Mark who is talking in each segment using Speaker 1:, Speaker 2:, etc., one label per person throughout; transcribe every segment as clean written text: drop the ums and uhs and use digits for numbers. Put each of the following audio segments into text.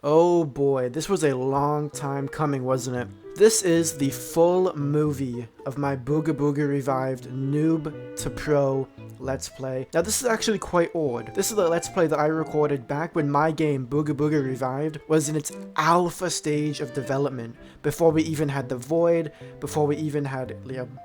Speaker 1: Oh boy, this was a long time coming, wasn't it? This is the full movie of my Booga Booga Revived Noob to Pro Let's Play. Now this is actually quite old. This is the Let's Play that I recorded back when my game Booga Booga Revived was in its alpha stage of development, before we even had the void, before we even had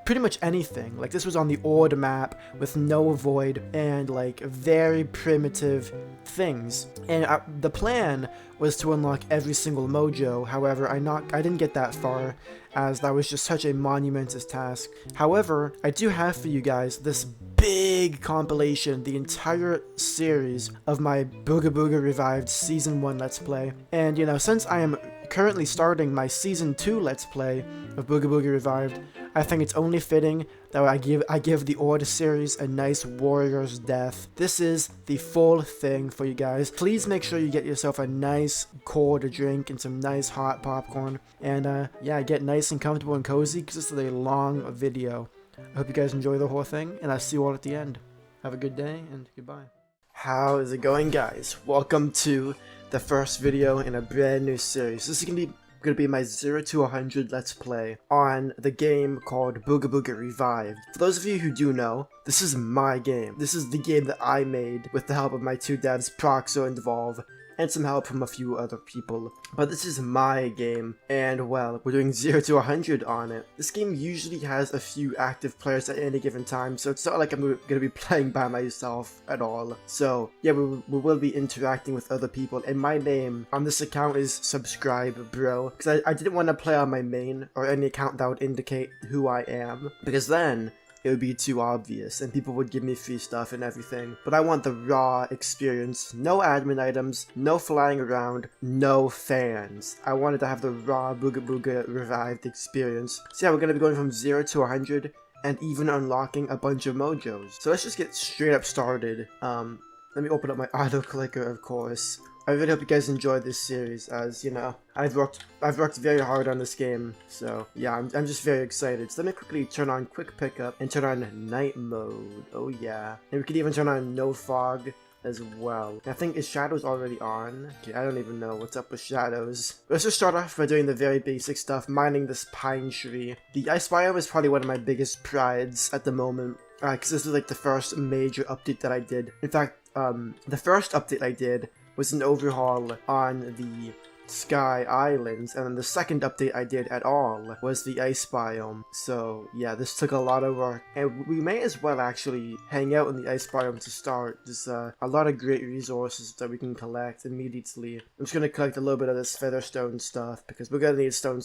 Speaker 1: pretty much anything. Like, this was on the old map with no void and like very primitive things. And the plan was to unlock every single mojo. However, I didn't get that far, as that was just such a monumentous task. However, I do have for you guys this big compilation, the entire series of my Booga Booga Revived Season 1 Let's Play. And you know, since I am currently starting my Season 2 Let's Play of Booga Booga Revived, I think it's only fitting that I give the Order series a nice warrior's death. This is the full thing for you guys. Please make sure you get yourself a nice cold drink and some nice hot popcorn. And yeah, get nice and comfortable and cozy, because this is a long video. I hope you guys enjoy the whole thing, and I'll see you all at the end. Have a good day, and goodbye. How is it going, guys? Welcome to the first video in a brand new series. This is going to be my 0 to 100 Let's Play on the game called Booga Booga Revived. For those of you who do know, this is my game. This is the game that I made with the help of my two devs, Proxo and Devolve, and some help from a few other people. But this is my game, and well, we're doing 0 to 100 on it. This game usually has a few active players at any given time, so it's not like I'm going to be playing by myself at all. So yeah, we will be interacting with other people, and my name on this account is Subscribe Bro, because I didn't want to play on my main or any account that would indicate who I am, because then it would be too obvious and people would give me free stuff and everything. But I want the raw experience. No admin items, no flying around, no fans. I wanted to have the raw Booga Booga Revived experience. So yeah, we're going to be going from 0 to 100 and even unlocking a bunch of mojos. So let's just get straight up started. Let me open up my auto clicker, of course. I really hope you guys enjoyed this series, as you know, I've worked very hard on this game, so yeah, I'm just very excited. So let me quickly turn on quick pickup and turn on night mode. Oh yeah, and we could even turn on no fog as well. I think, is shadows already on? Okay, I don't even know what's up with shadows. Let's just start off by doing the very basic stuff, mining this pine tree. The ice biome is probably one of my biggest prides at the moment, because this is like the first major update that I did. In fact, the first update I did was an overhaul on the Sky Islands, and then the second update I did at all was the ice biome. So yeah, this took a lot of work, and we may as well actually hang out in the ice biome to start. There's a lot of great resources that we can collect immediately. I'm just gonna collect a little bit of this featherstone stuff because we're gonna need stone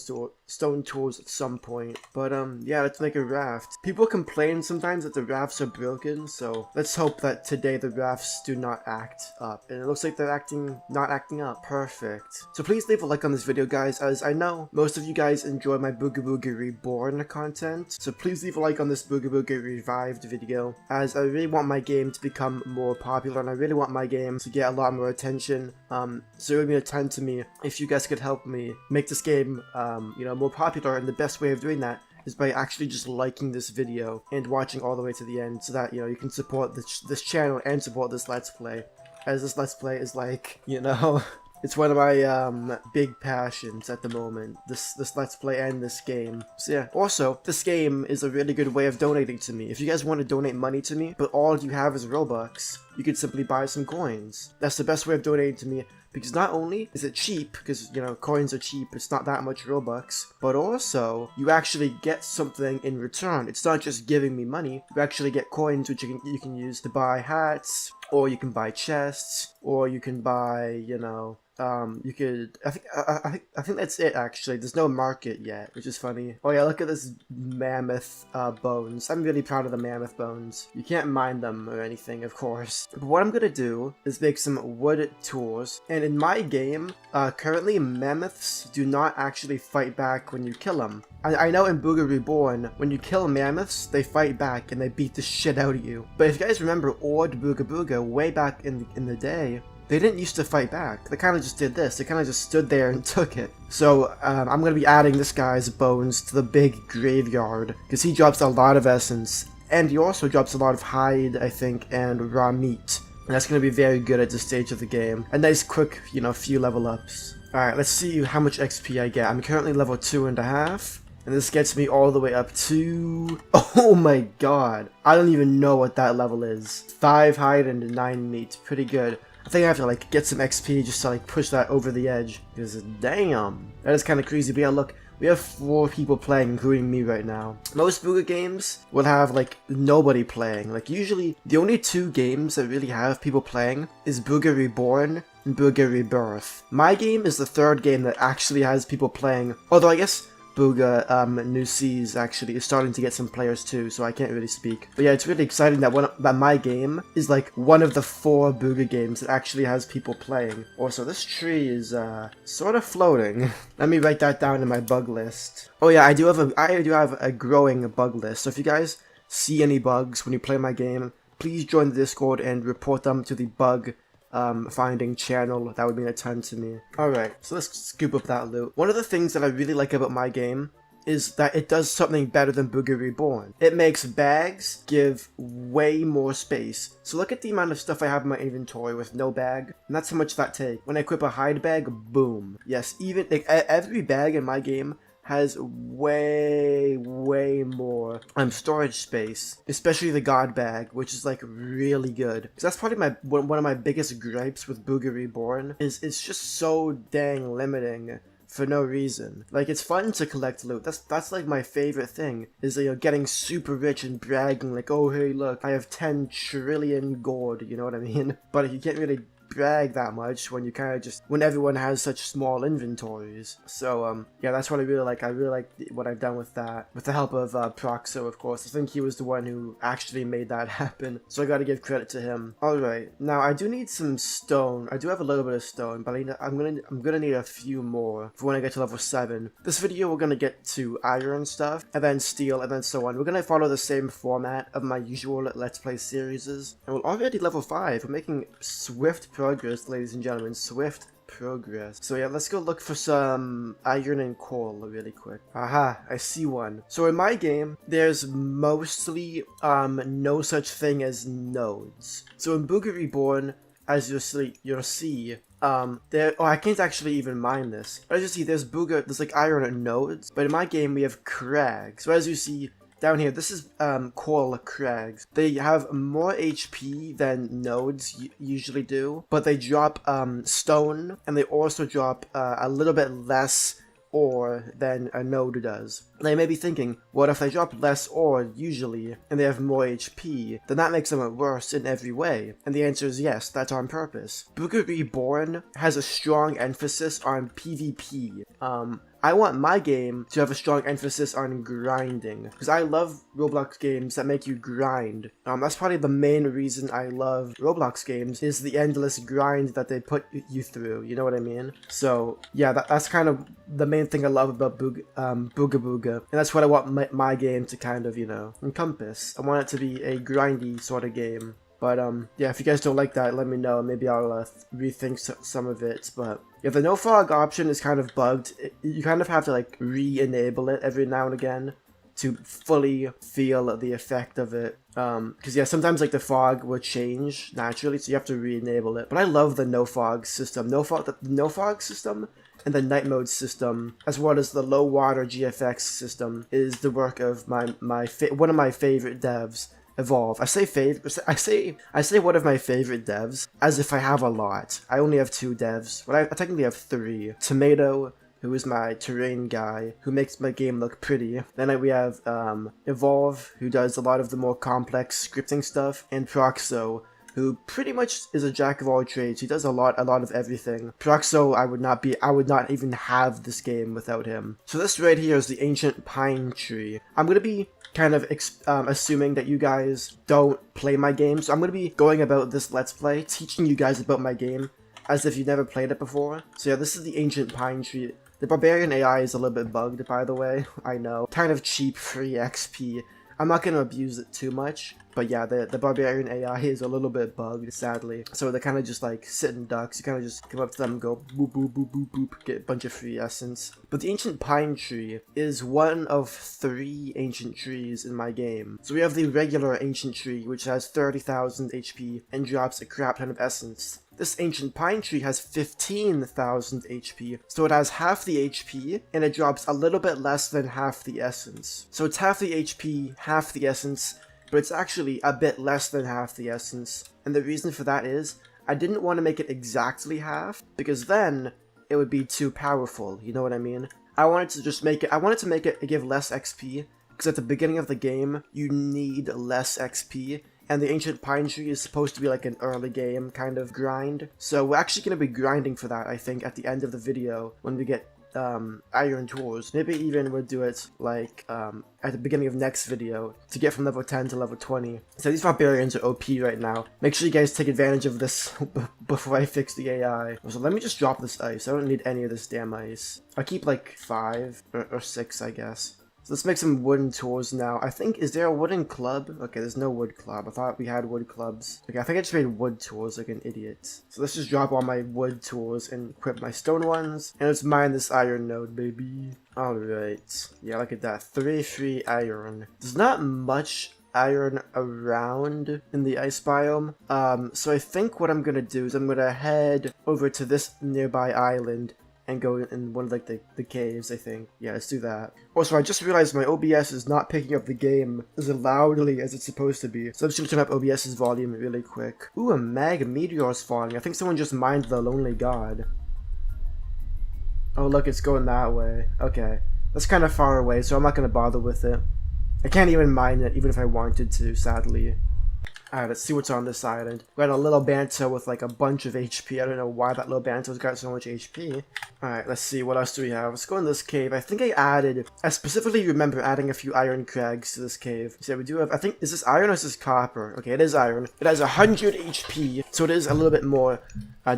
Speaker 1: tools at some point. But yeah, let's make a raft. People complain sometimes that the rafts are broken, so let's hope that today the rafts do not act up. And it looks like they're not acting up. Perfect. So please leave a like on this video, guys, as I know most of you guys enjoy my Booga Booga Reborn content. So please leave a like on this Booga Booga Revived video, as I really want my game to become more popular, and I really want my game to get a lot more attention. So it would mean a ton to me if you guys could help me make this game, you know, more popular, and the best way of doing that is by actually just liking this video and watching all the way to the end, so that, you know, you can support this channel and support this Let's Play, as this Let's Play is like, you know, it's one of my big passions at the moment, this Let's Play and this game. So yeah, also, this game is a really good way of donating to me. If you guys want to donate money to me, but all you have is Robux, you could simply buy some coins. That's the best way of donating to me, because not only is it cheap, because, you know, coins are cheap, it's not that much Robux, but also, you actually get something in return. It's not just giving me money, you actually get coins which you can use to buy hats, or you can buy chests, or you can buy, you know, you could, I think that's it actually. There's no market yet, which is funny. Oh yeah, look at this mammoth bones. I'm really proud of the mammoth bones. You can't mine them or anything, of course. But what I'm gonna do is make some wood tools. And in my game, currently mammoths do not actually fight back when you kill them. I know in Booga Reborn, when you kill mammoths, they fight back and they beat the shit out of you. But if you guys remember old Booga Booga way back in the day, they didn't used to fight back. They kind of just did this. They kind of just stood there and took it. So I'm going to be adding this guy's bones to the big graveyard, because he drops a lot of essence. And he also drops a lot of hide, I think, and raw meat. And that's going to be very good at this stage of the game. A nice quick, you know, few level ups. Alright, let's see how much XP I get. I'm currently level 2.5. And this gets me all the way up to... Oh my god. I don't even know what that level is. 5 height and 9 meat. Pretty good. I think I have to like get some XP just to like push that over the edge. Because damn. That is kind of crazy. But yeah, look. We have 4 people playing, including me right now. Most Booga games will have like nobody playing. Like usually the only 2 games that really have people playing is Booga Reborn and Booga Rebirth. My game is the 3rd game that actually has people playing. Although I guess Booga New Seas actually is starting to get some players too, so I can't really speak. But yeah, it's really exciting that my game is like one of the 4 Booga games that actually has people playing. Also, this tree is sort of floating. Let me write that down in my bug list. Oh yeah, I do have a growing bug list. So if you guys see any bugs when you play my game, please join the Discord and report them to the bug finding channel. That would mean a ton to me. Alright, so let's scoop up that loot. One of the things that I really like about my game is that it does something better than Booga Reborn. It makes bags give way more space. So look at the amount of stuff I have in my inventory with no bag, and that's how much that takes. When I equip a hide bag, boom. Yes, even like, every bag in my game has way more storage space, especially the god bag, which is like really good. Because that's probably one of my biggest gripes with Booga Reborn is it's just so dang limiting for no reason. Like, it's fun to collect loot. That's like my favorite thing, is, you know, getting super rich and bragging like, oh hey look, I have 10 trillion gold, you know what I mean? But you can't really brag that much when you kind of just when everyone has such small inventories. So yeah, that's what I really like. I really like what I've done with that, with the help of Proxo, of course. I think he was the one who actually made that happen, so I gotta give credit to him. Alright, now I do need some stone. I do have a little bit of stone, but I'm gonna need a few more for when I get to level 7. This video we're gonna get to iron stuff, and then steel, and then so on. We're gonna follow the same format of my usual Let's Play series, and we're already level 5. We're making swift progress, ladies and gentlemen, swift progress. So yeah, let's go look for some iron and coal really quick. Aha, I see one. So in my game, there's mostly no such thing as nodes. So in Booga Reborn, as you'll see, I can't actually even mine this. But as you see, there's like iron nodes, but in my game we have crags. So as you see down here, this is coral crags. They have more HP than nodes usually do, but they drop stone, and they also drop a little bit less ore than a node does. Now you may be thinking, what if they drop less ore usually, and they have more HP? Then that makes them worse in every way. And the answer is yes, that's on purpose. Booga Reborn has a strong emphasis on PvP. I want my game to have a strong emphasis on grinding, because I love Roblox games that make you grind. That's probably the main reason I love Roblox games, is the endless grind that they put you through, you know what I mean? So yeah, that's kind of the main thing I love about Booga Booga, and that's what I want my game to kind of, you know, encompass. I want it to be a grindy sort of game. But yeah, if you guys don't like that, let me know. Maybe I'll rethink some of it. But yeah, the no fog option is kind of bugged. You kind of have to like re-enable it every now and again to fully feel the effect of it. Because yeah, sometimes like the fog will change naturally, so you have to re-enable it. But I love the no fog system. The no fog system and the night mode system, as well as the low water GFX system, is the work of one of my favorite devs, Evolve. I say one of my favorite devs as if I have a lot. I only have 2 devs, but I technically have 3. Tomato, who is my terrain guy, who makes my game look pretty. Then we have Evolve, who does a lot of the more complex scripting stuff, and Proxo, who pretty much is a jack of all trades. He does a lot of everything. Proxo, I would not even have this game without him. So this right here is the ancient pine tree. I'm gonna be kind of assuming that you guys don't play my game, so I'm going to be going about this Let's Play, teaching you guys about my game, as if you've never played it before. So yeah, this is the ancient pine tree. The barbarian AI is a little bit bugged, by the way, I know. Kind of cheap, free XP. I'm not going to abuse it too much, but yeah, the barbarian AI is a little bit bugged, sadly. So they're kind of just like sitting ducks. You kind of just come up to them and go boop, boop, boop, boop, boop, get a bunch of free essence. But the ancient pine tree is one of 3 ancient trees in my game. So we have the regular ancient tree, which has 30,000 HP and drops a crap ton of essence. This ancient pine tree has 15,000 HP, so it has half the HP, and it drops a little bit less than half the essence. So it's half the HP, half the essence, but it's actually a bit less than half the essence. And the reason for that is, I didn't want to make it exactly half, because then it would be too powerful, you know what I mean? I wanted to make it give less XP, because at the beginning of the game, you need less XP, and the ancient pine tree is supposed to be like an early game kind of grind. So we're actually going to be grinding for that, I think, at the end of the video when we get iron tools. Maybe even we'll do it like at the beginning of next video to get from level 10 to level 20. So these barbarians are OP right now. Make sure you guys take advantage of this before I fix the AI. So let me just drop this ice. I don't need any of this damn ice. I'll keep like 5 or 6, I guess. So let's make some wooden tools now. I think, is there a wooden club? Okay, there's no wood club. I thought we had wood clubs. Okay, I think I just made wood tools like an idiot. So let's just drop all my wood tools and equip my stone ones. And let's mine this iron node, baby. Alright. Yeah, look at that. 3 free iron. There's not much iron around in the ice biome. So I think what I'm gonna do is I'm gonna head over to this nearby island and go in one of like the caves, I think. Yeah, let's do that. Also, I just realized my OBS is not picking up the game as loudly as it's supposed to be. So I'm just gonna turn up OBS's volume really quick. Ooh, a mag meteor is falling. I think someone just mined the lonely god. Oh look, it's going that way. Okay. That's kind of far away, so I'm not gonna bother with it. I can't even mine it, even if I wanted to, sadly. Alright, let's see what's on this island. We got a little banto with like a bunch of HP. I don't know why that little banto's got so much HP. Alright, let's see, what else do we have? Let's go in this cave. I think I specifically remember adding a few iron crags to this cave. So we do have, I think, is this iron or is this copper? Okay, it is iron. It has 100 HP, so it is a little bit more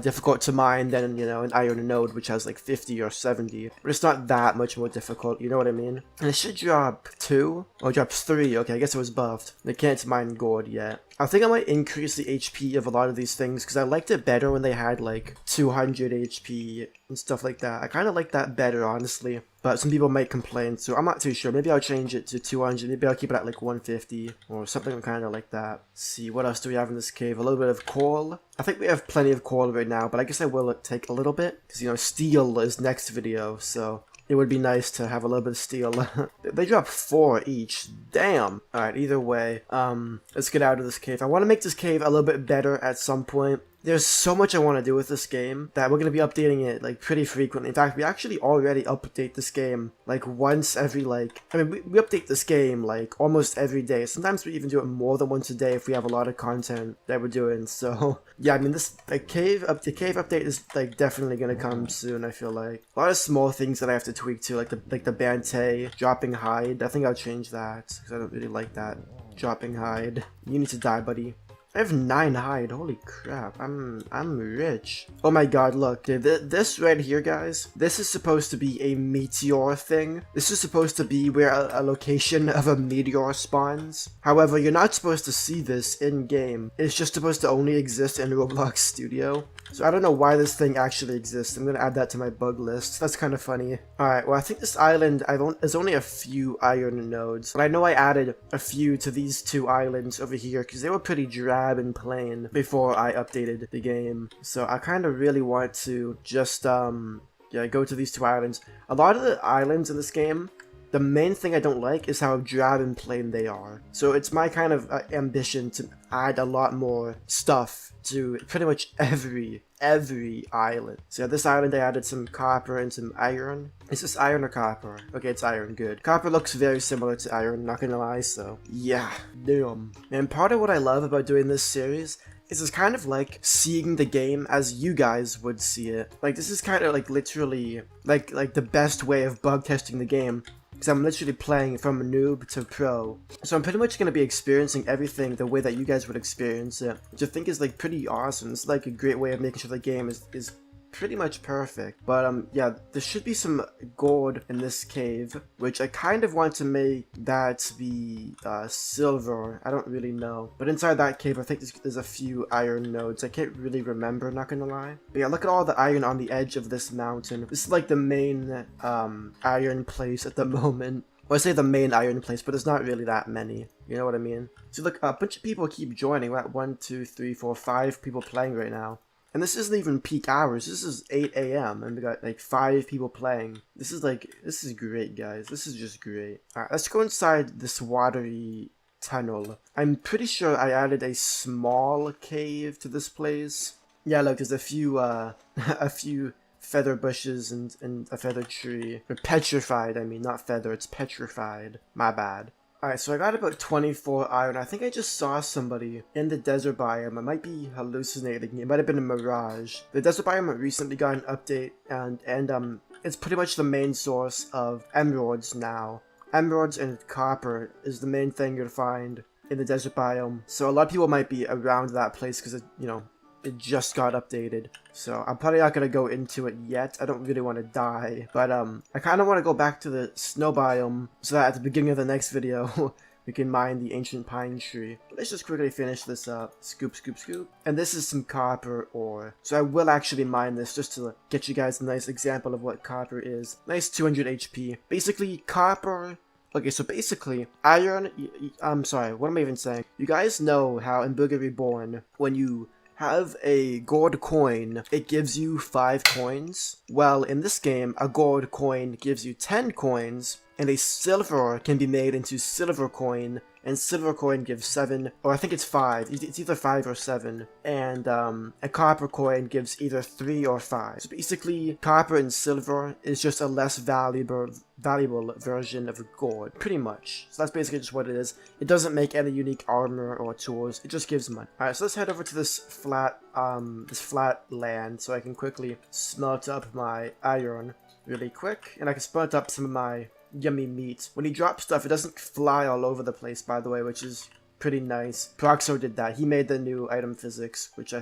Speaker 1: difficult to mine than, you know, an iron node, which has like 50 or 70. But it's not that much more difficult, you know what I mean? And it should drop 2? Oh, it drops 3. Okay, I guess it was buffed. They can't mine gold yet. I think I might increase the HP of a lot of these things because I liked it better when they had like 200 HP and stuff like that. I kind of like that better, honestly. But some people might complain, so I'm not too sure. Maybe I'll change it to 200. Maybe I'll keep it at like 150 or something kind of like that. Let's see, what else do we have in this cave? A little bit of coal. I think we have plenty of coal right now, but I guess I will take a little bit because, you know, steel is next video, so it would be nice to have a little bit of steel. They drop 4 each. Damn. Alright, either way, let's get out of this cave. I want to make this cave a little bit better at some point. There's so much I want to do with this game that we're going to be updating it like pretty frequently. In fact, we actually already update this game like once every like, I mean, we update this game like almost every day. Sometimes we even do it more than once a day if we have a lot of content that we're doing. So yeah, I mean, the cave update is like definitely going to come soon, I feel like. A lot of small things that I have to tweak to, like the Bante dropping hide. I think I'll change that because I don't really like that dropping hide. You need to die, buddy. I have 9 hide, holy crap, I'm rich. Oh my god, look, this right here, guys, this is supposed to be a meteor thing. This is supposed to be where a location of a meteor spawns. However, you're not supposed to see this in-game. It's just supposed to only exist in Roblox Studio. So I don't know why this thing actually exists. I'm gonna add that to my bug list. That's kind of funny. Alright, well I think this island, there's only a few iron nodes. But I know I added a few to these 2 islands over here because they were pretty drab and plain before I updated the game. So I kind of really want to just, yeah, go to these 2 islands. A lot of the islands in this game, the main thing I don't like is how drab and plain they are. So it's my kind of ambition to add a lot more stuff to pretty much every island. So yeah, this island I added some copper and some iron. Is this iron or copper? Okay, it's iron, good. Copper looks very similar to iron, not gonna lie, so yeah, damn. And part of what I love about doing this series is it's kind of like seeing the game as you guys would see it. Like, this is kind of like literally like the best way of bug testing the game. Because I'm literally playing from noob to pro. So I'm pretty much going to be experiencing everything the way that you guys would experience it. Which I think is like pretty awesome. It's like a great way of making sure the game is pretty much perfect. But yeah, there should be some gold in this cave, which I kind of want to make that be silver. I don't really know. But inside that cave, I think there's a few iron nodes. I can't really remember, not gonna lie. But yeah, look at all the iron on the edge of this mountain. This is like the main iron place at the moment. Well, I say the main iron place, but there's not really that many. You know what I mean? So look, a bunch of people keep joining. We're at 1, 2, 3, 4, 5 people playing right now. And this isn't even peak hours. This is 8 a.m. and we got like 5 people playing. This is great, guys. This is just great. Alright, let's go inside this watery tunnel. I'm pretty sure I added a small cave to this place. Yeah, look, there's a few a few feather bushes and a feather tree. Or petrified, I mean, not feather, it's petrified. My bad. Alright, so I got about 24 iron. I think I just saw somebody in the desert biome. I might be hallucinating. It might have been a mirage. The desert biome recently got an update, and it's pretty much the main source of emeralds now. Emeralds and copper is the main thing you'll find in the desert biome. So a lot of people might be around that place because, it just got updated. So I'm probably not going to go into it yet. I don't really want to die. But I kind of want to go back to the snow biome so that at the beginning of the next video we can mine the ancient pine tree. Let's just quickly finish this up. Scoop, scoop, scoop. And this is some copper ore. So I will actually mine this just to get you guys a nice example of what copper is. Nice 200 HP. Basically, copper... Okay, so basically, iron... I'm sorry, what am I even saying? You guys know how in Booga Reborn, when you have a gold coin, it gives you 5 coins. Well, in this game, a gold coin gives you 10 coins, and a silver can be made into silver coin, and silver coin gives 7, or I think it's 5. It's either 5 or 7. And a copper coin gives either 3 or 5. So basically, copper and silver is just a less valuable version of gold, pretty much. So that's basically just what it is. It doesn't make any unique armor or tools. It just gives money. Alright, so let's head over to this flat land so I can quickly smelt up my iron really quick, and I can smelt up some of my yummy meat. When you drop stuff, it doesn't fly all over the place, by the way, which is pretty nice. Proxo did that. He made the new item physics, which I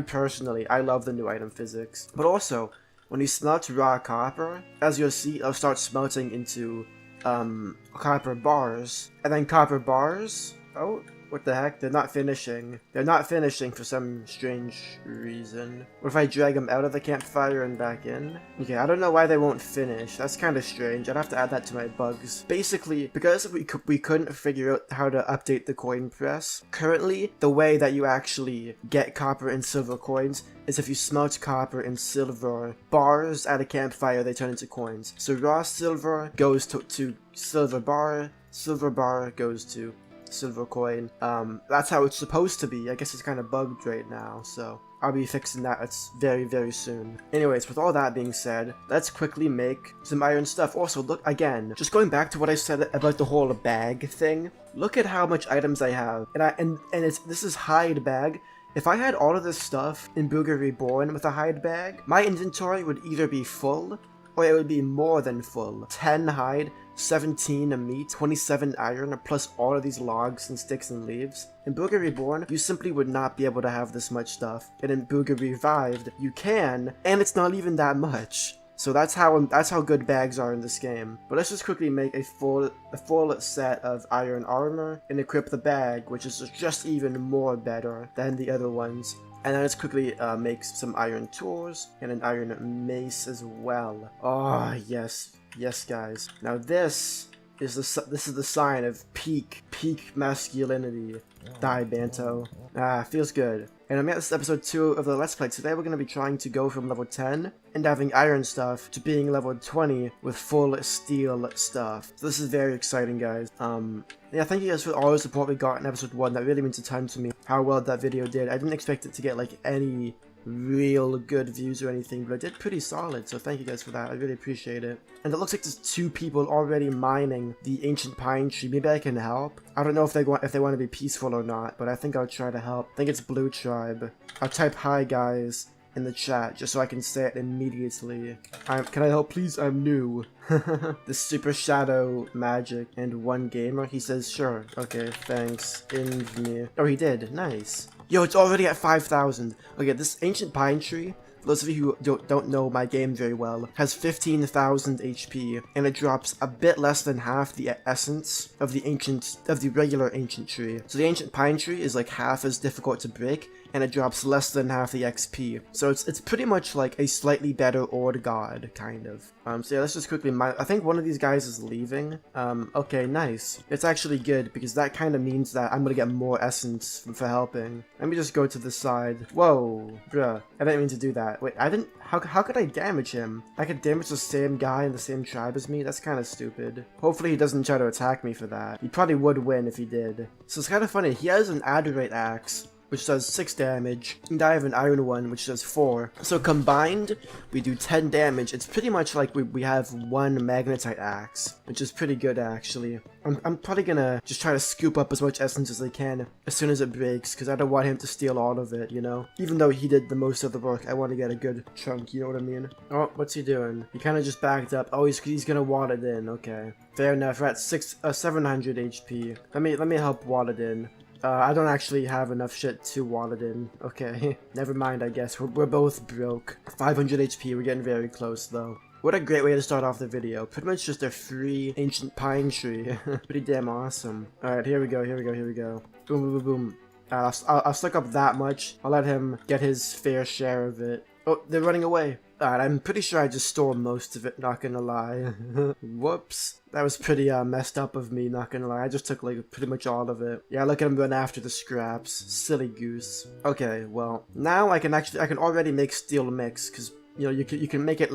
Speaker 1: personally love the new item physics. But also, when you smelt raw copper, as you'll see, it'll start smelting into copper bars, and then copper bars, oh, what the heck? They're not finishing. They're not finishing for some strange reason. What if I drag them out of the campfire and back in? Okay, I don't know why they won't finish. That's kind of strange. I'd have to add that to my bugs. Basically, because we couldn't figure out how to update the coin press, currently, the way that you actually get copper and silver coins is if you smelt copper and silver bars at a campfire, they turn into coins. So raw silver goes to silver bar goes to silver coin. That's how it's supposed to be. I guess it's kind of bugged right now, so I'll be fixing that. It's very, very soon. Anyways, with all that being said, let's quickly make some iron stuff. Also, look, again, just going back to what I said about the whole bag thing, look at how much items I have. And this is hide bag. If I had all of this stuff in Booga Reborn with a hide bag, my inventory would either be full or it would be more than full. 10 hide, 17 meat, 27 iron, plus all of these logs and sticks and leaves. In Booga Reborn, you simply would not be able to have this much stuff. And in Booga Revived, you can, and it's not even that much. So that's how good bags are in this game. But let's just quickly make a full set of iron armor and equip the bag, which is just even more better than the other ones. And then let's quickly make some iron tools and an iron mace as well. Oh yes, yes, guys. Now this is the sign of peak masculinity. Die, Banto. Feels good. And I'm at this episode 2 of the Let's Play. Today we're going to be trying to go from level 10 and having iron stuff to being level 20 with full steel stuff. So this is very exciting, guys. Yeah, thank you guys for all the support we got in episode 1. That really means a ton to me, how well that video did. I didn't expect it to get like any real good views or anything, but it did pretty solid, so thank you guys for that. I really appreciate it. And it looks like there's 2 people already mining the ancient pine tree. Maybe I can help. I don't know if they want to be peaceful or not, but I think I'll try to help. I think it's Blue Tribe. I'll type hi guys in the chat just so I can say it immediately. Can I help please? I'm new. The Super Shadow Magic and 1 Gamer, he says sure. Okay, thanks. Inv. Oh, he did. Nice. Yo, it's already at 5,000. Okay, this ancient pine tree, for those of you who don't know my game very well, has 15,000 HP, and it drops a bit less than half the essence of the regular ancient tree. So the ancient pine tree is like half as difficult to break, and it drops less than half the XP. So it's pretty much like a slightly better Ord God, kind of. So yeah, let's just quickly I think one of these guys is leaving. Okay, nice. It's actually good because that kind of means that I'm gonna get more essence for helping. Let me just go to the side. Whoa, bruh. I didn't mean to do that. Wait, I didn't. How could I damage him? I could damage the same guy in the same tribe as me? That's kind of stupid. Hopefully he doesn't try to attack me for that. He probably would win if he did. So it's kind of funny. He has an adderite axe, which does 6 damage, and I have an iron one, which does 4. So combined, we do 10 damage. It's pretty much like we have 1 magnetite axe, which is pretty good, actually. I'm probably gonna just try to scoop up as much essence as I can as soon as it breaks, because I don't want him to steal all of it, you know? Even though he did the most of the work, I want to get a good chunk, you know what I mean? Oh, what's he doing? He kind of just backed up. Oh, he's gonna wad it in, okay. Fair enough, we're at 700 HP. Let me help wad it in. I don't actually have enough shit to wall it in. Okay, never mind, I guess. We're both broke. 500 HP, we're getting very close, though. What a great way to start off the video. Pretty much just a free ancient pine tree. Pretty damn awesome. Alright, here we go. Boom, boom, boom, boom. I'll suck up that much. I'll let him get his fair share of it. Oh, they're running away. Alright, I'm pretty sure I just stole most of it, not gonna lie. Whoops. That was pretty messed up of me, not gonna lie. I just took like pretty much all of it. Yeah, look at him going after the scraps. Silly goose. Okay, well, now I can already make steel mix, because, you know, you can make it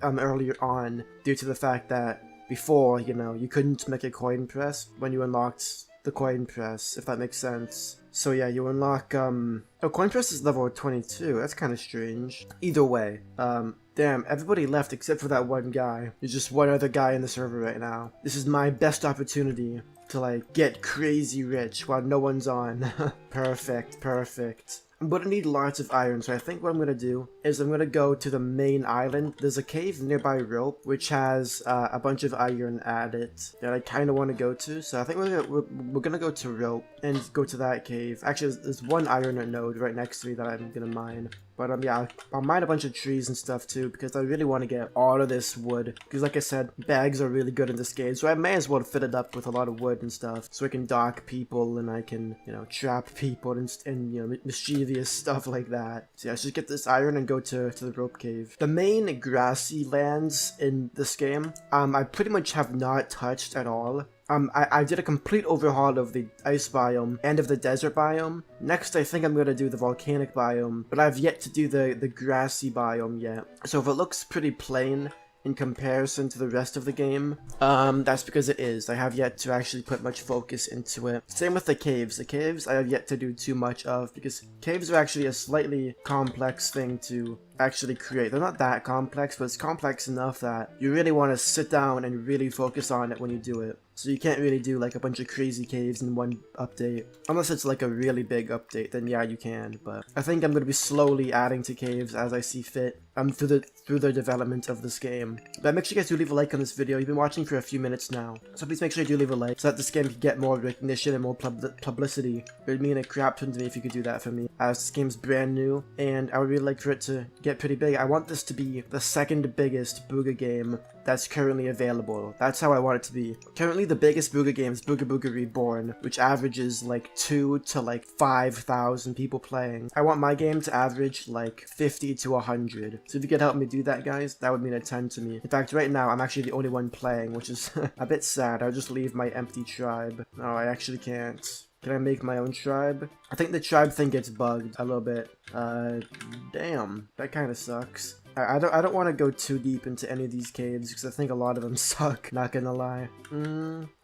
Speaker 1: earlier on, due to the fact that before, you know, you couldn't make a coin press when you unlocked the coin press, if that makes sense. So yeah, you unlock, oh, coin press is level 22, that's kind of strange. Either way, damn, everybody left except for that one guy. There's just one other guy in the server right now. This is my best opportunity to, like, get crazy rich while no one's on. Perfect, perfect. I'm gonna need lots of iron, so I think what I'm gonna do is I'm gonna go to the main island. There's a cave nearby Rope, which has a bunch of iron at it that I kind of want to go to. So I think we're gonna go to Rope and go to that cave. Actually, there's one iron node right next to me that I'm gonna mine. But yeah, I'll mine a bunch of trees and stuff too, because I really want to get all of this wood. Because like I said, bags are really good in this game, so I may as well fit it up with a lot of wood and stuff, so I can dock people and I can, you know, trap people and you know, mischievous stuff like that. So yeah, let's just get this iron and go to the rope cave. The main grassy lands in this game, I pretty much have not touched at all. I did a complete overhaul of the ice biome and of the desert biome. Next, I think I'm going to do the volcanic biome, but I've yet to do the grassy biome yet. So if it looks pretty plain in comparison to the rest of the game, that's because it is. I have yet to actually put much focus into it. Same with the caves. The caves I have yet to do too much of, because caves are actually a slightly complex thing to actually create. They're not that complex, but it's complex enough that you really want to sit down and really focus on it when you do it. So you can't really do like a bunch of crazy caves in one update. Unless it's like a really big update, then yeah, you can. But I think I'm going to be slowly adding to caves as I see fit through the development of this game. But make sure you guys do leave a like on this video. You've been watching for a few minutes now, so please make sure you do leave a like so that this game can get more recognition and more publicity. It would mean a crap ton to me if you could do that for me, as this game's brand new and I would really like for it to get pretty big. I want this to be the second biggest Booga game that's currently available. That's how I want it to be. Currently the biggest Booga game is Booga Booga Reborn, which averages like 2 to like 5,000 people playing. I want my game to average like 50 to 100. So if you could help me do that, guys, that would mean a ton to me. In fact, right now I'm actually the only one playing, which is a bit sad. I'll just leave my empty tribe. No, I actually can't. Can I make my own tribe? I think the tribe thing gets bugged a little bit. Damn, that kind of sucks. I don't want to go too deep into any of these caves because I think a lot of them suck, not gonna lie.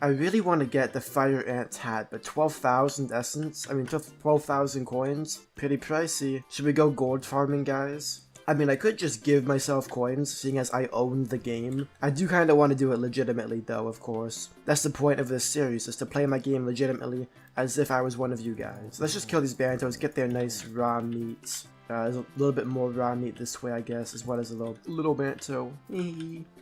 Speaker 1: I really want to get the fire ant hat, but 12,000 essence? I mean 12,000 coins? Pretty pricey. Should we go gold farming, guys? I mean, I could just give myself coins, seeing as I own the game. I do kind of want to do it legitimately, though, of course. That's the point of this series, is to play my game legitimately, as if I was one of you guys. Let's just kill these bantos, get their nice raw meat. There's a little bit more raw meat this way, I guess, as well as a little banto.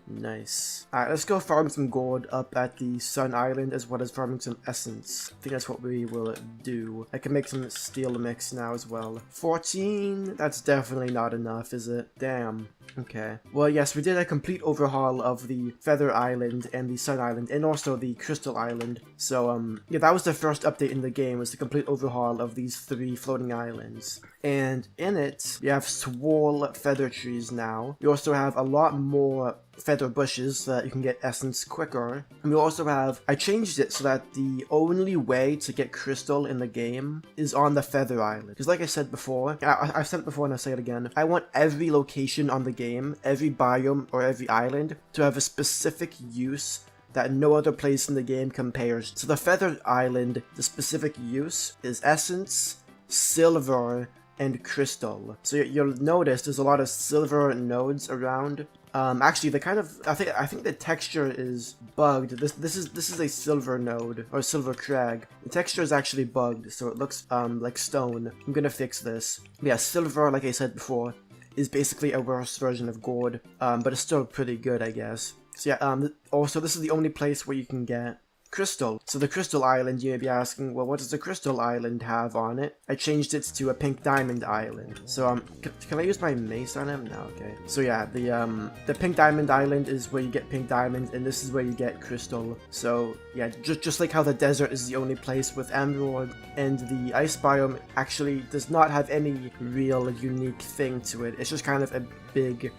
Speaker 1: Nice. Alright, let's go farm some gold up at the Sun Island, as well as farming some essence. I think that's what we will do. I can make some steel mix now as well. 14? That's definitely not enough, is it? Damn. Okay. Well, yes, we did a complete overhaul of the Feather Island and the Sun Island, and also the Crystal Island. So, yeah, that was the first update in the game, was the complete overhaul of these 3 floating islands. And in it, we have swole feather trees now. We also have a lot more feather bushes so that you can get essence quicker. And we also have, I changed it so that the only way to get crystal in the game is on the Feather Island. Because like I said before, I've said it before and I'll say it again, I want every location on the game, every biome or every island to have a specific use that no other place in the game compares. So the Feather Island, the specific use is essence, silver, and crystal. So you'll notice there's a lot of silver nodes around. Actually, the kind of I think the texture is bugged. This is a silver node or silver crag. The texture is actually bugged, so it looks like stone. I'm gonna fix this. Yeah, silver, like I said before, is basically a worse version of gold, but it's still pretty good, I guess. So yeah, also this is the only place where you can get crystal. So the Crystal Island, you may be asking, well, what does the Crystal Island have on it? I changed it to a pink diamond island. So can I use my mace on him? No, okay. So yeah, the pink diamond island is where you get pink diamond, and this is where you get crystal. So yeah, just like how the desert is the only place with emerald, and the ice biome actually does not have any real unique thing to it. It's just kind of a big,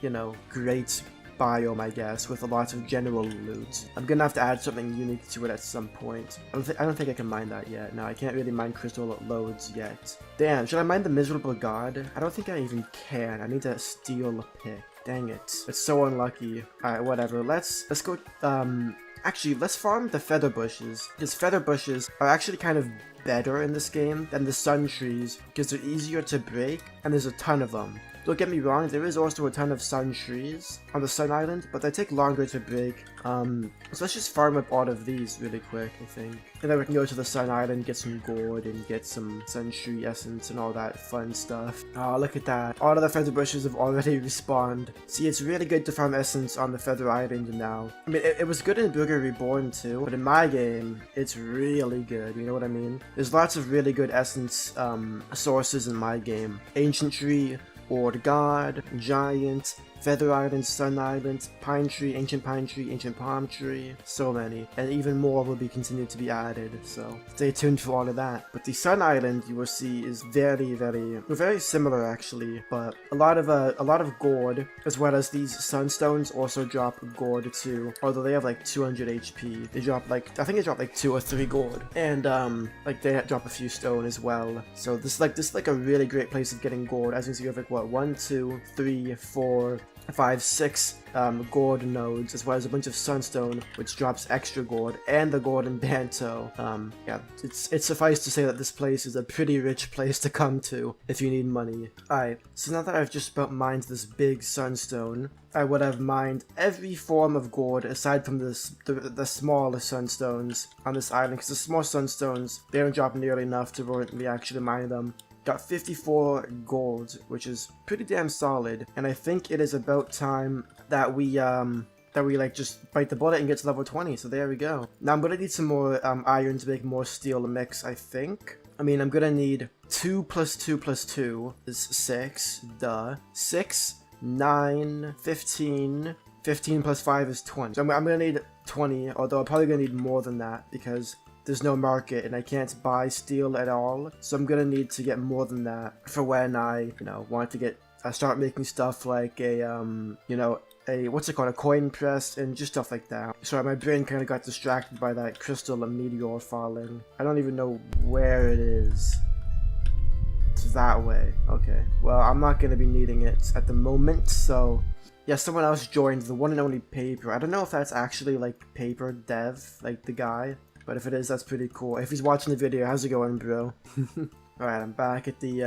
Speaker 1: you know, great biome, I guess, with a lot of general loot. I'm gonna have to add something unique to it at some point. I don't think I can mine that yet. No, I can't really mine crystal loads yet. Damn, should I mine the miserable god? I don't think I even can. I need to steal a pick. Dang it. It's so unlucky. Alright, whatever. Let's go, actually, let's farm the feather bushes, because feather bushes are actually kind of better in this game than the sun trees, because they're easier to break, and there's a ton of them. Don't get me wrong, there is also a ton of sun trees on the Sun Island, but they take longer to break. So let's just farm up all of these really quick, I think. And then we can go to the Sun Island, get some gold, and get some sun tree essence and all that fun stuff. Oh, look at that. All of the feather bushes have already respawned. See, it's really good to farm essence on the Feather Island now. I mean, it was good in Booga Reborn too, but in my game, it's really good, you know what I mean? There's lots of really good essence sources in my game. Ancient Tree, Old God, Giant, Feather Island, Sun Island, Pine Tree, Ancient Palm Tree, so many. And even more will be continued to be added, so stay tuned for all of that. But the Sun Island, you will see, is very similar actually, but a lot of gold, as well as these sunstones also drop gold too, although they have like 200 HP. They drop like, I think they drop like 2 or 3 gold, and like they drop a few stone as well. So this is like a really great place of getting gold. As you can see, you have like what, 1, 2, 3, 4, 5, 6 gold nodes, as well as a bunch of sunstone, which drops extra gold, and the golden banto. Yeah, it's suffice to say that this place is a pretty rich place to come to if you need money. Alright, so now that I've just about mined this big sunstone, I would have mined every form of gold aside from the smaller sunstones on this island, because the small sunstones, they don't drop nearly enough to warrant me actually mining them. Got 54 gold, which is pretty damn solid, and I think it is about time that we like just bite the bullet and get to level 20, so there we go. Now I'm gonna need some more iron to make more steel mix, I think. I mean, I'm gonna need 2 plus 2 plus 2 is 6, duh. 6, 9, 15, 15 plus 5 is 20. So I'm gonna need 20, although I'm probably gonna need more than that, because there's no market and I can't buy steel at all, so I'm gonna need to get more than that for when I, you know, want to get start making stuff like a you know, a what's it called, a coin press, and just stuff like that. Sorry, my brain kind of got distracted by that crystal meteor falling. I don't even know where it is. It's that way. Okay, well, I'm not gonna be needing it at the moment, so yeah, someone else joined, the one and only Paper. I don't know if that's actually like Paper Dev, like the guy. But if it is, that's pretty cool. If he's watching the video, how's it going, bro? Alright, I'm back at the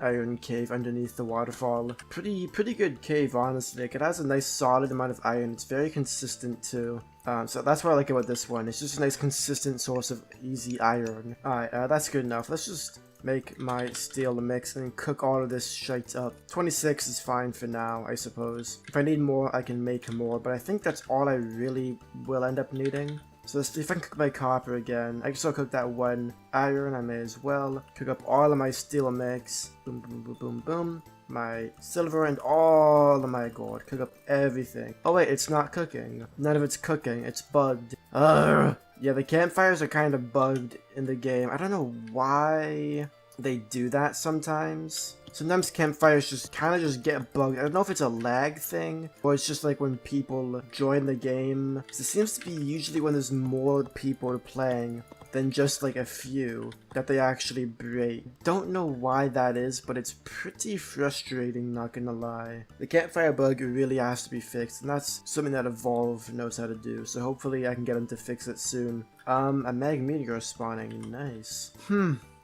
Speaker 1: iron cave underneath the waterfall. Pretty good cave, honestly. Like, it has a nice solid amount of iron. It's very consistent too. So that's what I like about this one. It's just a nice consistent source of easy iron. Alright, that's good enough. Let's just make my steel mix and cook all of this shite up. 26 is fine for now, I suppose. If I need more, I can make more, but I think that's all I really will end up needing. So let's see if I can cook my copper again. I can still cook that 1 iron. I may as well cook up all of my steel mix. Boom, boom, boom, boom, boom. my silver, and all of my gold. Cook up everything. Oh wait, it's not cooking. None of it's cooking. It's bugged. Ugh. Yeah, the campfires are kind of bugged in the game. I don't know why they do that sometimes. Sometimes campfires just kind of just get bugged. I don't know if it's a lag thing or it's just like when people join the game. It seems to be usually when there's more people playing than just like a few that they actually break. Don't know why that is, but it's pretty frustrating, not gonna lie. The campfire bug really has to be fixed, and that's something that Evolve knows how to do, so hopefully I can get them to fix it soon. A mag meteor is spawning. Nice.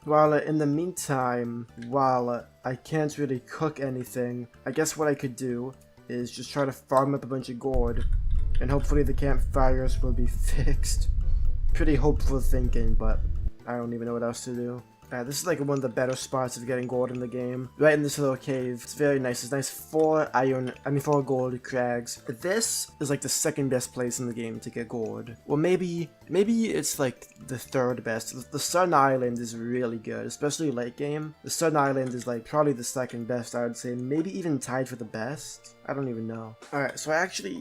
Speaker 1: While in the meantime, while I can't really cook anything, I guess what I could do is just try to farm up a bunch of gold, and hopefully the campfires will be fixed. Pretty hopeful thinking, but I don't even know what else to do. This is like one of the better spots of getting gold in the game. Right in this little cave. It's very nice. It's nice 4 gold crags. This is like the second best place in the game to get gold. Well, maybe it's like the third best. The Sun Island is really good, especially late game. The Sun Island is like probably the second best, I would say. Maybe even tied for the best. I don't even know. Alright, so I actually,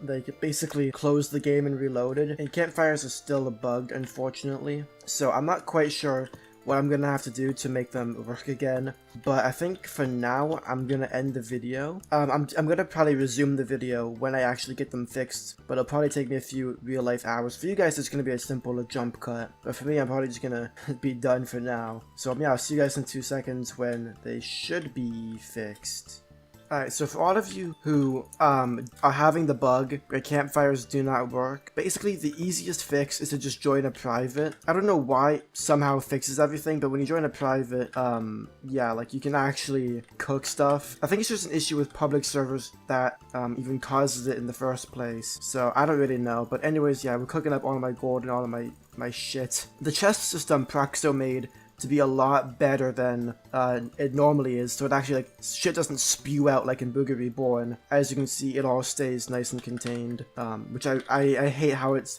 Speaker 1: like, basically closed the game and reloaded. And campfires are still bugged, unfortunately. So I'm not quite sure what I'm gonna have to do to make them work again, but I think for now I'm gonna end the video. I'm gonna probably resume the video when I actually get them fixed, but it'll probably take me a few real life hours. For you guys it's gonna be a simple jump cut, but for me I'm probably just gonna be done for now. So yeah, I'll see you guys in 2 seconds when they should be fixed. Alright, so for all of you who are having the bug where campfires do not work, basically the easiest fix is to just join a private. I don't know why it somehow fixes everything, but when you join a private, yeah, like you can actually cook stuff. I think it's just an issue with public servers that even causes it in the first place. So I don't really know, but anyways, yeah, we're cooking up all of my gold and all of my shit. The chest system Proxo made to be a lot better than it normally is, so it actually like shit doesn't spew out like in Booga Reborn. As you can see, it all stays nice and contained, which I hate how it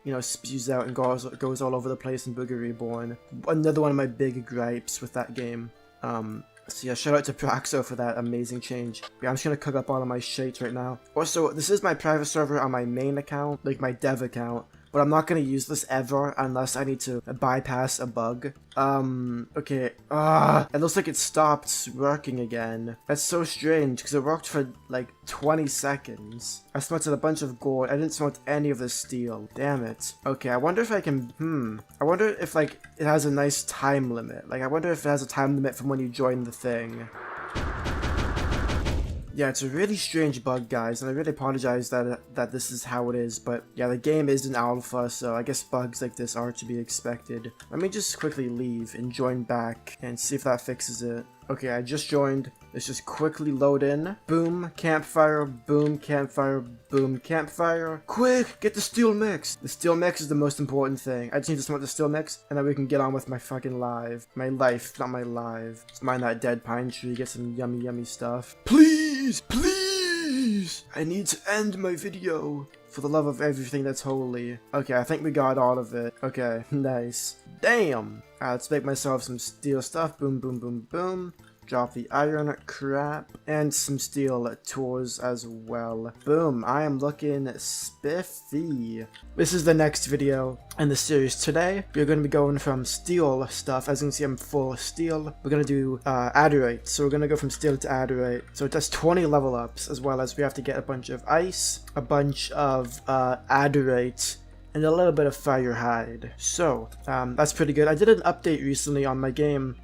Speaker 1: you know spews out and goes all over the place in Booga Reborn. Another one of my big gripes with that game. So yeah, shout out to Proxo for that amazing change. Yeah, I'm just gonna cook up all of my shit right now. Also, this is my private server on my main account, like my dev account. But I'm not gonna use this ever unless I need to bypass a bug. Okay. It looks like it stopped working again. That's so strange, because it worked for like 20 seconds. I smelted a bunch of gold. I didn't smelt any of the steel. Damn it. Okay, I wonder if I can, I wonder if like it has a nice time limit. Like I wonder if it has a time limit from when you join the thing. Yeah, it's a really strange bug, guys, and I really apologize that this is how it is, but yeah, the game is in alpha, so I guess bugs like this are to be expected. Let me just quickly leave and join back and see if that fixes it. Okay, I just joined. Let's just quickly load in. Boom, campfire, boom, campfire, boom, campfire. Quick, get the steel mix. The steel mix is the most important thing. I just need to smoke the steel mix, and then we can get on with my fucking life. My life, not my live. Let's mine that dead pine tree, get some yummy, yummy stuff. Please, please! I need to end my video. For the love of everything that's holy. Okay, I think we got all of it. Okay, nice. Damn! Let's make myself some steel stuff. Boom, boom, boom, boom. Drop the iron crap. And some steel tools as well. Boom, I am looking spiffy. This is the next video in the series. Today, we're going to be going from steel stuff. As you can see, I'm full of steel. We're going to do adderite. So we're going to go from steel to adderite. So it does 20 level ups, as well as we have to get a bunch of ice, a bunch of adderite, and a little bit of fire hide. So, that's pretty good. I did an update recently on my game,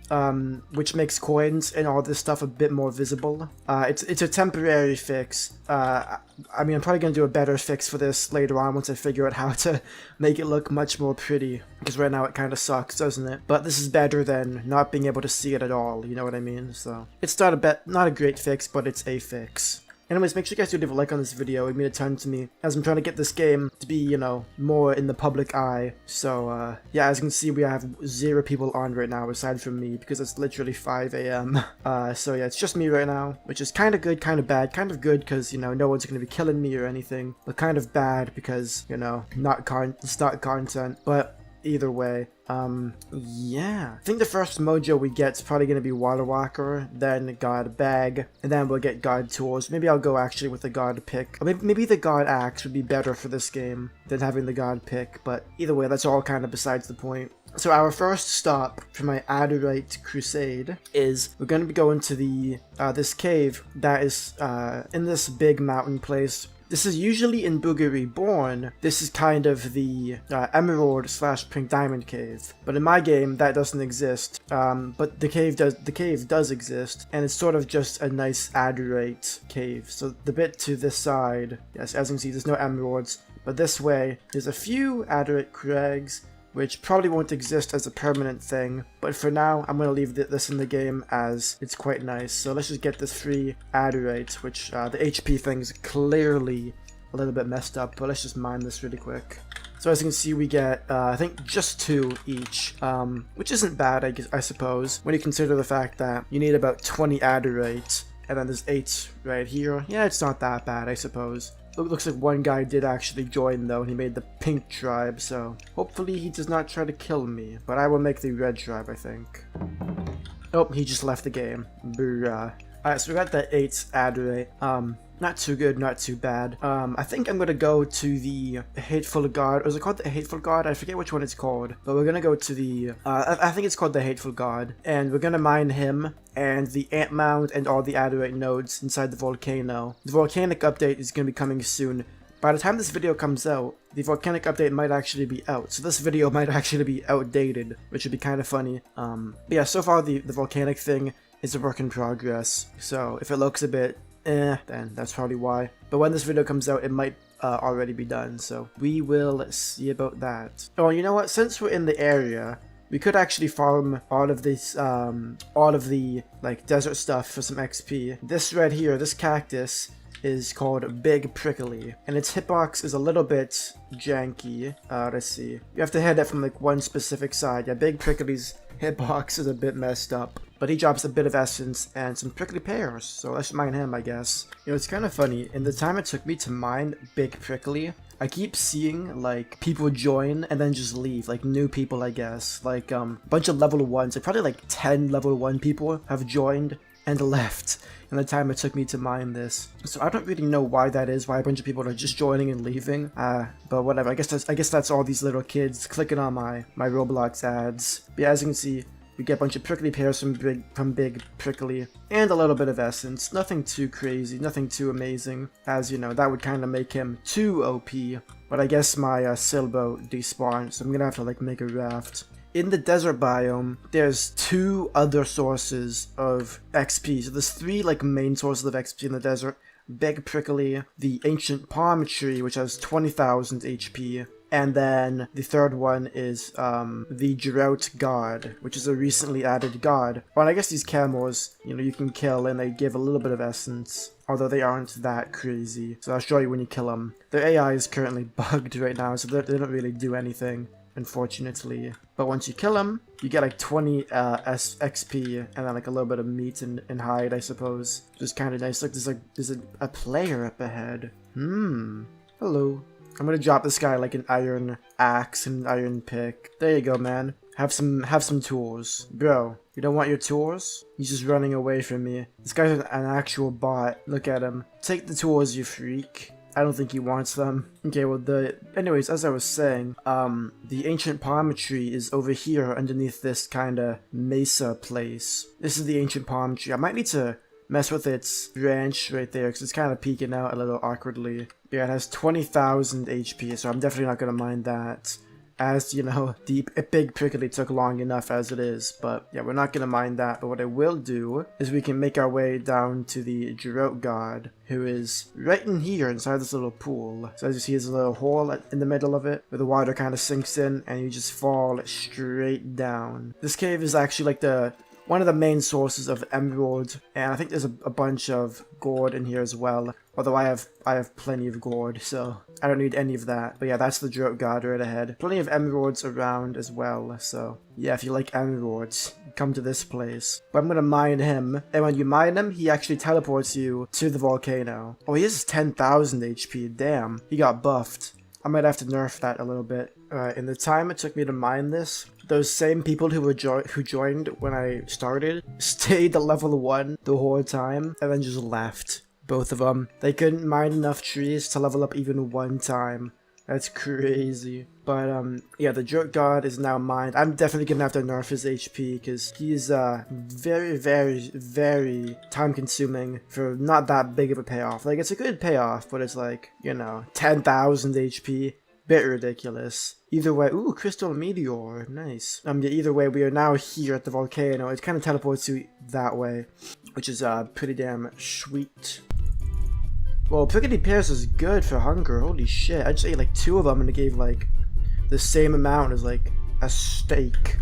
Speaker 1: which makes coins and all this stuff a bit more visible. It's a temporary fix. I mean, I'm probably gonna do a better fix for this later on once I figure out how to make it look much more pretty. Because right now it kind of sucks, doesn't it? But this is better than not being able to see it at all, you know what I mean? So, it's not a great fix, but it's a fix. Anyways, make sure you guys do leave a like on this video. It would mean a ton to me, as I'm trying to get this game to be, you know, more in the public eye. So, yeah, as you can see, we have 0 people on right now, aside from me, because it's literally 5 AM. So yeah, it's just me right now, which is kind of good, kind of bad. Kind of good, because, you know, no one's going to be killing me or anything, but kind of bad, because, you know, it's not content, but either way, Yeah. I think the first mojo we get is probably going to be Water Walker, then God Bag, and then we'll get God Tools. Maybe I'll go actually with the God Pick. Or maybe the God Axe would be better for this game than having the God Pick, but either way, that's all kind of besides the point. So our first stop for my Adderite crusade is we're going to be going to the this cave that is in this big mountain place. This is usually in Booga Reborn. This is kind of the Emerald / Pink Diamond cave, but in my game that doesn't exist. But the cave does exist, and it's sort of just a nice Adderite cave. So the bit to this side, yes, as you can see, there's no emeralds, but this way there's a few Adderite crags, which probably won't exist as a permanent thing, but for now I'm going to leave this in the game as it's quite nice. So let's just get this free Adderite, which the HP thing's clearly a little bit messed up, but let's just mine this really quick. So as you can see, we get, I think, just 2 each, which isn't bad, I suppose, when you consider the fact that you need about 20 Adderite, and then there's 8 right here. Yeah, it's not that bad, I suppose. It looks like one guy did actually join though, and he made the pink tribe, so hopefully he does not try to kill me, but I will make the red tribe, I think. Oh, he just left the game. Bruh. Alright, so we got that 8 Adderite. Not too good, not too bad. I think I'm gonna go to the Hateful God. Or is it called the Hateful God? I forget which one it's called. But we're gonna go to the, I think it's called the Hateful God. And we're gonna mine him and the Ant Mound and all the Adderite nodes inside the volcano. The volcanic update is gonna be coming soon. By the time this video comes out, the volcanic update might actually be out. So this video might actually be outdated, which would be kind of funny. But yeah, so far the volcanic thing is a work in progress. So if it looks a bit then that's probably why. But when this video comes out, it might already be done, so we will see about that. Oh, you know what? Since we're in the area, we could actually farm all of this, all of the like desert stuff for some XP. This right here, this cactus, is called Big Prickly, and its hitbox is a little bit janky. Let's see. You have to hit it from like one specific side. Yeah, Big Prickly's hitbox is a bit messed up, but he drops a bit of essence and some prickly pears, so let's mine him, I guess. You know, it's kind of funny. In the time it took me to mine Big Prickly, I keep seeing like people join and then just leave, like new people, I guess. Like a bunch of level 1s, like probably like 10 level 1 people have joined and left in the time it took me to mine this. So I don't really know why that is, why a bunch of people are just joining and leaving. But whatever. I guess that's all these little kids clicking on my Roblox ads. But yeah, as you can see, we get a bunch of prickly pears from Big Prickly, and a little bit of essence. Nothing too crazy, nothing too amazing. As you know, that would kind of make him too OP. But I guess my sailboat despawned, so I'm gonna have to like make a raft. In the desert biome, there's 2 other sources of XP. So there's 3 like main sources of XP in the desert. Big Prickly, the Ancient Palm Tree, which has 20,000 HP, and then the third one is the Drought God, which is a recently added god. Well, I guess these camels, you know, you can kill and they give a little bit of essence, although they aren't that crazy. So I'll show you when you kill them. Their AI is currently bugged right now, so they don't really do anything, unfortunately. But once you kill them, you get like 20 XP and then like a little bit of meat and hide, I suppose. Which is kind of nice. Look, there's a player up ahead. Hello. I'm gonna drop this guy like an iron axe and an iron pick. There you go, man. Have some tools. Bro, you don't want your tools? He's just running away from me. This guy's an actual bot. Look at him. Take the tools, you freak. I don't think he wants them. Okay, well, anyways, as I was saying, the Ancient Palm Tree is over here underneath this kind of mesa place. This is the Ancient Palm Tree. I might need to mess with its branch right there, because it's kind of peeking out a little awkwardly. Yeah, it has 20,000 HP, so I'm definitely not going to mind that. As, you know, the Big Prickly took long enough as it is, but yeah, we're not going to mind that. But what I will do is we can make our way down to the Drought God, who is right in here inside this little pool. So as you see, there's a little hole in the middle of it, where the water kind of sinks in, and you just fall straight down. This cave is actually like one of the main sources of emerald, and I think there's a bunch of gourd in here as well. Although I have plenty of gourd, so I don't need any of that. But yeah, that's the Drought God right ahead. Plenty of emeralds around as well, so yeah, if you like emeralds, come to this place. But I'm gonna mine him, and when you mine him, he actually teleports you to the volcano. Oh, he has 10,000 HP, damn. He got buffed. I might have to nerf that a little bit. Alright, in the time it took me to mine this, those same people who joined when I started stayed at level 1 the whole time and then just left. Both of them. They couldn't mine enough trees to level up even one time. That's crazy. But, yeah, the Jerk God is now mined. I'm definitely gonna have to nerf his HP, because he's, very, very, very time-consuming for not that big of a payoff. Like, it's a good payoff, but it's like, you know, 10,000 HP. Bit ridiculous. Either way, ooh, crystal meteor, nice. Yeah, either way, we are now here at the volcano. It kind of teleports you that way, which is, pretty damn sweet. Well, prickly pears is good for hunger. Holy shit. I just ate like 2 of them and it gave like the same amount as like a steak.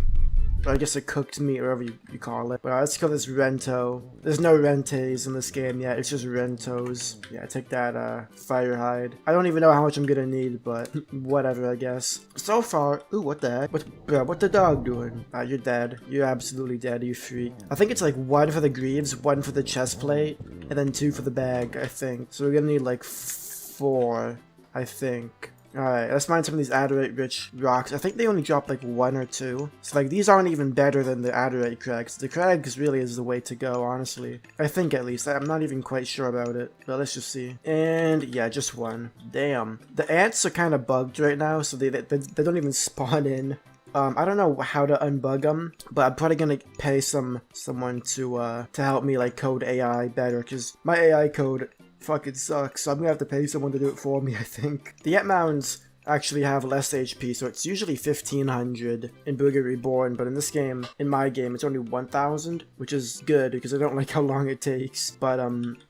Speaker 1: Or I guess a cooked meat, whatever you call it. But let's call this Rento. There's no Rentes in this game yet. It's just Rentos. Yeah, take that fire hide. I don't even know how much I'm gonna need, but whatever, I guess. So far, ooh, what the heck? What the dog doing? You're dead. You're absolutely dead, you freak. I think it's like 1 for the greaves, 1 for the chest plate, and then 2 for the bag, I think. So we're gonna need like 4, I think. Alright, let's mine some of these adderite-rich rocks. I think they only drop like 1 or 2. So like these aren't even better than the adderite crags. The crags really is the way to go, honestly. I think at least. I'm not even quite sure about it. But let's just see. And yeah, just 1. Damn. The ants are kind of bugged right now, so they don't even spawn in. I don't know how to unbug them, but I'm probably gonna pay someone to help me like code AI better, because my AI code fucking sucks, so I'm gonna have to pay someone to do it for me, I think. The Ant Mounds actually have less HP, so it's usually 1500 in Booga Reborn, but in this game, in my game, it's only 1000, which is good, because I don't like how long it takes, but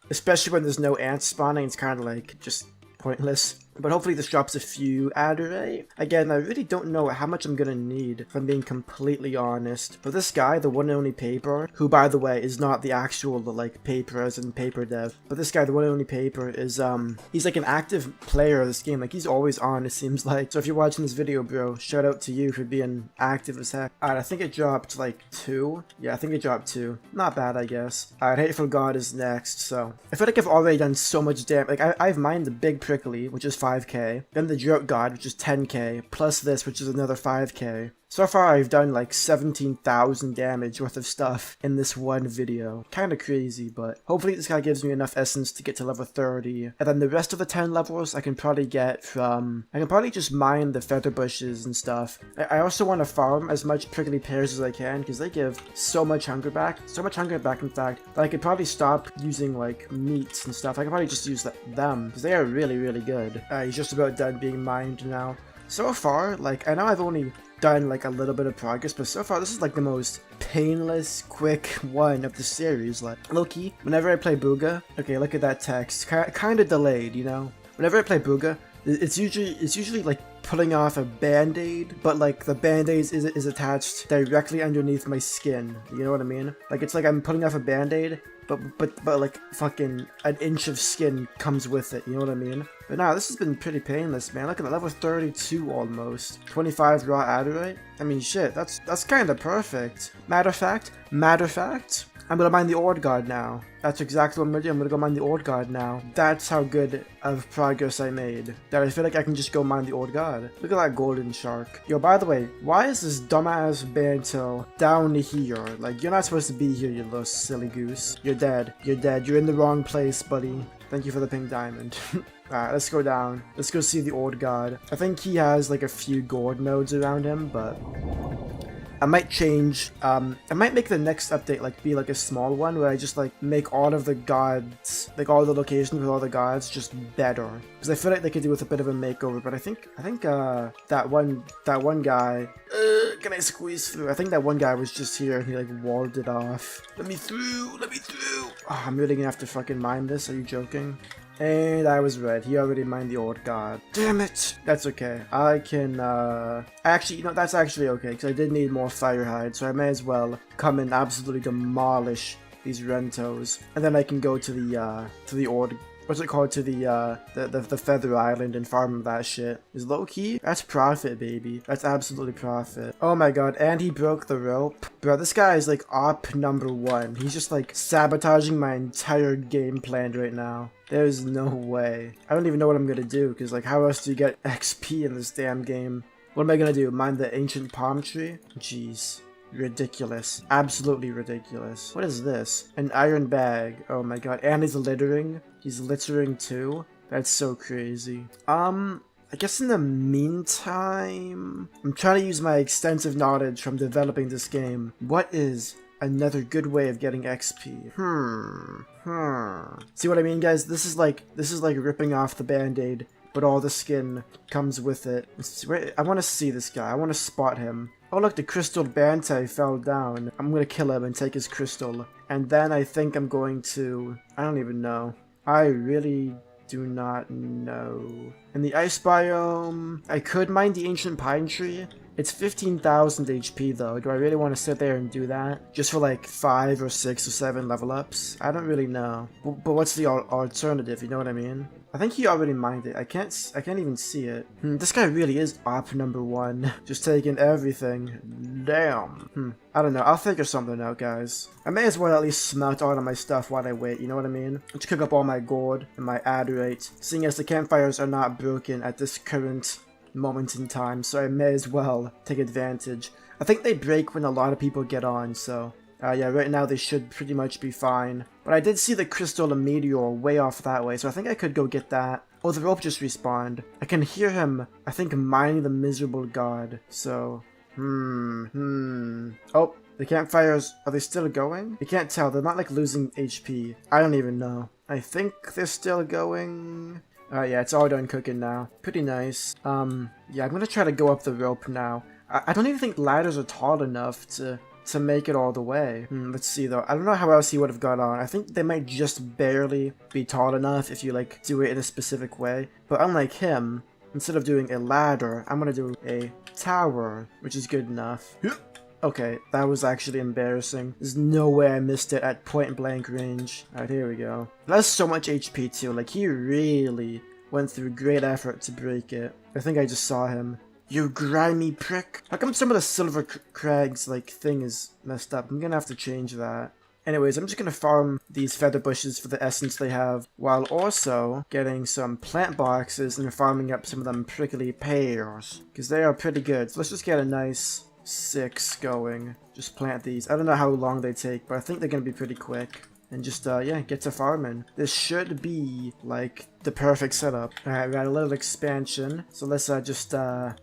Speaker 1: especially when there's no ants spawning, it's kind of like just pointless. But hopefully this drops a few adderite. Again, I really don't know how much I'm gonna need, if I'm being completely honest. But this guy, the one and only paper, who by the way is not the actual like paper as in paper dev, but this guy, the one and only paper, is he's like an active player of this game. Like he's always on, it seems like. So if you're watching this video, bro, shout out to you for being active as heck. Alright, I think it dropped like 2. Yeah, I think it dropped 2. Not bad, I guess. Alright, Hateful God is next, so I feel like I've already done so much damage. Like I've mined the big prickly, which is 5k, then the Jerk God, which is 10k, plus this, which is another 5k. So far, I've done like 17,000 damage worth of stuff in this one video. Kinda crazy, but hopefully this guy gives me enough essence to get to level 30. And then the rest of the 10 levels I can probably get from... I can probably just mine the feather bushes and stuff. I also want to farm as much prickly pears as I can, because they give so much hunger back. So much hunger back, in fact, that I could probably stop using like meats and stuff. I could probably just use them, because they are really, really good. He's just about done being mined now. So far, like, I know I've only done like a little bit of progress, but so far this is like the most painless, quick one of the series. Like, low-key, whenever I play Booga, okay, look at that text, kind of delayed, you know? Whenever I play Booga, it's usually like pulling off a band-aid, but like the band-aid is attached directly underneath my skin, you know what I mean? Like it's like I'm pulling off a band-aid, but like fucking an inch of skin comes with it, you know what I mean? But now this has been pretty painless, man. Look at that, level 32 almost. 25 raw adderite. I mean, shit, that's kind of perfect. Matter of fact, I'm gonna mine the Ord God now. That's exactly what I'm gonna do. I'm gonna go mine the Ord God now. That's how good of progress I made. That I feel like I can just go mine the Ord God. Look at that golden shark. Yo, by the way, why is this dumbass Banto down here? Like, you're not supposed to be here, you little silly goose. You're dead. You're dead. You're in the wrong place, buddy. Thank you for the pink diamond. Alright, let's go down. Let's go see the Ord God. I think he has like a few gourd nodes around him, but I might change, I might make the next update like be like a small one where I just like make all of the gods, like all the locations with all the gods just better. Because I feel like they could do with a bit of a makeover, but I think that one guy, can I squeeze through? I think that one guy was just here and he like walled it off. Let me through! Oh, I'm really gonna have to fucking mine this, are you joking? And I was right, he already mined the Ord God. Damn it! That's okay. I can, actually, you know, that's actually okay, because I did need more fire hide, so I may as well come and absolutely demolish these Rentos. And then I can go to the what's it called, to the Feather Island and farm that shit. Is low-key? That's profit, baby. That's absolutely profit. Oh my god, and he broke the rope. Bro, this guy is like op number 1. He's just like sabotaging my entire game plan right now. There's no way. I don't even know what I'm gonna do, because like how else do you get XP in this damn game? What am I gonna do? Mine the ancient palm tree? Jeez. Ridiculous. Absolutely ridiculous. What is this? An iron bag. Oh my god. And he's littering. He's littering too. That's so crazy. I guess in the meantime, I'm trying to use my extensive knowledge from developing this game. What is another good way of getting XP? See what I mean, guys? This is like ripping off the band-aid, but all the skin comes with it. I want to see this guy. I want to spot him. Oh look, the crystal Bantay fell down. I'm gonna kill him and take his crystal. And then I think I'm going to... I don't even know. I really do not know. In the ice biome, I could mine the ancient pine tree. It's 15,000 HP though. Do I really want to sit there and do that? Just for like 5 or 6 or 7 level ups? I don't really know. But what's the alternative, you know what I mean? I think he already mined it. I can't even see it. This guy really is op number 1. Just taking everything. Damn. I don't know. I'll figure something out, guys. I may as well at least smelt all of my stuff while I wait, you know what I mean? Let's cook up all my gold and my adderite, seeing as the campfires are not broken at this current moment in time, so I may as well take advantage. I think they break when a lot of people get on, so yeah, right now they should pretty much be fine. But I did see the crystal meteor way off that way, so I think I could go get that. Oh, the rope just respawned. I can hear him, I think, mining the miserable god, so... Oh, the campfires, are they still going? You can't tell, they're not like losing HP. I don't even know. I think they're still going... yeah, it's all done cooking now. Pretty nice. Yeah, I'm gonna try to go up the rope now. I don't even think ladders are tall enough to make it all the way. Let's see though. I don't know how else he would have got on. I think they might just barely be tall enough if you like do it in a specific way. But unlike him, instead of doing a ladder, I'm gonna do a tower, which is good enough. Okay, that was actually embarrassing. There's no way I missed it at point blank range. Alright, here we go. That's so much HP too. Like, he really went through great effort to break it. I think I just saw him. You grimy prick. How come some of the silver crags, like, thing is messed up? I'm gonna have to change that. Anyways, I'm just gonna farm these feather bushes for the essence they have, while also getting some plant boxes and farming up some of them prickly pears, because they are pretty good. So let's just get a nice 6 going. Just plant these. I don't know how long they take, but I think they're gonna be pretty quick. And just, yeah, get to farming. This should be, like, the perfect setup. Alright, we got a little expansion. So let's, just,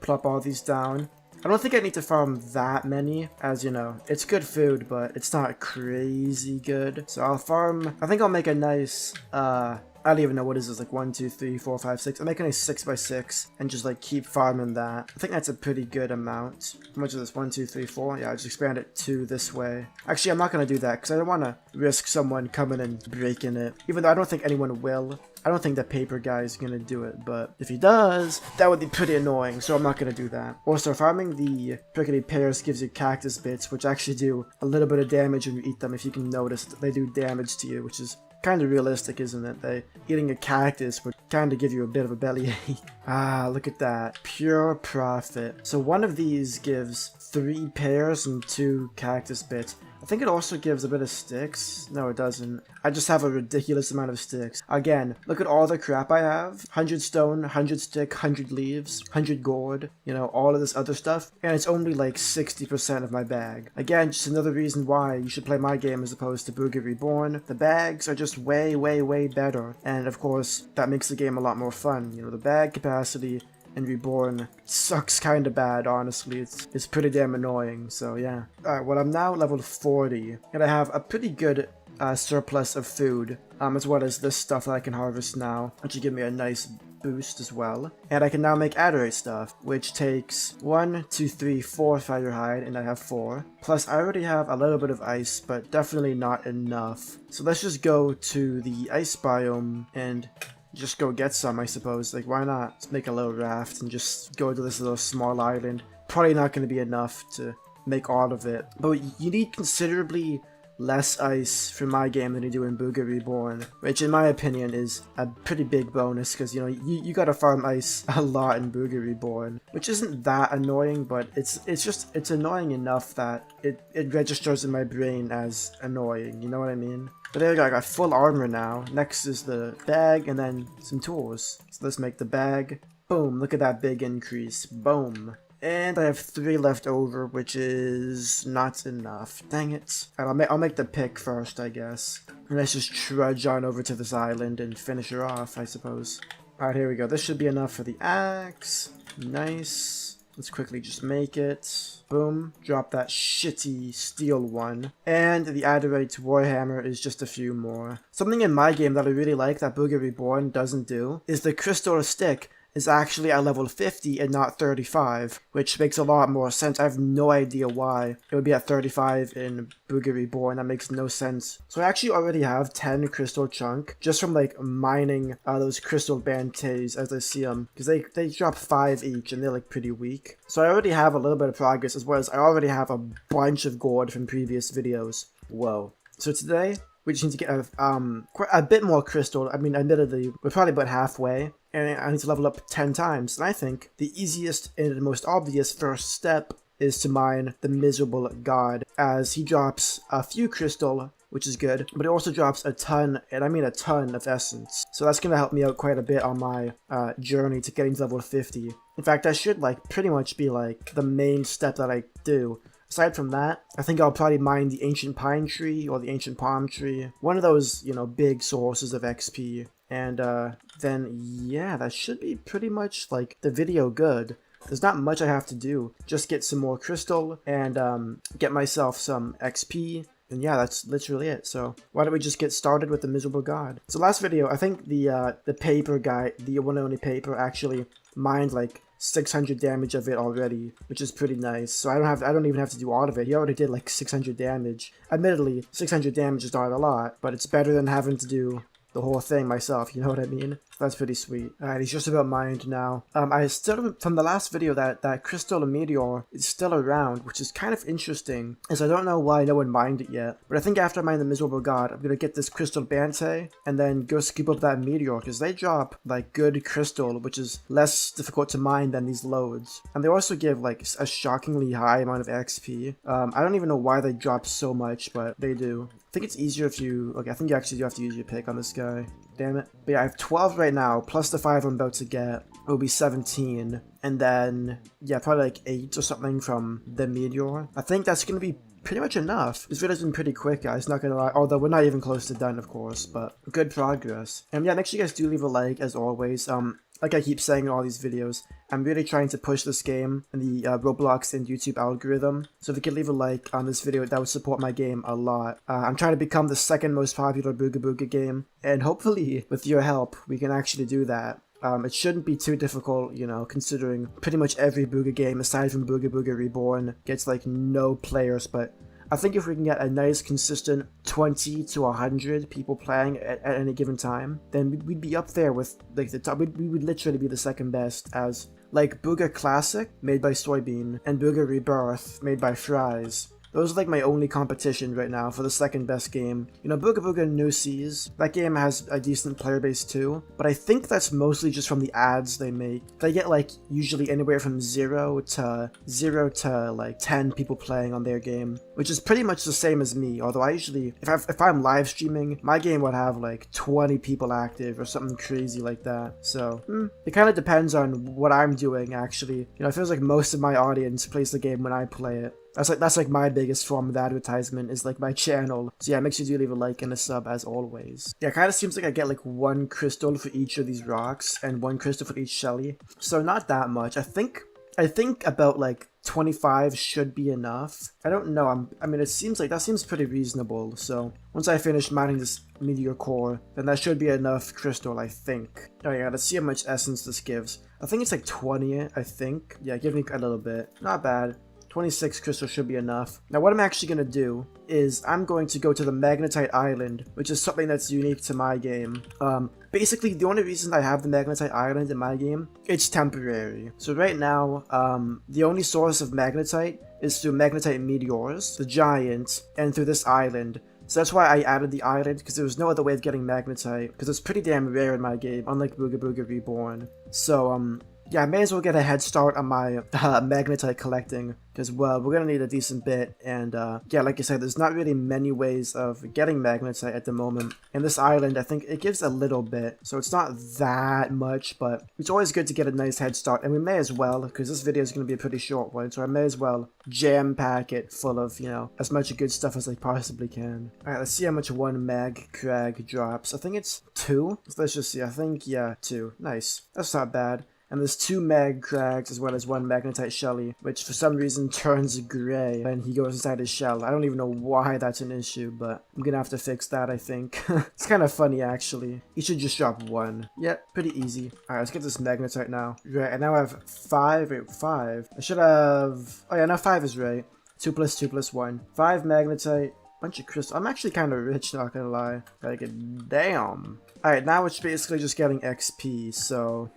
Speaker 1: plop all these down. I don't think I need to farm that many, as, you know, it's good food, but it's not crazy good. So I'll farm, I think I'll make a nice, I don't even know what is this, like 1, 2, 3, 4, 5, 6. I'm making a 6x6 and just like keep farming that. I think that's a pretty good amount. How much is this? 1, 2, 3, 4? Yeah, I'll just expand it 2 this way. Actually, I'm not going to do that because I don't want to risk someone coming and breaking it. Even though I don't think anyone will. I don't think the paper guy is going to do it, but if he does, that would be pretty annoying, so I'm not going to do that. Also, farming the prickly pears gives you cactus bits, which actually do a little bit of damage when you eat them. If you can notice, they do damage to you, which is kind of realistic, isn't it? Eating a cactus would kind of give you a bit of a bellyache. Ah, look at that. Pure profit. So one of these gives 3 pears and 2 cactus bits. I think it also gives a bit of sticks. No, it doesn't. I just have a ridiculous amount of sticks. Again, look at all the crap I have. 100 stone, 100 stick, 100 leaves, 100 gourd, you know, all of this other stuff. And it's only like 60% of my bag. Again, just another reason why you should play my game as opposed to Booga Reborn. The bags are just way, way, way better. And of course, that makes the game a lot more fun. You know, the bag capacity and Reborn sucks kinda bad, honestly. It's pretty damn annoying, so yeah. Alright, well I'm now level 40, and I have a pretty good surplus of food, as well as this stuff that I can harvest now, which will give me a nice boost as well. And I can now make adderite stuff, which takes 1, 2, 3, 4 firehide, and I have 4. Plus I already have a little bit of ice, but definitely not enough. So let's just go to the ice biome and just go get some, I suppose. Like, why not? Let's make a little raft and just go to this little small island. Probably not going to be enough to make all of it. But you need considerably less ice for my game than you do in Booga Reborn, which in my opinion is a pretty big bonus because, you know, you gotta farm ice a lot in Booga Reborn, which isn't that annoying, but it's annoying enough that it registers in my brain as annoying, you know what I mean? But there we go, I got full armor now. Next is the bag and then some tools. So let's make the bag. Boom, look at that big increase. Boom. And I have 3 left over, which is not enough. Dang it. Alright, I'll make the pick first, I guess. And let's just trudge on over to this island and finish her off, I suppose. Alright, here we go. This should be enough for the axe. Nice. Let's quickly just make it. Boom. Drop that shitty steel one. And the Adderite Warhammer is just a few more. Something in my game that I really like that Booga Reborn doesn't do is the crystal stick is actually at level 50 and not 35, which makes a lot more sense. I have no idea why it would be at 35 in Booga Reborn. That makes no sense. So I actually already have 10 crystal chunk just from like mining those crystal bantes as I see them, because they drop 5 each and they're like pretty weak. So I already have a little bit of progress, as well as I already have a bunch of gold from previous videos. Whoa. So today we just need to get quite a bit more crystal. I mean, admittedly, we're probably about halfway. And I need to level up 10 times. And I think the easiest and the most obvious first step is to mine the miserable god, as he drops a few crystal, which is good, but it also drops a ton, and I mean a ton of essence. So that's going to help me out quite a bit on my journey to getting to level 50. In fact, that should like pretty much be like the main step that I do. Aside from that, I think I'll probably mine the ancient pine tree or the ancient palm tree. One of those, you know, big sources of XP. And then, yeah, that should be pretty much like the video good. There's not much I have to do. Just get some more crystal and get myself some XP. And yeah, that's literally it. So why don't we just get started with the miserable god? So last video, I think the paper guy, the one and only paper, actually mined like 600 damage of it already, which is pretty nice. So I don't even have to do all of it. He already did like 600 damage. Admittedly, 600 damage is not a lot, but it's better than having to do the whole thing myself, you know what I mean? That's pretty sweet. Alright, he's just about mined now. I still, from the last video, that crystal meteor is still around, which is kind of interesting, as I don't know why no one mined it yet. But I think after I mine the miserable god, I'm gonna get this crystal bante, and then go scoop up that meteor, because they drop, like, good crystal, which is less difficult to mine than these loads. And they also give, like, a shockingly high amount of XP. I don't even know why they drop so much, but they do. I think it's easier if you... Okay, I think you actually do have to use your pick on this guy. Damn it. But yeah, I have 12 right now, plus the 5 I'm about to get. It will be 17. And then, yeah, probably like 8 or something from the meteor. I think that's going to be pretty much enough. This video's been pretty quick, guys, not gonna lie. Although we're not even close to done, of course, but good progress. And yeah, make sure you guys do leave a like, as always. Like I keep saying in all these videos, I'm really trying to push this game in the Roblox and YouTube algorithm. So if you could leave a like on this video, that would support my game a lot. I'm trying to become the second most popular Booga Booga game, and hopefully, with your help, we can actually do that. It shouldn't be too difficult, you know, considering pretty much every Booga game, aside from Booga Booga Reborn, gets like no players, but I think if we can get a nice, consistent 20 to 100 people playing at any given time, then we'd be up there with, like, the top. We would literally be the second best, as, like, Booga Classic, made by Soybean, and Booga Rebirth, made by Fries. Those are like my only competition right now for the second best game. You know, Booga Booga No Seas, that game has a decent player base too, but I think that's mostly just from the ads they make. They get like usually anywhere from 0 to like 10 people playing on their game, which is pretty much the same as me, although I usually, if I'm live streaming, my game would have like 20 people active or something crazy like that. So, it kind of depends on what I'm doing actually. You know, it feels like most of my audience plays the game when I play it. That's like my biggest form of advertisement, is like my channel. So yeah, make sure you do leave a like and a sub as always. Yeah, it kind of seems like I get like 1 crystal for each of these rocks and 1 crystal for each shelly. So not that much. I think about like 25 should be enough. I don't know. I mean, it seems like that seems pretty reasonable. So once I finish mining this meteor core, then that should be enough crystal, I think. Oh yeah, let's see how much essence this gives. I think it's like 20, I think. Yeah, give me a little bit. Not bad. 26 crystals should be enough. Now what I'm actually going to do is I'm going to go to the Magnetite Island, which is something that's unique to my game. Basically, the only reason I have the magnetite island in my game, it's temporary. So right now, the only source of magnetite is through magnetite meteors, the giant, and through this island. So that's why I added the island, because there was no other way of getting magnetite, because it's pretty damn rare in my game, unlike Booga Booga Reborn. So, yeah, I may as well get a head start on my magnetite collecting, because, well, we're going to need a decent bit, and, yeah, like I said, there's not really many ways of getting magnetite at the moment. And this island, I think it gives a little bit, so it's not that much, but it's always good to get a nice head start, and we may as well, because this video is going to be a pretty short one, so I may as well jam-pack it full of, you know, as much good stuff as I possibly can. Alright, let's see how much one mag crag drops. I think it's 2? Let's just see, I think, yeah, 2. Nice. That's not bad. And there's 2 mag crags as well as 1 magnetite shelly, which for some reason turns gray when he goes inside his shell. I don't even know why that's an issue, but I'm gonna have to fix that, I think. It's kind of funny, actually. He should just drop 1. Yeah, pretty easy. Alright, let's get this magnetite now. Right, and now I have 5. Wait, 5. I should have... Oh yeah, now 5 is right. 2 plus 2 plus 1. 5 magnetite. Bunch of crystal. I'm actually kind of rich, not gonna lie. Like, damn. Alright, now it's basically just getting XP, so,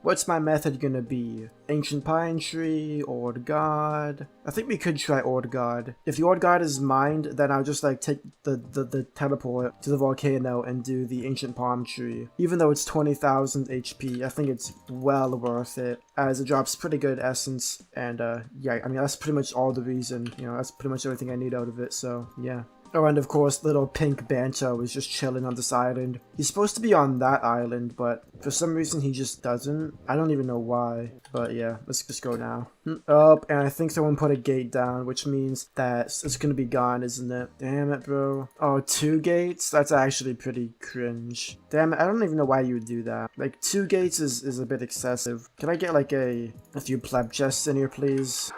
Speaker 1: what's my method gonna be? Ancient Pine Tree, Ord God? I think we could try Ord God. If the Ord God is mined, then I'll just like take the teleport to the volcano and do the Ancient Palm Tree. Even though it's 20,000 HP, I think it's well worth it, as it drops pretty good essence, and yeah, I mean that's pretty much all the reason, you know, that's pretty much everything I need out of it, so yeah. Oh, and of course, little pink Bancho is just chilling on this island. He's supposed to be on that island, but for some reason he just doesn't. I don't even know why, but yeah, let's just go now. Oh, and I think someone put a gate down, which means that it's gonna be gone, isn't it? Damn it, bro. Oh, 2 gates? That's actually pretty cringe. Damn it, I don't even know why you would do that. Like, 2 gates is a bit excessive. Can I get like a few pleb chests in here, please?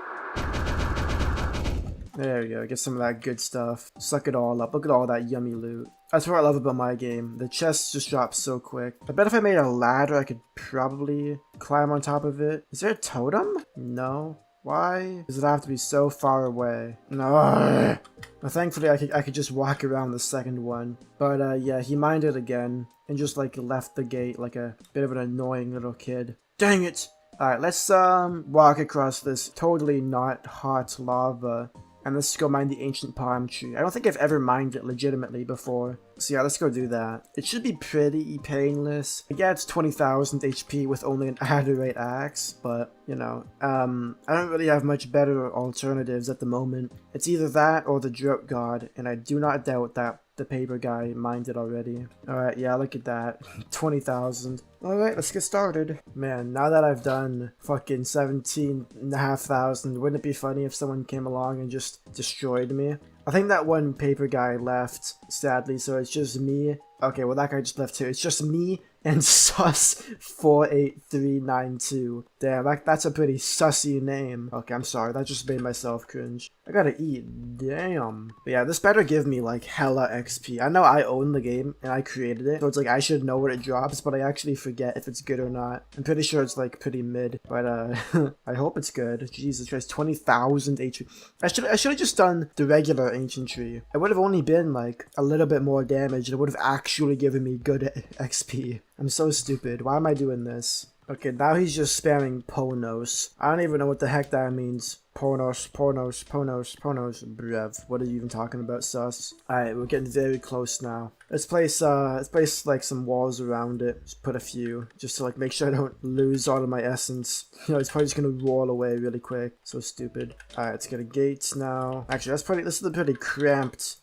Speaker 1: There we go, get some of that good stuff. Suck it all up. Look at all that yummy loot. That's what I love about my game. The chests just drop so quick. I bet if I made a ladder, I could probably climb on top of it. Is there a totem? No. Why does it have to be so far away? No. Well, thankfully, I could just walk around the second one. But yeah, he mined it again and just like left the gate like a bit of an annoying little kid. Dang it! Alright, let's walk across this totally not hot lava. And let's go mine the ancient palm tree. I don't think I've ever mined it legitimately before. So yeah, let's go do that. It should be pretty painless. Yeah, it's 20,000 HP with only an adderite axe, but, you know, I don't really have much better alternatives at the moment. It's either that or the drought god, and I do not doubt that the paper guy mined it already. Alright, yeah, look at that. 20,000. Alright, let's get started. Man, now that I've done fucking 17,500, wouldn't it be funny if someone came along and just destroyed me? I think that one paper guy left, sadly, so it's just me. Okay, well that guy just left too. It's just me and Sus48392. Damn, that's a pretty sussy name. Okay, I'm sorry, that just made myself cringe. I gotta eat, damn. But yeah, this better give me like hella XP. I know I own the game and I created it, so it's like I should know what it drops, but I actually forget if it's good or not. I'm pretty sure it's like pretty mid, but I hope it's good. Jesus Christ, 20,000 HP. I should have just done the regular ancient tree. It would have only been like a little bit more damage and it would have actually given me good XP. I'm so stupid. Why am I doing this? Okay, now he's just spamming Ponos. I don't even know what the heck that means. Ponos, bruv. What are you even talking about, sus? Alright, we're getting very close now. Let's place like some walls around it. Just put a few, just to like make sure I don't lose all of my essence. You know, it's probably just gonna roll away really quick. So stupid. Alright, let's get a gate now. Actually, this is a pretty cramped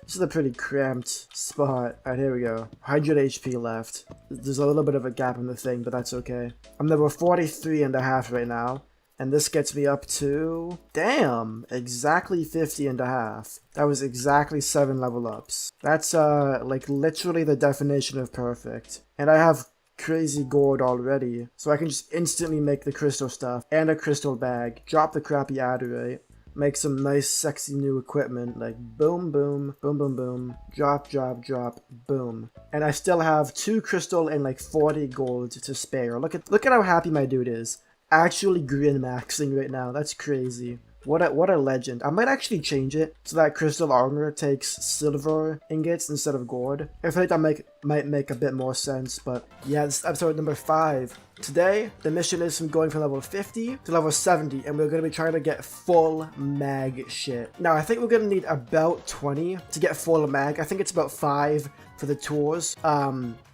Speaker 1: spot. Alright, here we go. 100 HP left. There's a little bit of a gap in the thing, but that's okay. I'm level 43.5 right now. And this gets me up to, damn, exactly 50.5. That was exactly 7 level ups. That's like literally the definition of perfect. And I have crazy gold already, so I can just instantly make the crystal stuff and a crystal bag, drop the crappy adderite, make some nice sexy new equipment like boom boom boom boom boom, drop drop drop, boom. And I still have 2 crystal and like 40 gold to spare. Look at how happy my dude is. Actually grin maxing right now. That's crazy. What a legend. I might actually change it so that crystal armor takes silver ingots instead of gold. I feel like that might make a bit more sense, but yeah, this is episode number 5. Today, the mission is from going from level 50 to level 70, and we're going to be trying to get full mag shit. Now, I think we're going to need about 20 to get full mag. I think it's about 5 for the tools,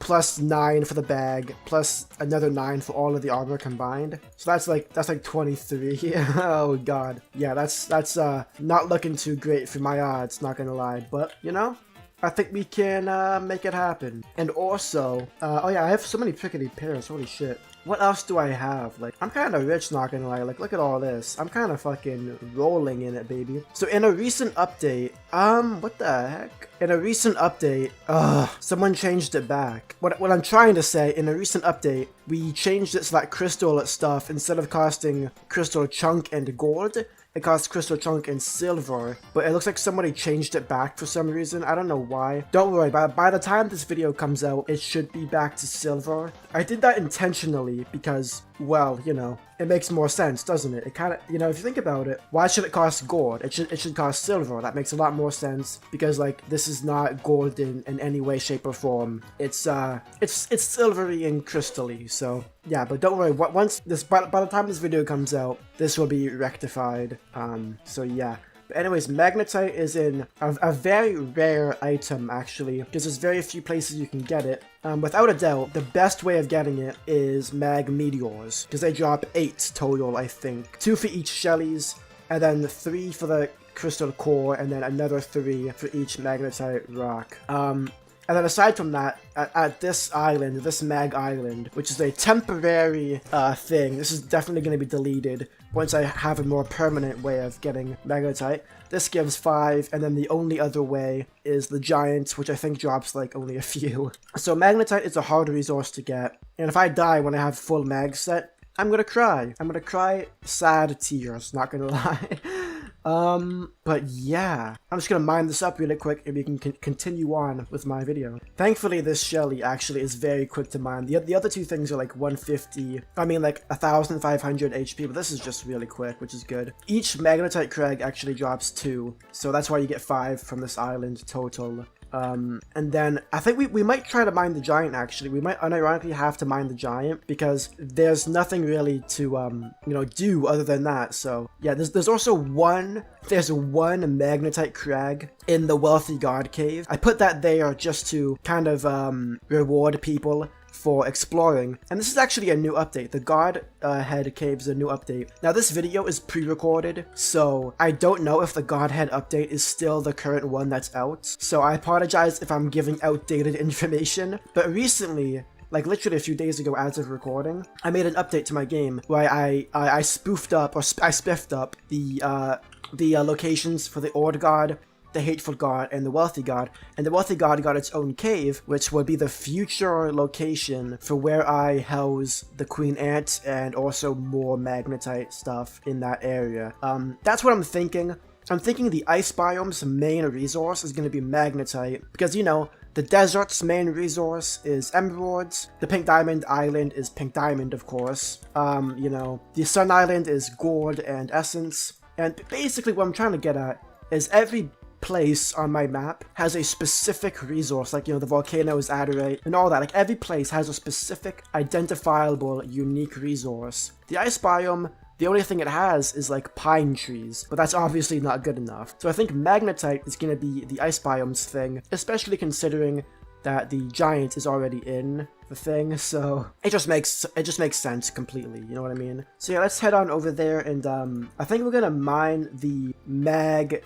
Speaker 1: plus 9 for the bag, plus another 9 for all of the armor combined. So that's like 23. Oh god. Yeah, that's not looking too great for my odds, not gonna lie, but you know, I think we can make it happen. And also, oh yeah, I have so many prickly pears, holy shit. What else do I have? Like, I'm kind of rich, not gonna lie. Like, look at all this. I'm kind of fucking rolling in it, baby. So in a recent update, what the heck? In a recent update, someone changed it back. What I'm trying to say, in a recent update, we changed it so that crystal stuff, instead of costing crystal chunk and gold, it costs crystal chunk and silver, but it looks like somebody changed it back for some reason. I don't know why. Don't worry, by the time this video comes out, it should be back to silver. I did that intentionally because, well, you know, it makes more sense, doesn't it? It kind of, you know, if you think about it, why should it cost gold? It should cost silver. That makes a lot more sense because, like, this is not gold in any way, shape, or form. It's silvery and crystally. So yeah, but don't worry. Once this, by the time this video comes out, this will be rectified. So yeah. But anyways, magnetite is in a very rare item, actually, because there's very few places you can get it. Without a doubt, the best way of getting it is mag meteors, because they drop 8 total, I think. 2 for each shellies, and then 3 for the crystal core, and then another 3 for each magnetite rock. And then aside from that, at this island, this mag island, which is a temporary thing, this is definitely going to be deleted once I have a more permanent way of getting magnetite. This gives 5, and then the only other way is the giant, which I think drops like only a few. So magnetite is a hard resource to get, and if I die when I have full mag set, I'm gonna cry. I'm gonna cry sad tears, not gonna lie. But yeah, I'm just gonna mine this up really quick and we can continue on with my video. Thankfully, this shelly actually is very quick to mine. The other 2 things are like 150, I mean like 1500 HP, but this is just really quick, which is good. Each magnetite crag actually drops 2, so that's why you get 5 from this island total. And then I think we might try to mine the giant, actually. We might unironically have to mine the giant because there's nothing really to, you know, do other than that. So yeah, there's also one magnetite crag in the wealthy god cave. I put that there just to kind of, reward people for exploring, and this is actually a new update. The god head cave is a new update. Now this video is pre-recorded, so I don't know if the godhead update is still the current one that's out, so I apologize if I'm giving outdated information, but recently, like literally a few days ago as of recording, I made an update to my game where I spoofed up, or I spiffed up the locations for the Ord god, the hateful god, and the wealthy god, and the wealthy god got its own cave, which will be the future location for where I house the queen ant and also more magnetite stuff in that area. That's what I'm thinking. I'm thinking the ice biome's main resource is going to be magnetite, because, you know, the desert's main resource is emeralds, the pink diamond island is pink diamond, of course, you know, the sun island is gold and essence, and basically what I'm trying to get at is every place on my map has a specific resource, like, you know, the volcano is adorate and all that. Like, every place has a specific identifiable unique resource. The ice biome, the only thing it has is like pine trees, but that's obviously not good enough. So I think magnetite is going to be the ice biome's thing, especially considering that the giant is already in the thing, so it just makes sense completely, you know what I mean? So yeah, let's head on over there, and I think we're gonna mine the mag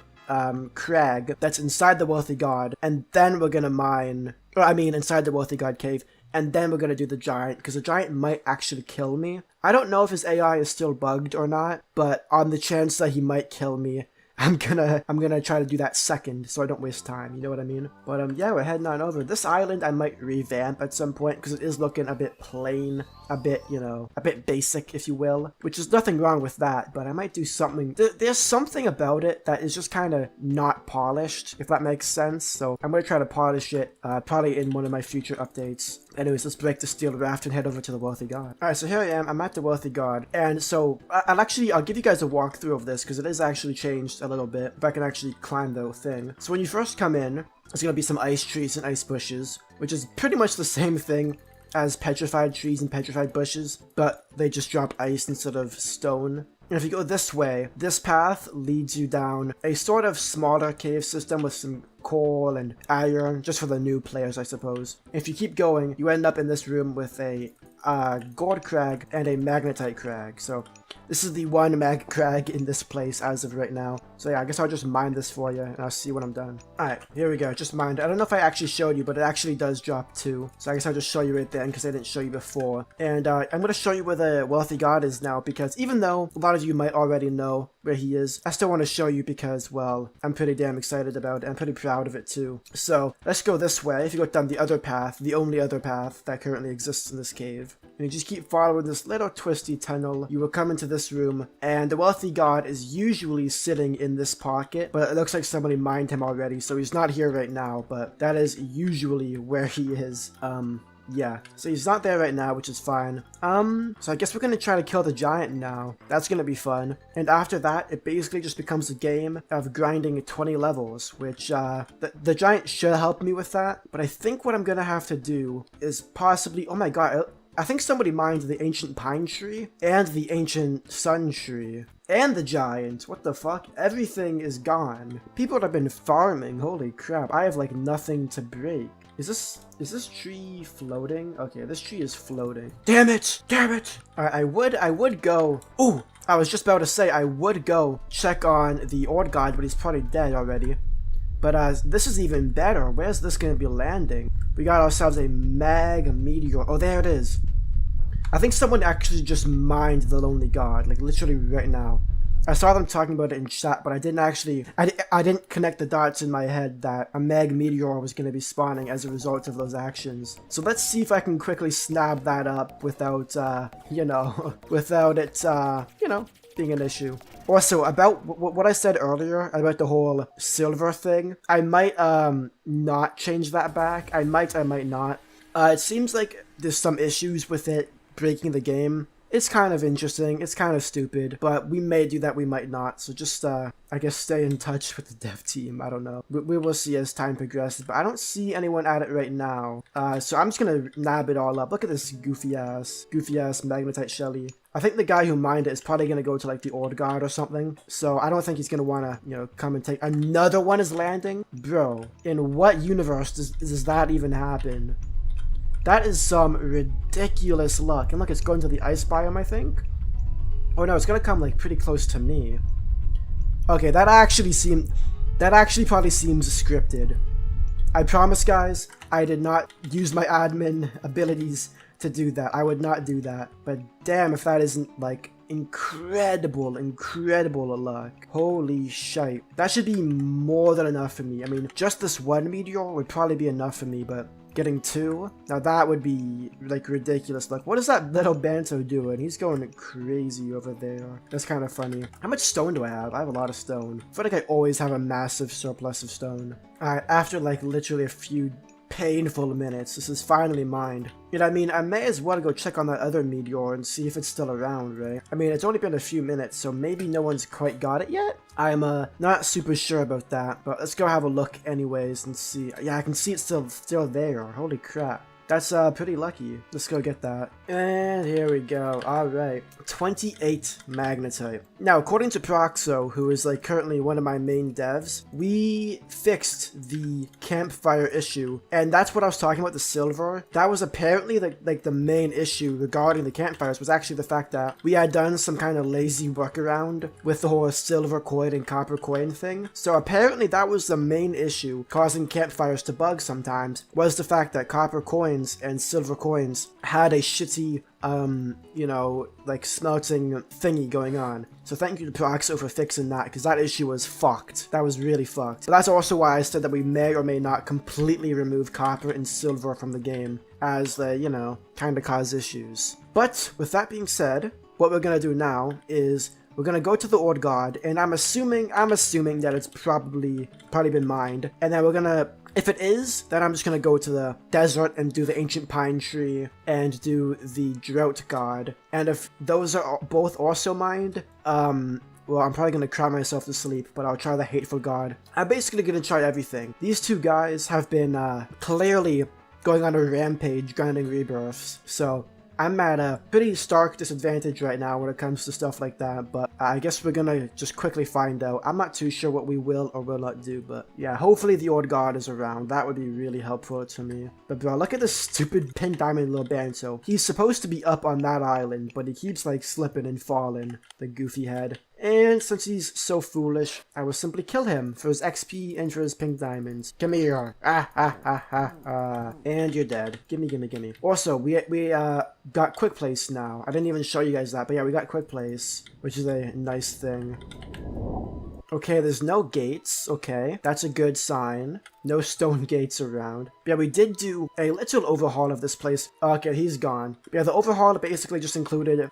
Speaker 1: crag that's inside the wealthy god, and then we're gonna mine, or I mean inside the wealthy god cave, and then we're gonna do the giant, because the giant might actually kill me. I don't know if his AI is still bugged or not, but on the chance that he might kill me, I'm gonna try to do that second, so I don't waste time, you know what I mean? But yeah, we're heading on over. This island I might revamp at some point, because it is looking a bit plain. a bit, you know, a bit basic, if you will, which is nothing wrong with that, but I might do something. There's something about it that is just kind of not polished, if that makes sense. So I'm going to try to polish it, probably in one of my future updates. Anyways, let's break the steel raft and head over to the wealthy god. Alright, so here I am. I'm at the wealthy god. And so I'll give you guys a walkthrough of this because it is actually changed a little bit. If I can actually climb the thing. So when you first come in, there's going to be some ice trees and ice bushes, which is pretty much the same thing as petrified trees and petrified bushes, but they just drop ice instead of stone. And if you go this way, this path leads you down a sort of smaller cave system with some coal and iron, just for the new players, I suppose. If you keep going, you end up in this room with a gold crag and a magnetite crag. So this is the one mag crag in this place as of right now. So yeah, I guess I'll just mine this for you and I'll see when I'm done. Alright, here we go, just mined. I don't know if I actually showed you, but it actually does drop 2. So I guess I'll just show you right then because I didn't show you before. And I'm going to show you where the wealthy god is now, because even though a lot of you might already know where he is, I still want to show you because, well, I'm pretty damn excited about it. I'm pretty proud of it too. So let's go this way. If you go down the other path, the only other path that currently exists in this cave, and you just keep following this little twisty tunnel, you will come into this room, and the wealthy god is usually sitting in this pocket, but it looks like somebody mined him already, so he's not here right now, but that is usually where he is. Yeah, so he's not there right now, which is fine. So I guess we're gonna try to kill the giant now. That's gonna be fun. And after that, it basically just becomes a game of grinding 20 levels, which, the giant should help me with that. But I think what I'm gonna have to do is possibly, oh my god, I think somebody mined the ancient pine tree, and the ancient sun tree, and the giant. What the fuck? Everything is gone. People have been farming, holy crap. I have like nothing to break. Is this tree floating? Okay, this tree is floating. Damn it! Damn it! Alright, I would go. Oh, I was just about to say I would go check on the old god, but he's probably dead already. But this is even better. Where's this gonna be landing? We got ourselves a mag meteor. Oh, there it is. I think someone actually just mined the lonely god, like literally right now. I saw them talking about it in chat, but I didn't actually, I didn't connect the dots in my head that a mag meteor was going to be spawning as a result of those actions. So let's see if I can quickly snap that up without, you know, without it, you know, being an issue. Also, about what I said earlier about the whole silver thing, I might, not change that back. I might not. It seems like there's some issues with it breaking the game. It's kind of interesting, it's kind of stupid, but we may do that, we might not, so just, I guess stay in touch with the dev team, I don't know. We will see as time progresses, but I don't see anyone at it right now, so I'm just gonna nab it all up. Look at this goofy ass magnetite Shelly. I think the guy who mined it is probably gonna go to like the old guard or something, so I don't think he's gonna wanna, you know, come and take. Another one is landing? Bro, in what universe does that even happen? That is some ridiculous luck. And look, it's going to the ice biome, I think. Oh no, it's gonna come like pretty close to me. Okay, that actually probably seems scripted. I promise, guys, I did not use my admin abilities to do that. I would not do that. But damn if that isn't like incredible luck. Holy shite. That should be more than enough for me. I mean, just this one meteor would probably be enough for me, but getting 2? Now that would be like ridiculous luck. What is that little Banto doing? He's going crazy over there. That's kind of funny. How much stone do I have? I have a lot of stone. I feel like I always have a massive surplus of stone. Alright, after like literally a few painful minutes, this is finally mined. You know what I mean? I may as well go check on that other meteor and see if it's still around, right? I mean, it's only been a few minutes, so maybe no one's quite got it yet? I'm not super sure about that, but let's go have a look anyways and see. Yeah, I can see it's still there. Holy crap. That's pretty lucky. Let's go get that. And here we go. Alright. 28 magnetite. Now, according to Proxo, who is like currently one of my main devs, we fixed the campfire issue. And that's what I was talking about, the silver. That was apparently like the main issue regarding the campfires was actually the fact that we had done some kind of lazy workaround with the whole silver coin and copper coin thing. So apparently that was the main issue causing campfires to bug sometimes, was the fact that copper coins and silver coins had a shitty fancy, you know, like smelting thingy going on. So thank you to Proxo for fixing that, because that issue was fucked. That was really fucked. But that's also why I said that we may or may not completely remove copper and silver from the game, as they, you know, kind of cause issues. But with that being said, what we're gonna do now is we're gonna go to the Ord God, and I'm assuming that it's probably been mined, and then we're gonna, if it is, then I'm just gonna go to the desert and do the ancient pine tree and do the drought god. And if those are both also mined, well, I'm probably gonna cry myself to sleep, but I'll try the hateful god. I'm basically gonna try everything. These two guys have been clearly going on a rampage grinding rebirths, so I'm at a pretty stark disadvantage right now when it comes to stuff like that, but I guess we're gonna just quickly find out. I'm not too sure what we will or will not do, but yeah, hopefully the Ord God is around. That would be really helpful to me. But bro, look at this stupid pin diamond little banto. He's supposed to be up on that island, but he keeps like slipping and falling, the goofy head. And since he's so foolish, I will simply kill him for his XP and for his pink diamonds. Come here. And you're dead. Gimme. Also, we got quick place now. I didn't even show you guys that, but yeah, we got quick place, which is a nice thing. Okay, there's no gates. Okay, that's a good sign. No stone gates around. But yeah, we did do a little overhaul of this place. Okay, he's gone. But yeah, the overhaul basically just included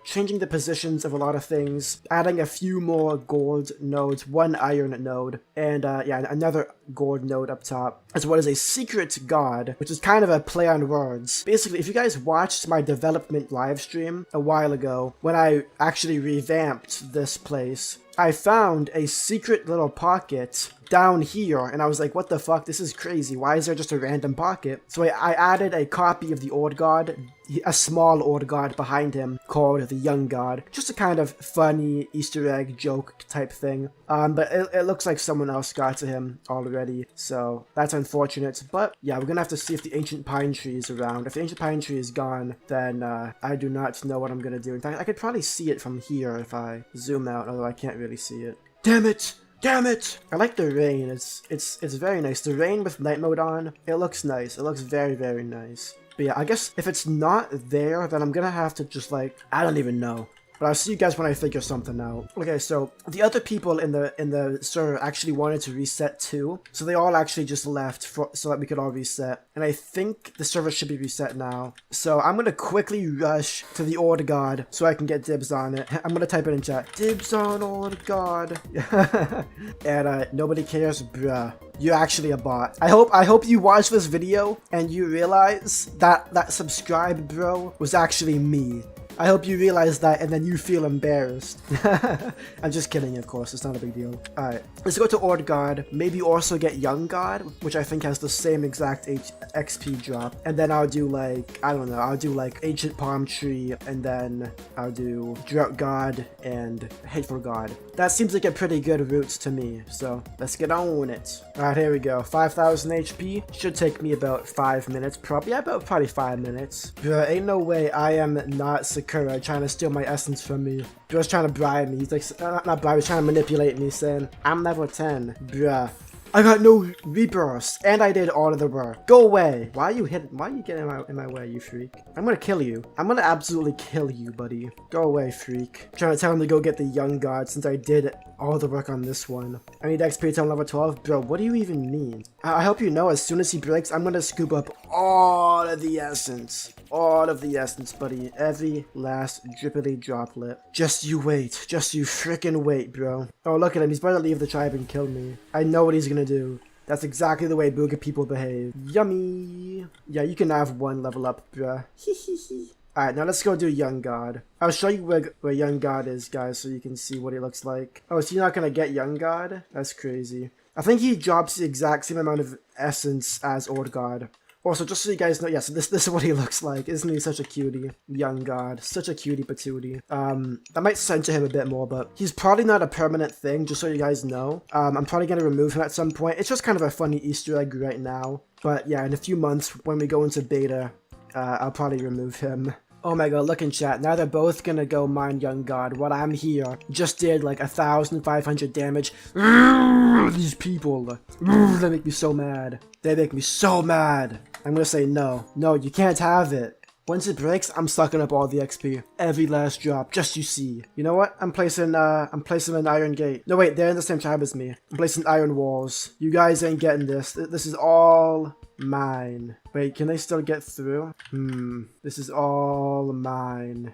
Speaker 1: changing the positions of a lot of things, adding a few more gold nodes, one iron node, and yeah, another gold node up top, as well as a secret god, which is kind of a play on words. Basically, if you guys watched my development live stream a while ago, when I actually revamped this place, I found a secret little pocket down here, and I was like, what the fuck, this is crazy, why is there just a random pocket? So I added a copy of the Ord God, a small Ord God behind him called the Young God, just a kind of funny Easter egg joke type thing, but it looks like someone else got to him already, so that's unfortunate. But yeah, we're gonna have to see if the ancient pine tree is around. If the ancient pine tree is gone, then I do not know what I'm gonna do. In fact, I could probably see it from here if I zoom out, although I can't really see it. Damn it! Damn it! I like the rain. It's very nice. The rain with night mode on, it looks nice. It looks very, very nice. But yeah, I guess if it's not there, then I'm gonna have to just like, I don't even know. But I'll see you guys when I figure something out. Okay, so the other people in the server actually wanted to reset too, so they all actually just left so that we could all reset. And I think the server should be reset now. So I'm gonna quickly rush to the Ord God so I can get dibs on it. I'm gonna type it in chat. Dibs on Ord God. And nobody cares, bruh. You're actually a bot. I hope you watch this video and you realize that subscribe bro was actually me. I hope you realize that and then you feel embarrassed. I'm just kidding, of course, it's not a big deal. Alright, let's go to Ord God, maybe also get Young God, which I think has the same exact XP drop. And then I'll do like, I don't know, I'll do like Ancient Palm Tree, and then I'll do Drought God and Hateful God. That seems like a pretty good route to me, so let's get on it. Alright, here we go. 5,000 HP. Should take me about 5 minutes, probably 5 minutes. Bruh, ain't no way I am not Sakura trying to steal my essence from me. Bruh's trying to bribe me. He's like, not bribe, he's trying to manipulate me, saying, I'm level 10. Bruh. I got no rebirths, and I did all of the work. Go away. Why are you getting in my way, you freak? I'm gonna kill you. I'm gonna absolutely kill you, buddy. Go away, freak. I'm trying to tell him to go get the Young God since I did all the work on this one. I need XP till level 12. Bro, what do you even mean? I hope you know, as soon as he breaks, I'm gonna scoop up all of the essence. All of the essence, buddy. Every last drippity droplet. Just you wait. Just you frickin' wait, bro. Oh, look at him. He's about to leave the tribe and kill me. I know what he's gonna do. That's exactly the way Booga people behave. Yummy. Yeah, you can have one level up, bruh. Alright, now let's go do Young God. I'll show you where Young God is, guys, so you can see what he looks like. Oh, is he not gonna get Young God? That's crazy. I think he drops the exact same amount of essence as Ord God. Also, just so you guys know, yeah, so this is what he looks like. Isn't he such a cutie? Young God. Such a cutie patootie. I might censor him a bit more, but he's probably not a permanent thing, just so you guys know. I'm probably going to remove him at some point. It's just kind of a funny Easter egg right now. But yeah, in a few months, when we go into beta, I'll probably remove him. Oh my god, look in chat. Now they're both gonna go mine Young God while I'm here. Just did like 1,500 damage. These people. They make me so mad. They make me so mad. I'm gonna say no. No, you can't have it. Once it breaks, I'm sucking up all the XP. Every last drop, just you see. You know what? I'm placing an iron gate. No wait, they're in the same tribe as me. I'm placing iron walls. You guys ain't getting this. This is all mine. Wait, can they still get through? This is all mine.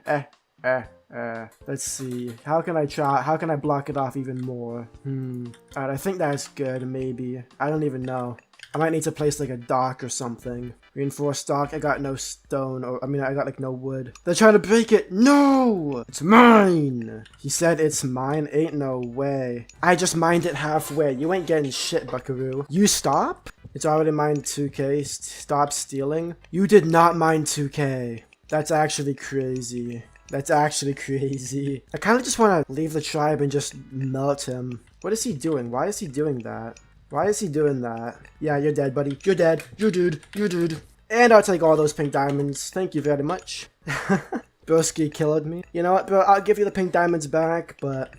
Speaker 1: Let's see. How can I block it off even more? Alright, I think that's good, maybe. I don't even know. I might need to place like a dock or something. Reinforced dock. I got no stone, or I mean, I got like no wood. They're trying to break it. No! It's mine! He said it's mine? Ain't no way. I just mined it halfway. You ain't getting shit, buckaroo. You stop? It's already mined 2k. Stop stealing. You did not mine 2k. That's actually crazy. That's actually crazy. I kind of just want to leave the tribe and just melt him. What is he doing? Why is he doing that? Why is he doing that? Yeah, you're dead, buddy. You're dead. You're dude. You're dude. And I'll take all those pink diamonds. Thank you very much. Broski killed me. You know what, bro? I'll give you the pink diamonds back, but...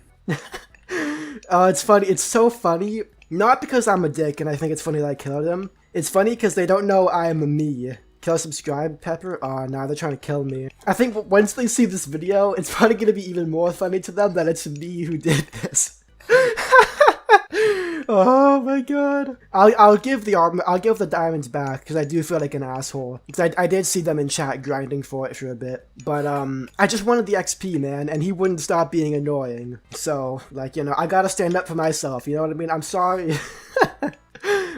Speaker 1: Oh, it's funny. It's so funny. Not because I'm a dick and I think it's funny that I killed him. It's funny because they don't know I'm me. Kill, subscribe, Pepper? Oh, nah, they're trying to kill me. I think once they see this video, it's probably going to be even more funny to them that it's me who did this. Oh my god. I'll give the diamonds back because I do feel like an asshole. Because I did see them in chat grinding for it for a bit. But I just wanted the XP, man, and he wouldn't stop being annoying. So, like, you know, I gotta stand up for myself, you know what I mean? I'm sorry.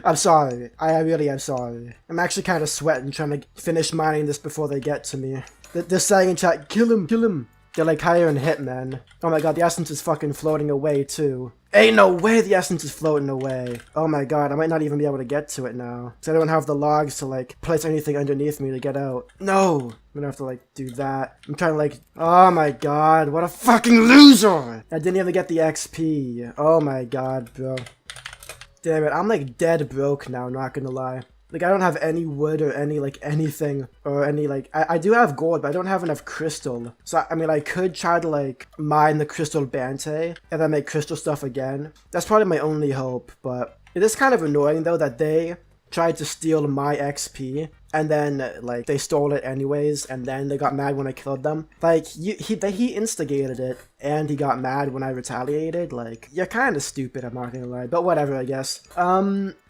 Speaker 1: I'm sorry. I really am sorry. I'm actually kind of sweating trying to finish mining this before they get to me. They're saying in chat, kill him, kill him. They're like hiring hitmen. Oh my god, the essence is fucking floating away too. Ain't no way the essence is floating away. Oh my god, I might not even be able to get to it now. Because I don't have the logs to like place anything underneath me to get out. No! I'm gonna have to like do that. I'm trying to like, oh my god, what a fucking loser! I didn't even get the XP. Oh my god, bro. Damn it, I'm like dead broke now, not gonna lie. Like, I don't have any wood or any, like, anything, or any, like, I do have gold, but I don't have enough crystal. So, I mean, I could try to, like, mine the crystal bante, and then make crystal stuff again. That's probably my only hope, but it is kind of annoying, though, that they tried to steal my XP, and then, like, they stole it anyways, and then they got mad when I killed them. Like, he instigated it, and he got mad when I retaliated. Like, you're kind of stupid, I'm not gonna lie, but whatever, I guess.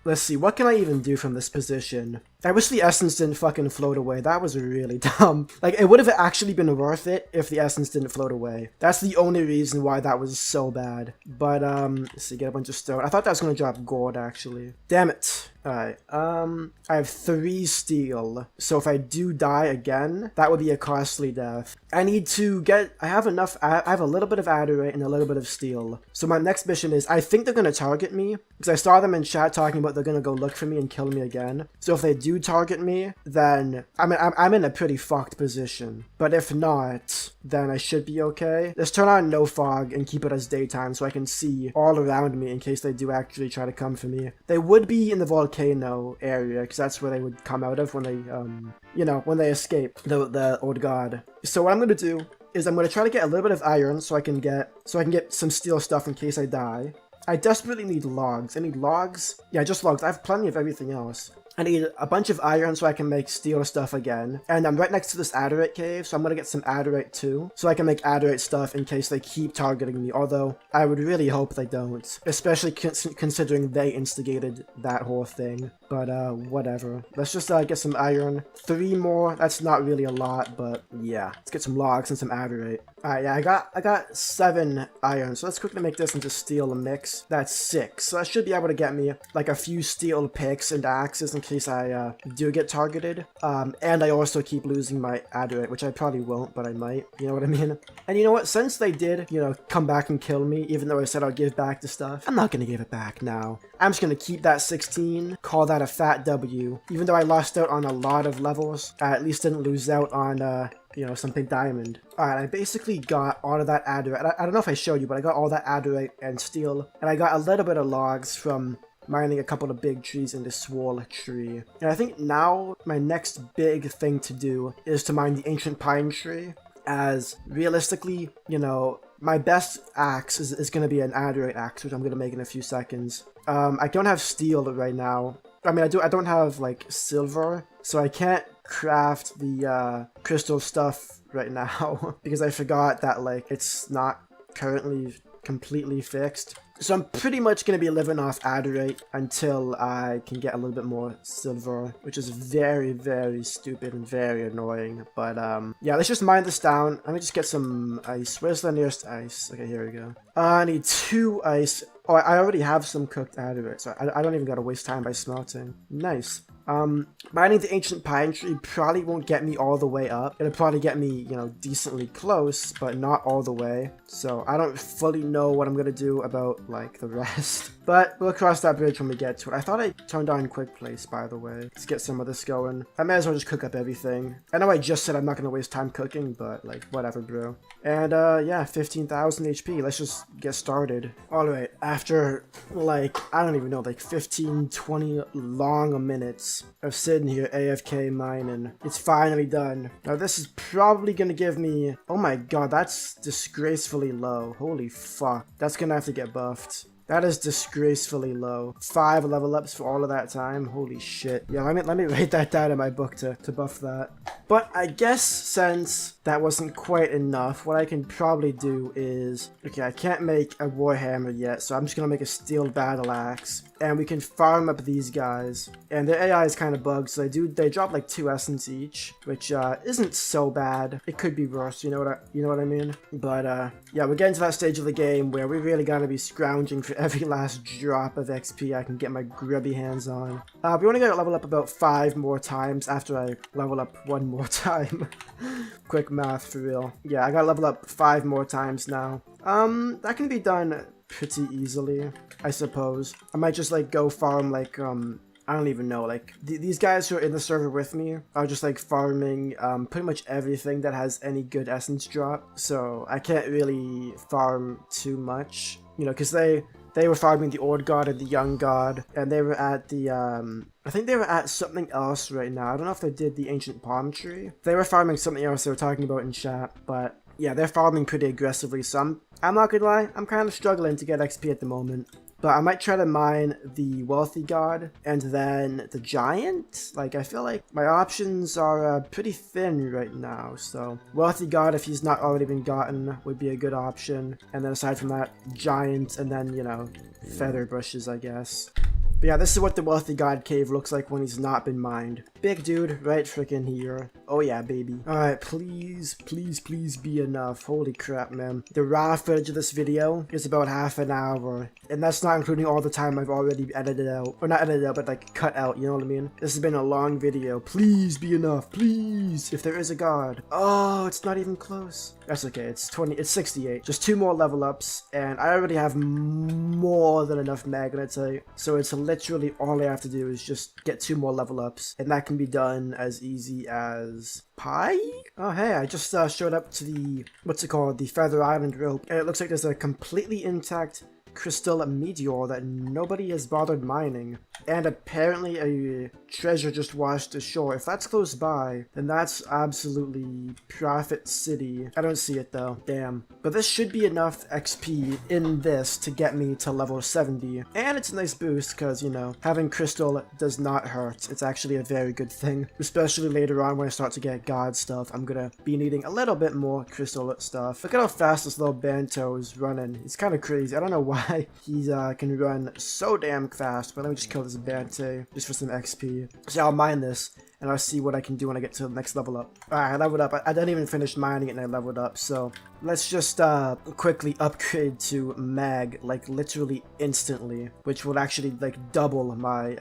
Speaker 1: Let's see, what can I even do from this position? I wish the essence didn't fucking float away. That was really dumb. Like, it would have actually been worth it if the essence didn't float away. That's the only reason why that was so bad. But, let's see, get a bunch of stone. I thought that was gonna drop gold, actually. Damn it. Alright, I have 3 steel. So if I do die again, that would be a costly death. I need to get, I have a little bit of adderite and a little bit of steel. So my next mission is, I think they're gonna target me, because I saw them in chat talking about they're gonna go look for me and kill me again. So if they do target me, then I'm in a pretty fucked position. But if not, then I should be okay. Let's turn on no fog and keep it as daytime so I can see all around me in case they do actually try to come for me. They would be in the volcano area because that's where they would come out of when they you know, when they escape the old god. So what I'm gonna do is I'm gonna try to get a little bit of iron so I can get some steel stuff in case I die. I desperately need logs. I need logs. Yeah, just logs. I have plenty of everything else. I need a bunch of iron so I can make steel stuff again. And I'm right next to this adderite cave, so I'm gonna get some adderite too. So I can make adderite stuff in case they keep targeting me, although I would really hope they don't. Especially considering they instigated that whole thing. But whatever. Let's just get some iron. 3 more, that's not really a lot, but yeah. Let's get some logs and some adderite. Alright, yeah, I got 7 iron, so let's quickly make this into steel mix. That's 6, so I should be able to get me like a few steel picks and axes in case I do get targeted. And I also keep losing my adderite, which I probably won't, but I might, you know what I mean? And you know what, since they did, you know, come back and kill me, even though I said I'll give back the stuff, I'm not gonna give it back now. I'm just gonna keep that 16, call that a fat W. Even though I lost out on a lot of levels, I at least didn't lose out on, you know, some big diamond. Alright, I basically got all of that adderite. I don't know if I showed you, but I got all that adderite and steel. And I got a little bit of logs from mining a couple of big trees in this swirl tree. And I think now my next big thing to do is to mine the ancient pine tree. As realistically, you know, my best axe is going to be an adderite axe, which I'm going to make in a few seconds. I don't have steel right now. I mean, I don't have like silver, so I can't craft the crystal stuff right now because I forgot that like it's not currently completely fixed. So I'm pretty much going to be living off adderite until I can get a little bit more silver, which is very, very stupid and very annoying. But yeah, let's just mine this down. Let me just get some ice. Where's the nearest ice? Okay, here we go. I need 2 ice. Oh, I already have some cooked adderite, so I don't even got to waste time by smelting. Nice. Mining the ancient pine tree probably won't get me all the way up. It'll probably get me, you know, decently close, but not all the way. So I don't fully know what I'm gonna do about, like, the rest. But we'll cross that bridge when we get to it. I thought I turned on quick place, by the way. Let's get some of this going. I may as well just cook up everything. I know I just said I'm not gonna waste time cooking, but, like, whatever, bro. And, yeah, 15,000 HP. Let's just get started. Alright, after, like, I don't even know, like, 15, 20 long minutes of sitting here AFK mining, it's finally done. Now, this is probably gonna give me... Oh my god, that's disgracefully low. Holy fuck. That's gonna have to get buffed. That is disgracefully low. 5 level ups for all of that time. Holy shit. Yeah, let me write that down in my book to buff that. But I guess since that wasn't quite enough, what I can probably do is... Okay, I can't make a warhammer yet, so I'm just gonna make a steel battle axe. And we can farm up these guys. And their AI is kind of bugged, so they drop like 2 essence each, which isn't so bad. It could be worse, you know what I mean? But yeah, we're getting to that stage of the game where we really gotta be scrounging for every last drop of XP I can get my grubby hands on. We only gotta level up about 5 more times after I level up 1 more time. Quick math for real. Yeah, I gotta level up 5 more times now. That can be done pretty easily, I suppose. I might just like go farm like I don't even know, like these guys who are in the server with me are just like farming pretty much everything that has any good essence drop, so I can't really farm too much, you know, because they were farming the old god and the young god, and they were at the I think they were at something else right now. I don't know if they did the ancient palm tree. They were farming something else they were talking about in chat, but yeah, they're farming pretty aggressively, so I'm not gonna lie, I'm kind of struggling to get XP at the moment. But I might try to mine the wealthy god and then the giant. Like, I feel like my options are pretty thin right now. So wealthy god, if he's not already been gotten, would be a good option. And then aside from that, giant and then, you know, feather bushes, I guess. But yeah, this is what the wealthy god cave looks like when he's not been mined. Big dude, right freaking here. Oh yeah, baby. Alright, please, please, please be enough. Holy crap, man. The raw footage of this video is about half an hour. And that's not including all the time I've already edited out. Or not edited out, but like cut out, you know what I mean? This has been a long video. Please be enough, please. If there is a god. Oh, it's not even close. That's okay, it's 68. Just 2 more level ups, and I already have more than enough magnetite. So it's literally all I have to do is just get 2 more level ups, and that can be done as easy as pie? Oh hey, I just showed up to the, what's it called, the Feather Island rope, and it looks like there's a completely intact crystal meteor that nobody has bothered mining, and apparently a treasure just washed ashore. If that's close by, then that's absolutely Profit City. I don't see it though, damn. But this should be enough XP in this to get me to level 70, and it's a nice boost because, you know, having crystal does not hurt. It's actually a very good thing, especially later on when I start to get god stuff. I'm gonna be needing a little bit more crystal stuff. Look at how fast this little Banto is running. It's kind of crazy. I don't know why he can run so damn fast, but let me just kill this Bante just for some XP. So yeah, I'll mine this, and I'll see what I can do when I get to the next level up. Alright, I leveled up. I didn't even finish mining it and I leveled up, so let's just quickly upgrade to mag, like literally instantly, which will actually like double my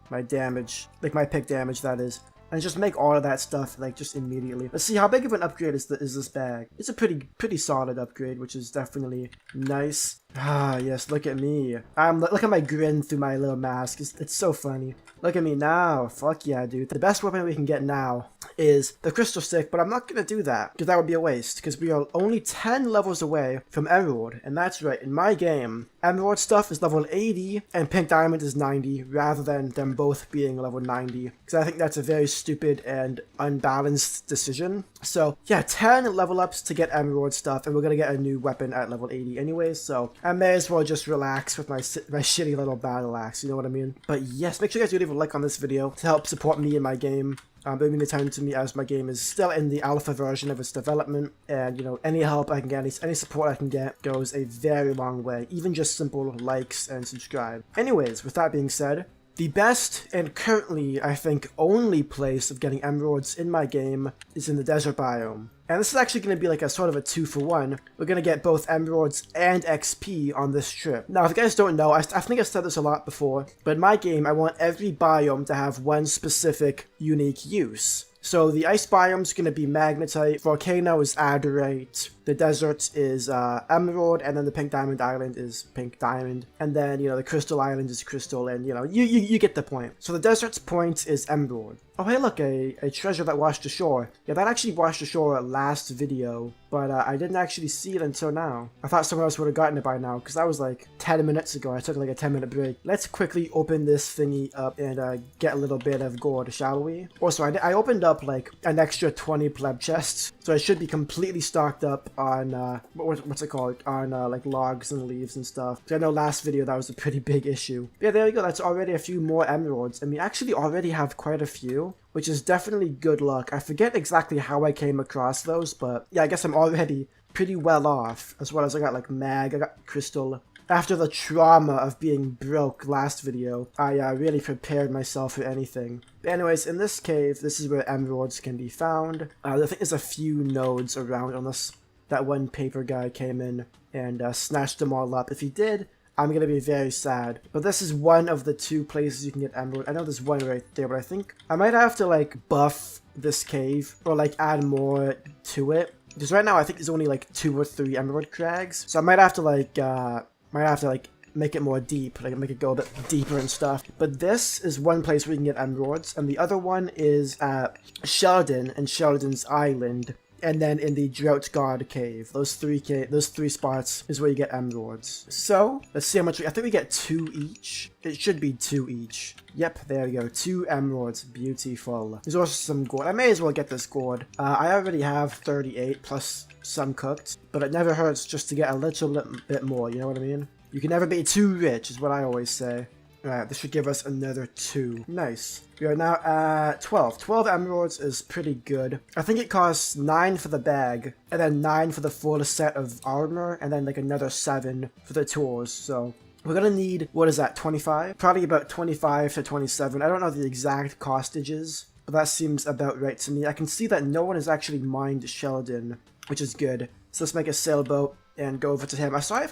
Speaker 1: my damage, like my pick damage, that is. And just make all of that stuff like just immediately. Let's see, how big of an upgrade is this bag? It's a pretty solid upgrade, which is definitely nice. Ah, yes, look at me. Look at my grin through my little mask. It's so funny. Look at me now. Fuck yeah, dude. The best weapon we can get now is the crystal stick, but I'm not gonna do that because that would be a waste, because we are only 10 levels away from emerald, and that's right, in my game, emerald stuff is level 80 and pink diamond is 90, rather than them both being level 90, because I think that's a very stupid and unbalanced decision. So yeah, 10 level ups to get emerald stuff, and we're gonna get a new weapon at level 80 anyways, so I may as well just relax with my shitty little battle axe, you know what I mean? But yes, make sure you guys do leave a like on this video to help support me in my game. Bringing the time to me as my game is still in the alpha version of its development, and you know, any help I can get, any support I can get goes a very long way, even just simple likes and subscribe. Anyways, with that being said, the best and currently, I think, only place of getting emeralds in my game is in the desert biome. And this is actually going to be like a sort of a 2-for-1. We're going to get both emeralds and XP on this trip. Now, if you guys don't know, I think I've said this a lot before, but in my game, I want every biome to have one specific unique use. So the ice biome is going to be magnetite, volcano is adorite, the desert is emerald, and then the pink diamond island is pink diamond, and then, you know, the crystal island is crystal, and, you know, you get the point. So the desert's point is emerald. Oh hey look, a treasure that washed ashore. Yeah, that actually washed ashore last video, but I didn't actually see it until now. I thought someone else would have gotten it by now, because that was like 10 minutes ago. I took like a 10-minute break. Let's quickly open this thingy up and get a little bit of gold, shall we? Also, I opened up like an extra 20 pleb chests, so I should be completely stocked up on, what's it called? On like logs and leaves and stuff. So I know last video that was a pretty big issue. But yeah, there we go. That's already a few more emeralds, and we actually already have quite a few, which is definitely good luck. I forget exactly how I came across those, but yeah, I guess I'm already pretty well off, as well as I got like mag, I got crystal. After the trauma of being broke last video, I really prepared myself for anything. But anyways, in this cave, this is where emeralds can be found. I think there's a few nodes around, unless that one paper guy came in and snatched them all up. If he did, I'm gonna be very sad. But this is one of the 2 places you can get emerald. I know there's one right there, but I think I might have to like buff this cave or like add more to it. Because right now I think there's only like 2 or 3 emerald crags. So I might have to like make it more deep, like make it go a bit deeper and stuff. But this is one place where you can get emeralds, and the other one is at Sheldon and Sheldon's Island. And then in the Drought God Cave. Those three spots is where you get emeralds. So, let's see how much I think we get 2 each. It should be 2 each. Yep, there we go. 2 emeralds. Beautiful. There's also some gold. I may as well get this gold. I already have 38 plus some cooked. But it never hurts just to get a little bit more, you know what I mean? You can never be too rich, is what I always say. Alright, this should give us another 2. Nice. We are now at 12. 12 emeralds is pretty good. I think it costs 9 for the bag, and then 9 for the full set of armor, and then like another 7 for the tools, so we're gonna need, what is that, 25? Probably about 25 to 27. I don't know the exact costages, but that seems about right to me. I can see that no one has actually mined Sheldon, which is good. So let's make a sailboat and go over to him. I'm sorry if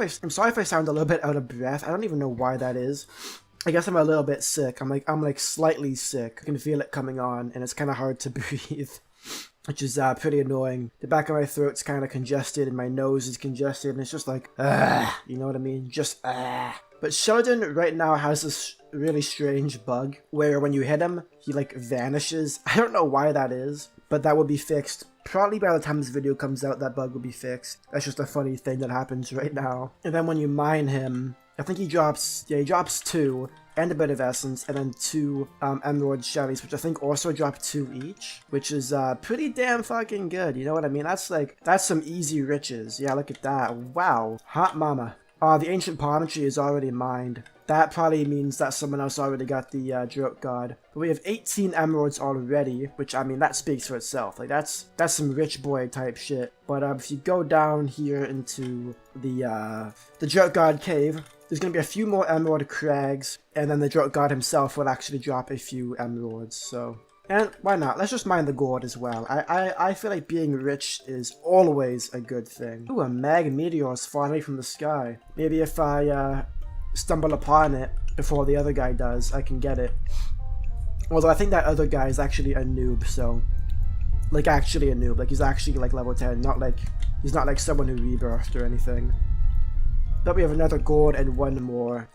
Speaker 1: I sound a little bit out of breath. I don't even know why that is. I guess I'm a little bit sick. I'm like slightly sick. I can feel it coming on, and it's kind of hard to breathe, which is pretty annoying. The back of my throat's kind of congested, and my nose is congested, and it's just like, you know what I mean? Just, But Sheldon right now has this really strange bug where when you hit him, he like vanishes. I don't know why that is, but that will be fixed. Probably by the time this video comes out, that bug will be fixed. That's just a funny thing that happens right now. And then when you mine him, I think he drops 2 and a bit of essence, and then 2 emerald shellies, which I think also drop 2 each, which is pretty damn fucking good. You know what I mean? That's some easy riches. Yeah, look at that. Wow. Hot mama. The ancient palm tree is already mined. That probably means that someone else already got the Drought God. But we have 18 emeralds already, which, I mean, that speaks for itself. Like, that's some rich boy type shit. But if you go down here into the Drought God cave, there's going to be a few more emerald crags, and then the Drought God himself will actually drop a few emeralds, so... And why not? Let's just mine the gold as well. I feel like being rich is always a good thing. Ooh, a mag meteor is falling from the sky. Maybe if I stumble upon it before the other guy does, I can get it. Although I think that other guy is actually a noob, so... Like, actually a noob. Like, he's actually, like, level 10. Not like... He's not like someone who rebirthed or anything. But we have another gold and 1 more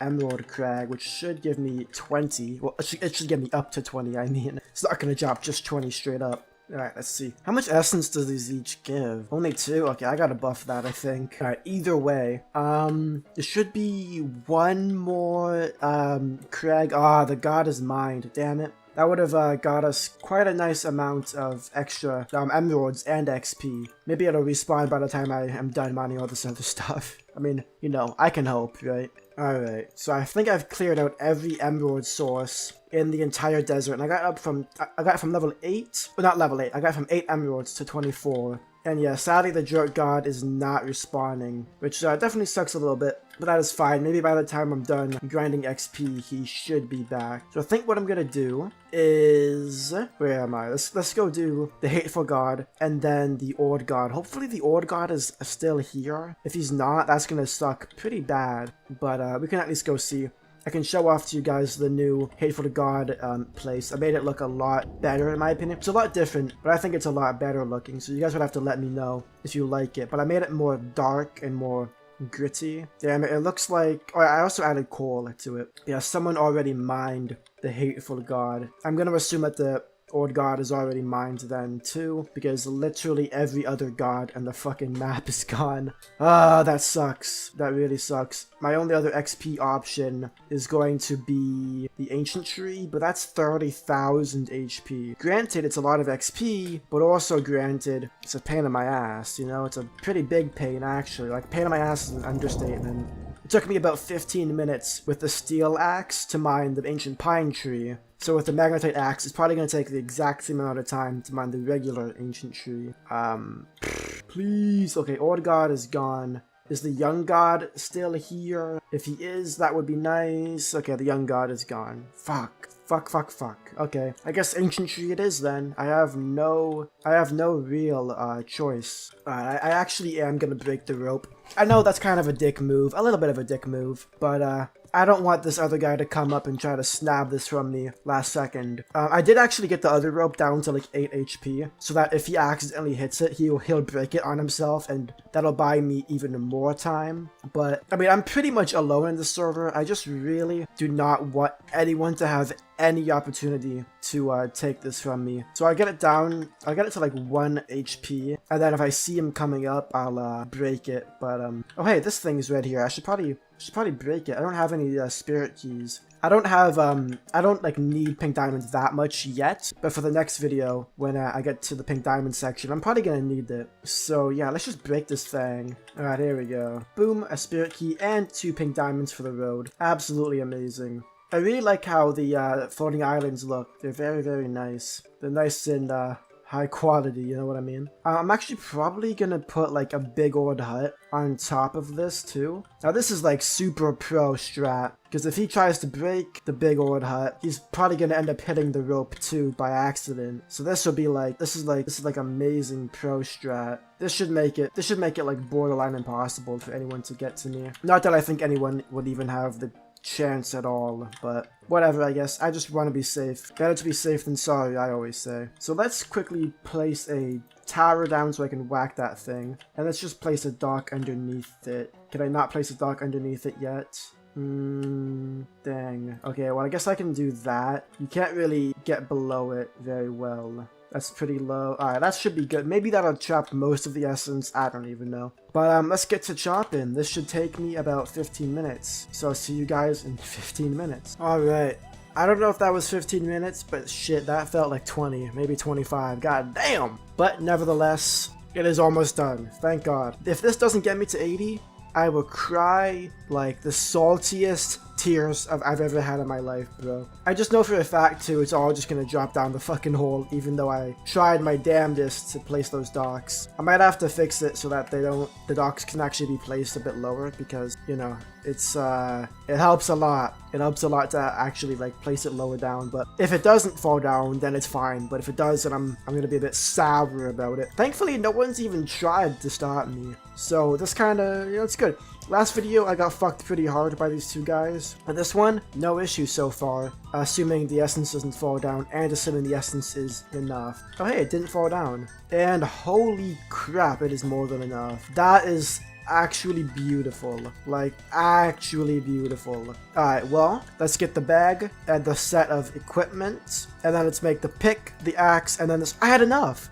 Speaker 1: emerald crag, which should give me 20. Well, it should give me up to 20, I mean. It's not going to drop just 20 straight up. Alright, let's see. How much essence does these each give? Only 2? Okay, I gotta buff that, I think. Alright, either way. There should be 1 more crag. The god is mined. Damn it. That would have got us quite a nice amount of extra emeralds and XP. Maybe it'll respawn by the time I am done mining all this other stuff. I mean, you know, I can hope, right? Alright, so I think I've cleared out every emerald source in the entire desert, and I got it from level 8, well, not level 8, I got it from 8 emeralds to 24. And yeah, sadly the Jerk God is not respawning, which definitely sucks a little bit, but that is fine. Maybe by the time I'm done grinding XP, he should be back. So I think what I'm gonna do is, where am I? Let's go do the Hateful God and then the Old God. Hopefully the Old God is still here. If he's not, that's gonna suck pretty bad, but we can at least go see. I can show off to you guys the new Hateful to God place. I made it look a lot better in my opinion. It's a lot different, but I think it's a lot better looking. So you guys would have to let me know if you like it. But I made it more dark and more gritty. Damn it, it looks like... Oh, I also added coal to it. Yeah, someone already mined the Hateful God. I'm gonna assume that the Old God is already mined then too, because literally every other god and the fucking map is gone. Ah, that sucks. That really sucks. My only other XP option is going to be the Ancient Tree, but that's 30,000 HP. Granted, it's a lot of XP, but also granted, it's a pain in my ass, you know? It's a pretty big pain, actually. Like, pain in my ass is an understatement. It took me about 15 minutes with the steel axe to mine the ancient pine tree. So with the magnetite axe, it's probably going to take the exact same amount of time to mine the regular ancient tree. Please. Okay, Old God is gone. Is the young god still here? If he is, that would be nice. Okay, the young god is gone. Fuck. Okay, I guess ancient tree it is then. I have no real choice. I actually am gonna break the rope. I know that's kind of a dick move, a little bit of a dick move, but I don't want this other guy to come up and try to snap this from me last second. I did actually get the other rope down to like 8 HP, so that if he accidentally hits it, he'll break it on himself, and that'll buy me even more time. But, I mean, I'm pretty much alone in the server. I just really do not want anyone to have any opportunity to take this from me. So I get it down, I get it to like 1 HP, and then if I see him coming up, I'll break it. But oh hey, this thing is red here. I should probably break it. I don't have any spirit keys. I don't like need pink diamonds that much yet, but for the next video, when I get to the pink diamond section, I'm probably gonna need it. So yeah, let's just break this thing. Alright, here we go. Boom, a spirit key and 2 pink diamonds for the road. Absolutely amazing. I really like how the floating islands look. They're very, very nice. They're nice and high quality, you know what I mean? I'm actually probably gonna put like a big old hut on top of this too. Now this is like super pro strat, because if he tries to break the big old hut, he's probably gonna end up hitting the rope too by accident. So this will be like, this is like amazing pro strat. This should make it like borderline impossible for anyone to get to me. Not that I think anyone would even have the chance at all, but whatever, I guess. I just want to be safe. Better to be safe than sorry, I always say. So let's quickly place a tower down so I can whack that thing, and let's just place a dock underneath it. Can I not place a dock underneath it yet? Dang. Okay, well I guess I can do that. You can't really get below it very well. That's pretty low. Alright, that should be good. Maybe that'll chop most of the essence. I don't even know. But let's get to chopping. This should take me about 15 minutes. So I'll see you guys in 15 minutes. Alright. I don't know if that was 15 minutes, but shit, that felt like 20, maybe 25. God damn! But nevertheless, it is almost done. Thank God. If this doesn't get me to 80, I will cry like the saltiest tears I've ever had in my life, bro. I just know for a fact too, it's all just gonna drop down the fucking hole, even though I tried my damnedest to place those docks. I might have to fix it so that the docks can actually be placed a bit lower, because, you know, it helps a lot. It helps a lot to actually like place it lower down, but if it doesn't fall down, then it's fine. But if it does, then I'm gonna be a bit sour about it. Thankfully, no one's even tried to stop me, so this kind of, you know, it's good. Last video, I got fucked pretty hard by these two guys, but this one, no issue so far, assuming the essence doesn't fall down, and assuming the essence is enough. Oh hey, it didn't fall down. And holy crap, it is more than enough. That is actually beautiful. Like, actually beautiful. Alright, well, let's get the bag and the set of equipment, and then let's make the pick, the axe, and then this. I had enough.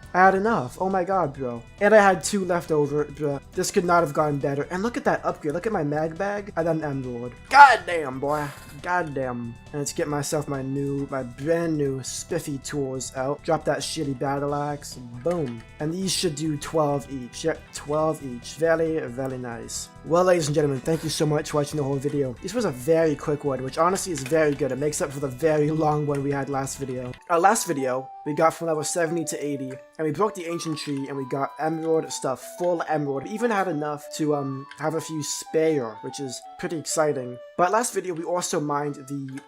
Speaker 1: Oh my god, bro. And I had 2 left over, bro. This could not have gone better. And look at that upgrade. Look at my mag bag and then emerald. God damn, boy. God damn. And let's get my myself my brand new spiffy tools out. Drop that shitty battle axe. Boom. And these should do 12 each. Yep, 12 each. Very, very nice. Well, ladies and gentlemen, thank you so much for watching the whole video. This was a very quick one, which honestly is very good. It makes up for the very long one we had last video. Our last video, we got from level 70 to 80, and we broke the ancient tree, and we got emerald stuff, full emerald. We even had enough to have a few spare, which is pretty exciting. But last video, we also mined the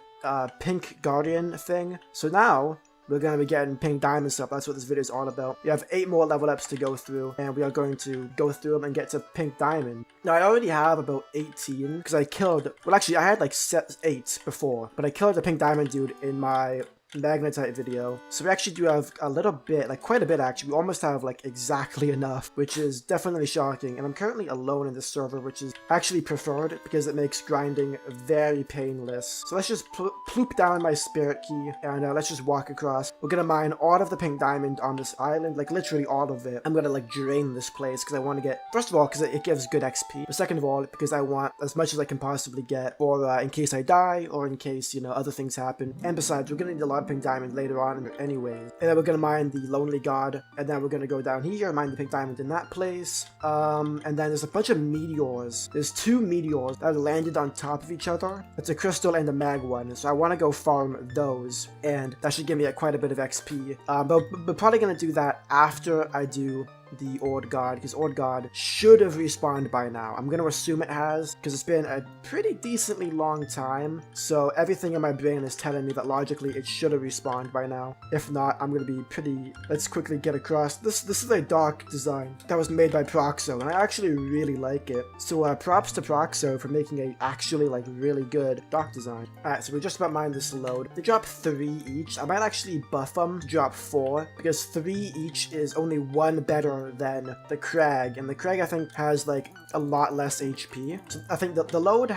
Speaker 1: pink guardian thing. So now we're going to be getting pink diamond stuff. That's what this video is all about. We have 8 more level ups to go through, and we are going to go through them and get to pink diamond. Now, I already have about 18, because I killed, well actually I had like 8 before, but I killed the pink diamond dude in my magnetite video. So we actually do have a little bit, like quite a bit actually. We almost have like exactly enough, which is definitely shocking. And I'm currently alone in this server, which is actually preferred because it makes grinding very painless. So let's just ploop down my spirit key and let's just walk across. We're gonna mine all of the pink diamond on this island, like literally all of it. I'm gonna like drain this place because I want to get, first of all, because it gives good XP, but second of all, because I want as much as I can possibly get, or in case I die, or in case, you know, other things happen. And besides, we're gonna need a lot of pink diamond later on anyways. And then we're gonna mine the lonely god, and then we're gonna go down here, mine the pink diamond in that place. And then there's a bunch of meteors. There's 2 meteors that landed on top of each other. It's a crystal and a mag one, so I want to go farm those, and that should give me quite a bit of XP. But we're probably gonna do that after I do the Old God, because Old God should have respawned by now. I'm gonna assume it has, because it's been a pretty decently long time, so everything in my brain is telling me that logically it should have respawned by now. If not, I'm gonna be pretty, let's quickly get across. This is a dark design that was made by Proxo, and I actually really like it. So props to Proxo for making a actually like really good dark design. Alright, so we're just about mine this load. They drop 3 each. I might actually buff them to drop 4, because 3 each is only 1 better than the Crag, and the Crag I think has like a lot less HP. So I think that the loads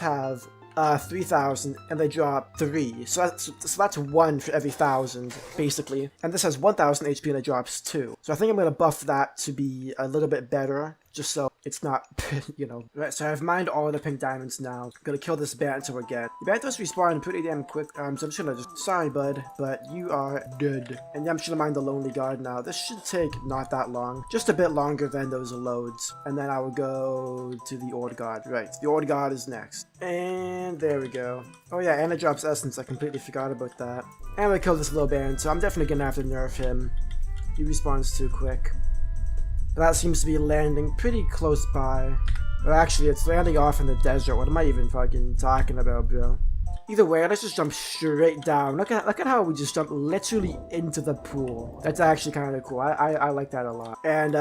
Speaker 1: have 3,000 and they drop 3, so that's 1 for every 1,000 basically, and this has 1,000 HP and it drops 2. So I think I'm gonna buff that to be a little bit better, just so it's not, you know. Right, so I've mined all the pink diamonds now. I'm gonna kill this Banter again. The Banters respawn pretty damn quick, so I'm just gonna sorry bud, but you are dead. And I'm just gonna mine the lonely god now. This should take not that long, just a bit longer than those loads. And then I will go to the Old God. Right, the Old God is next. And there we go. Oh yeah, and it drops essence, I completely forgot about that. And we killed this little Baron, so I'm definitely gonna have to nerf him. He respawns too quick. That seems to be landing pretty close by. Or actually, it's landing off in the desert. What am I even fucking talking about, bro? Either way, let's just jump straight down. Look at how we just jump literally into the pool. That's actually kind of cool. I like that a lot. And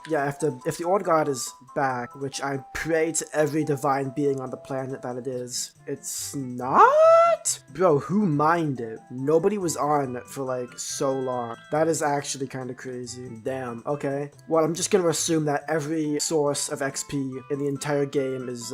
Speaker 1: yeah, if the Old God is back, which I pray to every divine being on the planet that it is, it's not? Bro, who mined it? Nobody was on for like so long. That is actually kind of crazy. Damn, okay. Well, I'm just gonna assume that every source of XP in the entire game is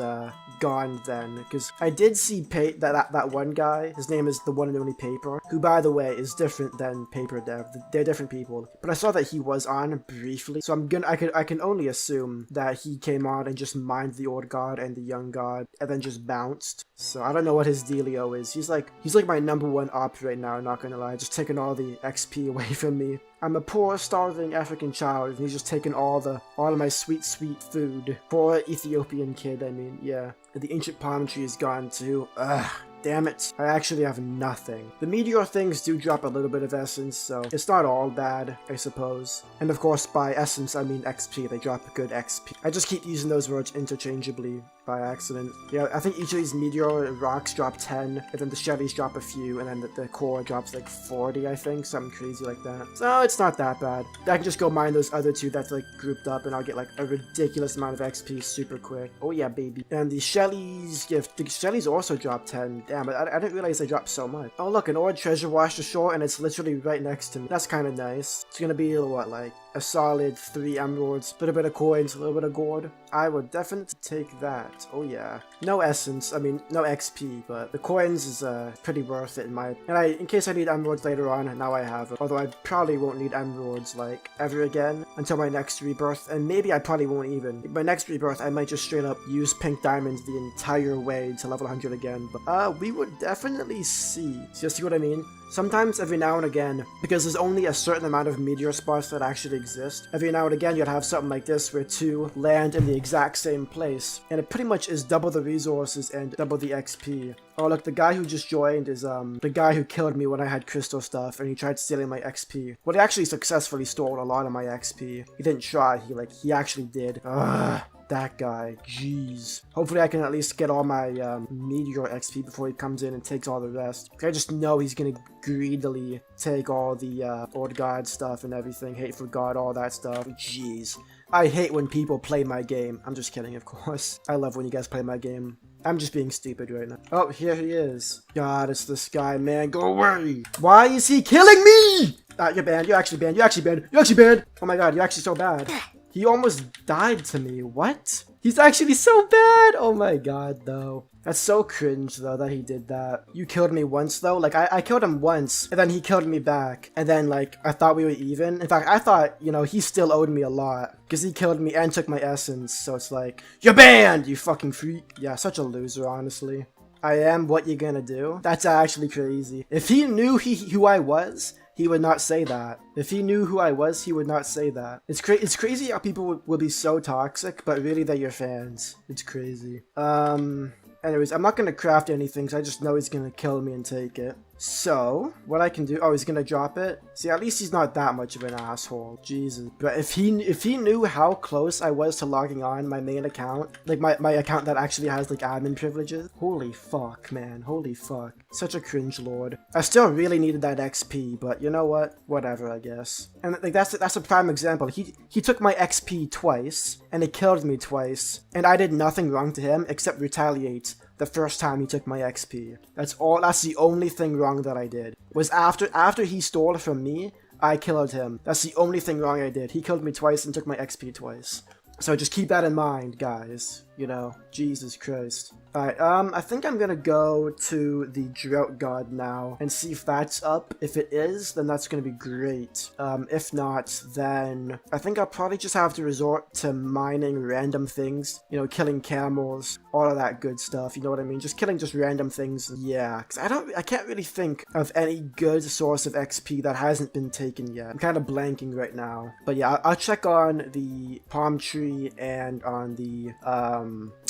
Speaker 1: gone then, because I did see that one guy, his name is the one and only Paper, who by the way is different than Paper Dev. They're different people, but I saw that he was on briefly, so I can only assume that he came on and just mined the Old God and the Young God and then just bounced. So I don't know what his dealio is. He's like my #1 op right now, not gonna lie, just taking all the XP away from me. I'm a poor, starving African child, and he's just taking all of my sweet, sweet food. Poor Ethiopian kid, I mean, yeah. And the ancient palm tree is gone too. Ugh. Damn it, I actually have nothing. The meteor things do drop a little bit of essence, so it's not all bad, I suppose. And of course, by essence, I mean XP. They drop good XP. I just keep using those words interchangeably by accident. Yeah, I think each of these meteor rocks drop 10, and then the Chevys drop a few, and then the core drops like 40, I think, something crazy like that. So it's not that bad. I can just go mine those other 2 that's like grouped up, and I'll get like a ridiculous amount of XP super quick. Oh yeah, baby. And the Shellys, the Shellys also drop 10. Damn, but I didn't realize they dropped so much. Oh look, an old treasure washed ashore, and it's literally right next to me. That's kind of nice. It's gonna be, what, like a solid 3 emeralds, a little bit of coins, a little bit of gold. I would definitely take that. Oh yeah. No essence, I mean, no XP, but the coins is pretty worth it in case I need emeralds later on, now I have it. Although I probably won't need emeralds, like, ever again until my next rebirth, and maybe I probably won't even. My next rebirth, I might just straight up use pink diamonds the entire way to level 100 again, but we would definitely see. So you see what I mean? Sometimes every now and again, because there's only a certain amount of meteor spots that actually exist, every now and again you'd have something like this where 2 land in the exact same place, and it pretty much is double the resources and double the XP. Oh look, the guy who just joined is the guy who killed me when I had crystal stuff and he tried stealing my XP. Well, he actually successfully stole a lot of my XP. He didn't try, he actually did. Ugh. That guy, jeez. Hopefully I can at least get all my meteor XP before he comes in and takes all the rest. I just know he's gonna greedily take all the old god stuff and everything, hate for god, all that stuff. Jeez. I hate when people play my game. I'm just kidding, of course. I love when you guys play my game. I'm just being stupid right now. Oh, here he is. God, it's this guy, man. Go away. Why is he killing me? You're banned. You're actually banned. You're actually banned. You're actually banned. Oh my god, you're actually so bad. He almost died to me. What? He's actually so bad. Oh my god, though. That's so cringe, though, that he did that. You killed me once, though. Like, I killed him once, and then he killed me back. And then, like, I thought we were even. In fact, I thought, you know, he still owed me a lot. Because he killed me and took my essence. So it's like, you're banned, you fucking freak. Yeah, such a loser, honestly. I am what you gonna do? That's actually crazy. If he knew who I was, he would not say that. If he knew who I was, he would not say that. It's crazy how people will be so toxic, but really they're your fans. It's crazy. Anyways, I'm not gonna craft anything, so I just know he's gonna kill me and take it. So, what I can do... Oh, he's gonna drop it? See, at least he's not that much of an asshole. Jesus. But if he knew how close I was to logging on my main account, like my account that actually has, like, admin privileges, holy fuck, man. Holy fuck. Such a cringe lord. I still really needed that XP, but you know what? Whatever, I guess. And, like, that's a prime example. He took my XP twice, and he killed me twice, and I did nothing wrong to him except retaliate the first time he took my XP. That's the only thing wrong that I did. Was after he stole from me, I killed him. That's the only thing wrong I did. He killed me twice and took my XP twice. So just keep that in mind, guys. You know, Jesus Christ. Alright, I think I'm gonna go to the Drought God now and see if that's up. If it is, then that's gonna be great. If not, then I think I'll probably just have to resort to mining random things. You know, killing camels, all of that good stuff, you know what I mean? Just killing just random things. Yeah, because I can't really think of any good source of XP that hasn't been taken yet. I'm kind of blanking right now. But yeah, I'll check on the palm tree and on the,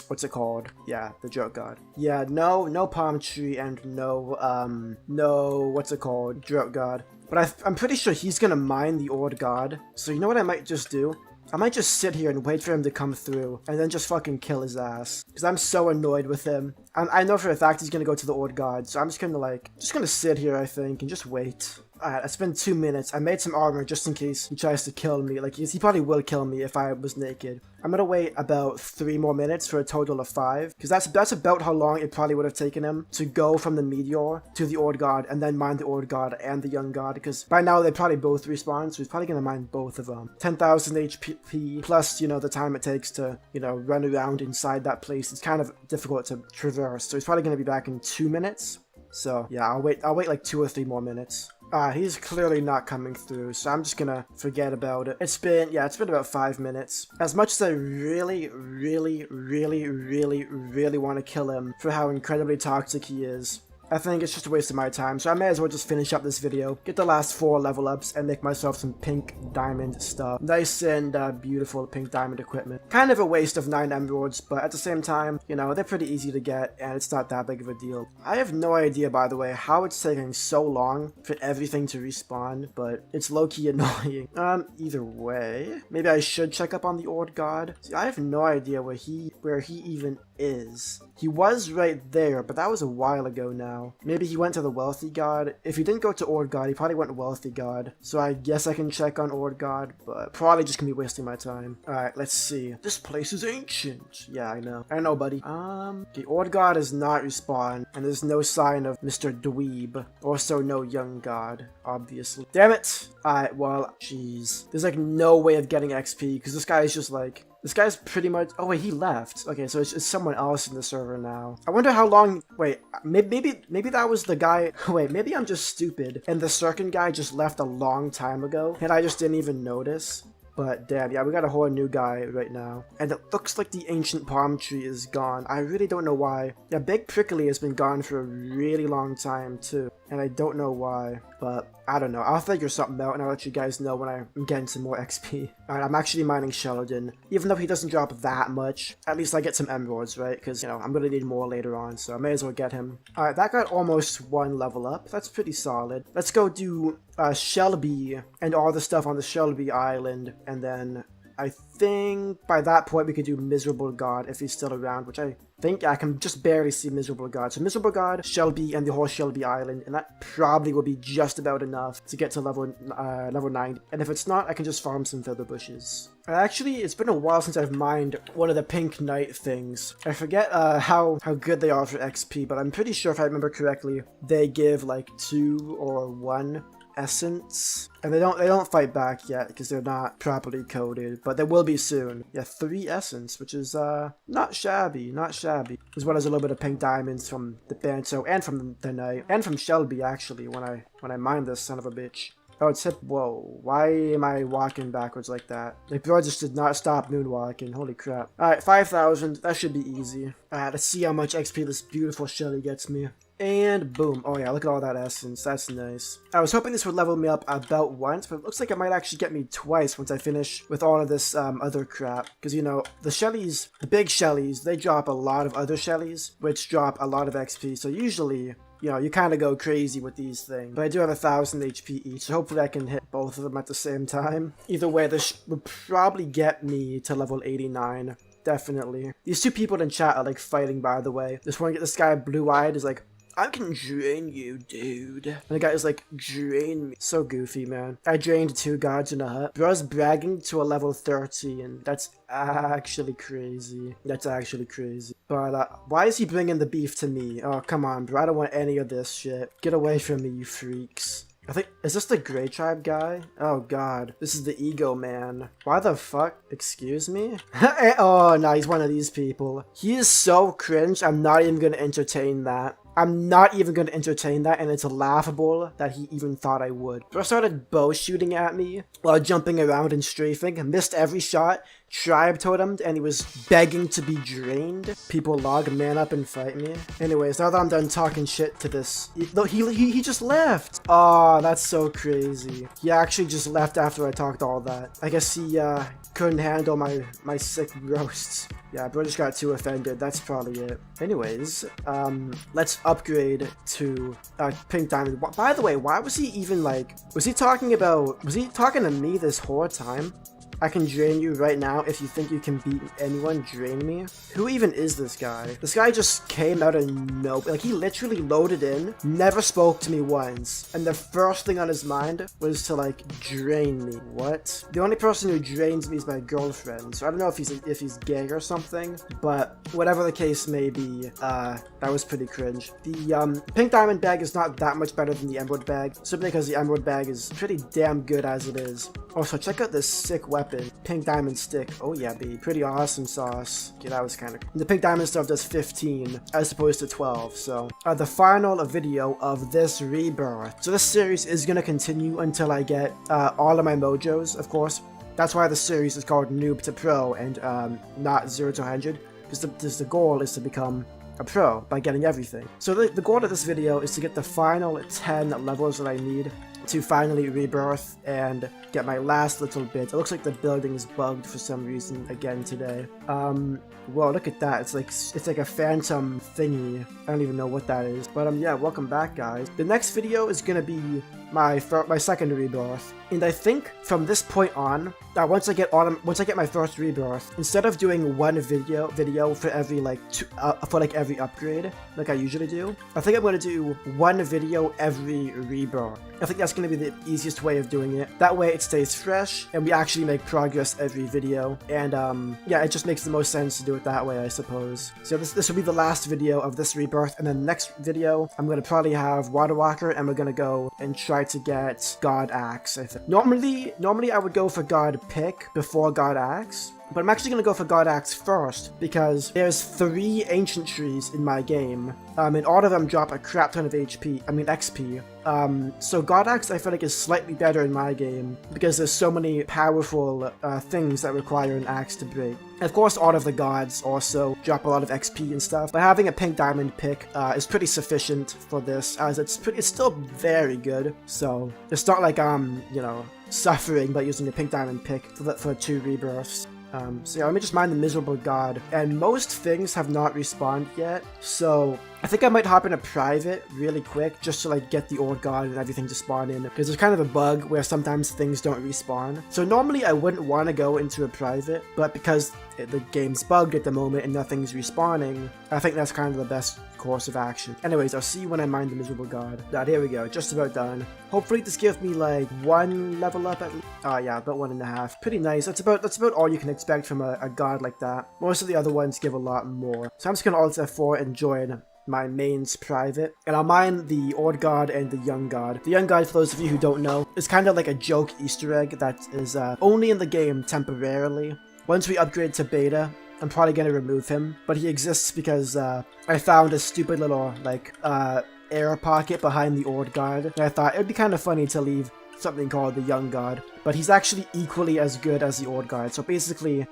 Speaker 1: what's it called? Yeah, the Drought God. Yeah, no palm tree and no, what's it called? Drought God. But I'm pretty sure he's gonna mine the old god. So you know what I might just do? I might just sit here and wait for him to come through, and then just fucking kill his ass. Because I'm so annoyed with him. I know for a fact he's gonna go to the old god, so I'm just gonna sit here, I think, and just wait. Alright, it's been 2 minutes. I made some armor just in case he tries to kill me. Like, he probably will kill me if I was naked. I'm gonna wait about 3 more minutes for a total of 5. Because that's about how long it probably would have taken him to go from the meteor to the old god and then mine the old god and the young god. Because by now they probably both respawn, so he's probably gonna mine both of them. 10,000 HP plus, you know, the time it takes to, you know, run around inside that place. It's kind of difficult to traverse. So he's probably gonna be back in 2 minutes. So yeah, I'll wait like 2 or 3 more minutes. He's clearly not coming through, so I'm just gonna forget about it. It's been about 5 minutes. As much as I really want to kill him for how incredibly toxic he is, I think it's just a waste of my time, so I may as well just finish up this video, get the last 4 level ups, and make myself some pink diamond stuff. Nice and beautiful pink diamond equipment. Kind of a waste of 9 emeralds, but at the same time, you know, they're pretty easy to get, and it's not that big of a deal. I have no idea, by the way, how it's taking so long for everything to respawn, but it's low-key annoying. Either way, maybe I should check up on the old god. See, I have no idea where he even is. He was right there, but that was a while ago now. now. Maybe he went to the wealthy god. If he didn't go to Ord god, he probably went to wealthy god. So I guess I can check on Ord god, but probably just gonna be wasting my time. Alright, let's see. This place is ancient. Yeah, I know. I know, buddy. The Ord god is not respawned, and there's no sign of Mr. Dweeb. Also no young god, obviously. Damn it! Alright, well, jeez. There's like no way of getting XP, because this guy is just like... This guy's pretty much... Oh, wait, he left. Okay, so it's someone else in the server now. I wonder how long... Wait, maybe that was the guy... Wait, maybe I'm just stupid. And the Cirkin guy just left a long time ago, and I just didn't even notice. But damn, yeah, we got a whole new guy right now. And it looks like the ancient palm tree is gone. I really don't know why. Yeah, Big Prickly has been gone for a really long time too. And I don't know why. But I don't know. I'll figure something out and I'll let you guys know when I'm getting some more XP. Alright, I'm actually mining Sheldon. Even though he doesn't drop that much, at least I get some emeralds, right? Because, you know, I'm going to need more later on, so I may as well get him. Alright, that got almost 1 level up. That's pretty solid. Let's go do Shelby and all the stuff on the Shelby Island. And then I think by that point we could do Miserable God if he's still around, which I think I can just barely see Miserable God. So Miserable God, Shelby, and the whole Shelby Island, and that probably will be just about enough to get to level 90. And if it's not, I can just farm some feather bushes. Actually, it's been a while since I've mined one of the Pink Knight things. I forget how good they are for XP, but I'm pretty sure if I remember correctly, they give like 2 or 1 essence, and they don't fight back yet because they're not properly coded, but they will be soon. Yeah, 3 essence, which is not shabby, as well as a little bit of pink diamonds from the Banto and from the Knight and from Shelby actually when I mined this son of a bitch. Oh, it's hip. Whoa, why am I walking backwards like that? Like, bro just did not stop moonwalking. Holy crap. Alright, 5,000. That should be easy. Alright, let's see how much XP this beautiful Shelly gets me. And boom. Oh yeah, look at all that essence. That's nice. I was hoping this would level me up about once, but it looks like it might actually get me twice once I finish with all of this other crap. Because, you know, the Shellys, the big Shellys, they drop a lot of other Shellys, which drop a lot of XP. So usually, you know, you kind of go crazy with these things. But I do have 1,000 HP each, so hopefully I can hit both of them at the same time. Either way, this would probably get me to level 89. Definitely. These 2 people in chat are like fighting, by the way. This guy blue-eyed is like, I can drain you, dude. And the guy is like, drain me. So goofy, man. I drained 2 gods in a hut. Bro's bragging to a level 30, and that's actually crazy. That's actually crazy. But why is he bringing the beef to me? Oh, come on, bro. I don't want any of this shit. Get away from me, you freaks. I think, is this the Grey Tribe guy? Oh god, this is the Ego Man. Why the fuck? Excuse me? Oh no, he's one of these people. He is so cringe, I'm not even gonna entertain that. I'm not even going to entertain that, and it's laughable that he even thought I would. Bro started bow shooting at me while jumping around and strafing, missed every shot, tribe totemed, and he was begging to be drained. People log, man up and fight me. Anyways, now that I'm done talking shit to this... No, he just left! Oh, that's so crazy. He actually just left after I talked all that. I guess he couldn't handle my sick roasts. Yeah, bro just got too offended. That's probably it. Anyways, let's upgrade to Pink Diamond. By the way, why was he even like... Was he talking to me this whole time? I can drain you right now. If you think you can beat anyone, drain me. Who even is this guy? This guy just came out of nowhere. Like, he literally loaded in, never spoke to me once, and the first thing on his mind was to, like, drain me. What? The only person who drains me is my girlfriend, so I don't know if he's gay or something, but whatever the case may be, that was pretty cringe. The Pink Diamond bag is not that much better than the Emerald bag, simply because the Emerald bag is pretty damn good as it is. Also, check out this sick weapon, Pink Diamond Stick. Oh yeah, baby. Pretty awesome sauce. Okay, that was kind of... The Pink Diamond stuff does 15 as opposed to 12, so... the final video of this rebirth. So this series is going to continue until I get all of my mojos, of course. That's why the series is called Noob to Pro and not 0 to 100, because the goal is to become a pro by getting everything. So the goal of this video is to get the final 10 levels that I need to finally rebirth and get my last little bit. It looks like the building is bugged for some reason again today. Whoa, look at that. It's like a phantom thingy. I don't even know what that is. But yeah, welcome back, guys. The next video is gonna be my second rebirth, and I think from this point on, once I get my first rebirth, instead of doing one video for every every upgrade like I usually do, I think I'm gonna do one video every rebirth. I think that's gonna be the easiest way of doing it. That way it stays fresh and we actually make progress every video, and yeah, it just makes the most sense to do it that way, I suppose. So this will be the last video of this rebirth, and then the next video I'm gonna probably have Water Walker, and we're gonna go and try to get God Axe, I think. Normally I would go for God Pick before God Axe, but I'm actually going to go for God Axe first because there's 3 ancient trees in my game, and all of them drop a crap ton of XP. So God Axe I feel like is slightly better in my game because there's so many powerful things that require an axe to break. And of course, all of the gods also drop a lot of XP and stuff, but having a pink diamond pick is pretty sufficient for this, as it's still very good. So it's not like you know, suffering by using a pink diamond pick for 2 rebirths. So yeah, let me just mine the miserable god, and most things have not respawned yet, so I think I might hop in a private really quick just to like get the old god and everything to spawn in, because there's kind of a bug where sometimes things don't respawn. So normally I wouldn't want to go into a private, but because the game's bugged at the moment and nothing's respawning, I think that's kind of the best course of action. Anyways, I'll see you when I mine the miserable god. Here we go, just about done. Hopefully this gives me like 1 level up at least. Oh yeah, about 1.5. Pretty nice. That's about all you can expect from a god like that. Most of the other ones give a lot more. So I'm just gonna Alt F4 and join my mains private, and I'll mine the old god and the young god. The young god, for those of you who don't know, is kind of like a joke Easter egg that is only in the game temporarily. Once we upgrade to beta, I'm probably going to remove him, but he exists because I found a stupid little like air pocket behind the old god, and I thought it would be kind of funny to leave something called the young god, but he's actually equally as good as the old god. So basically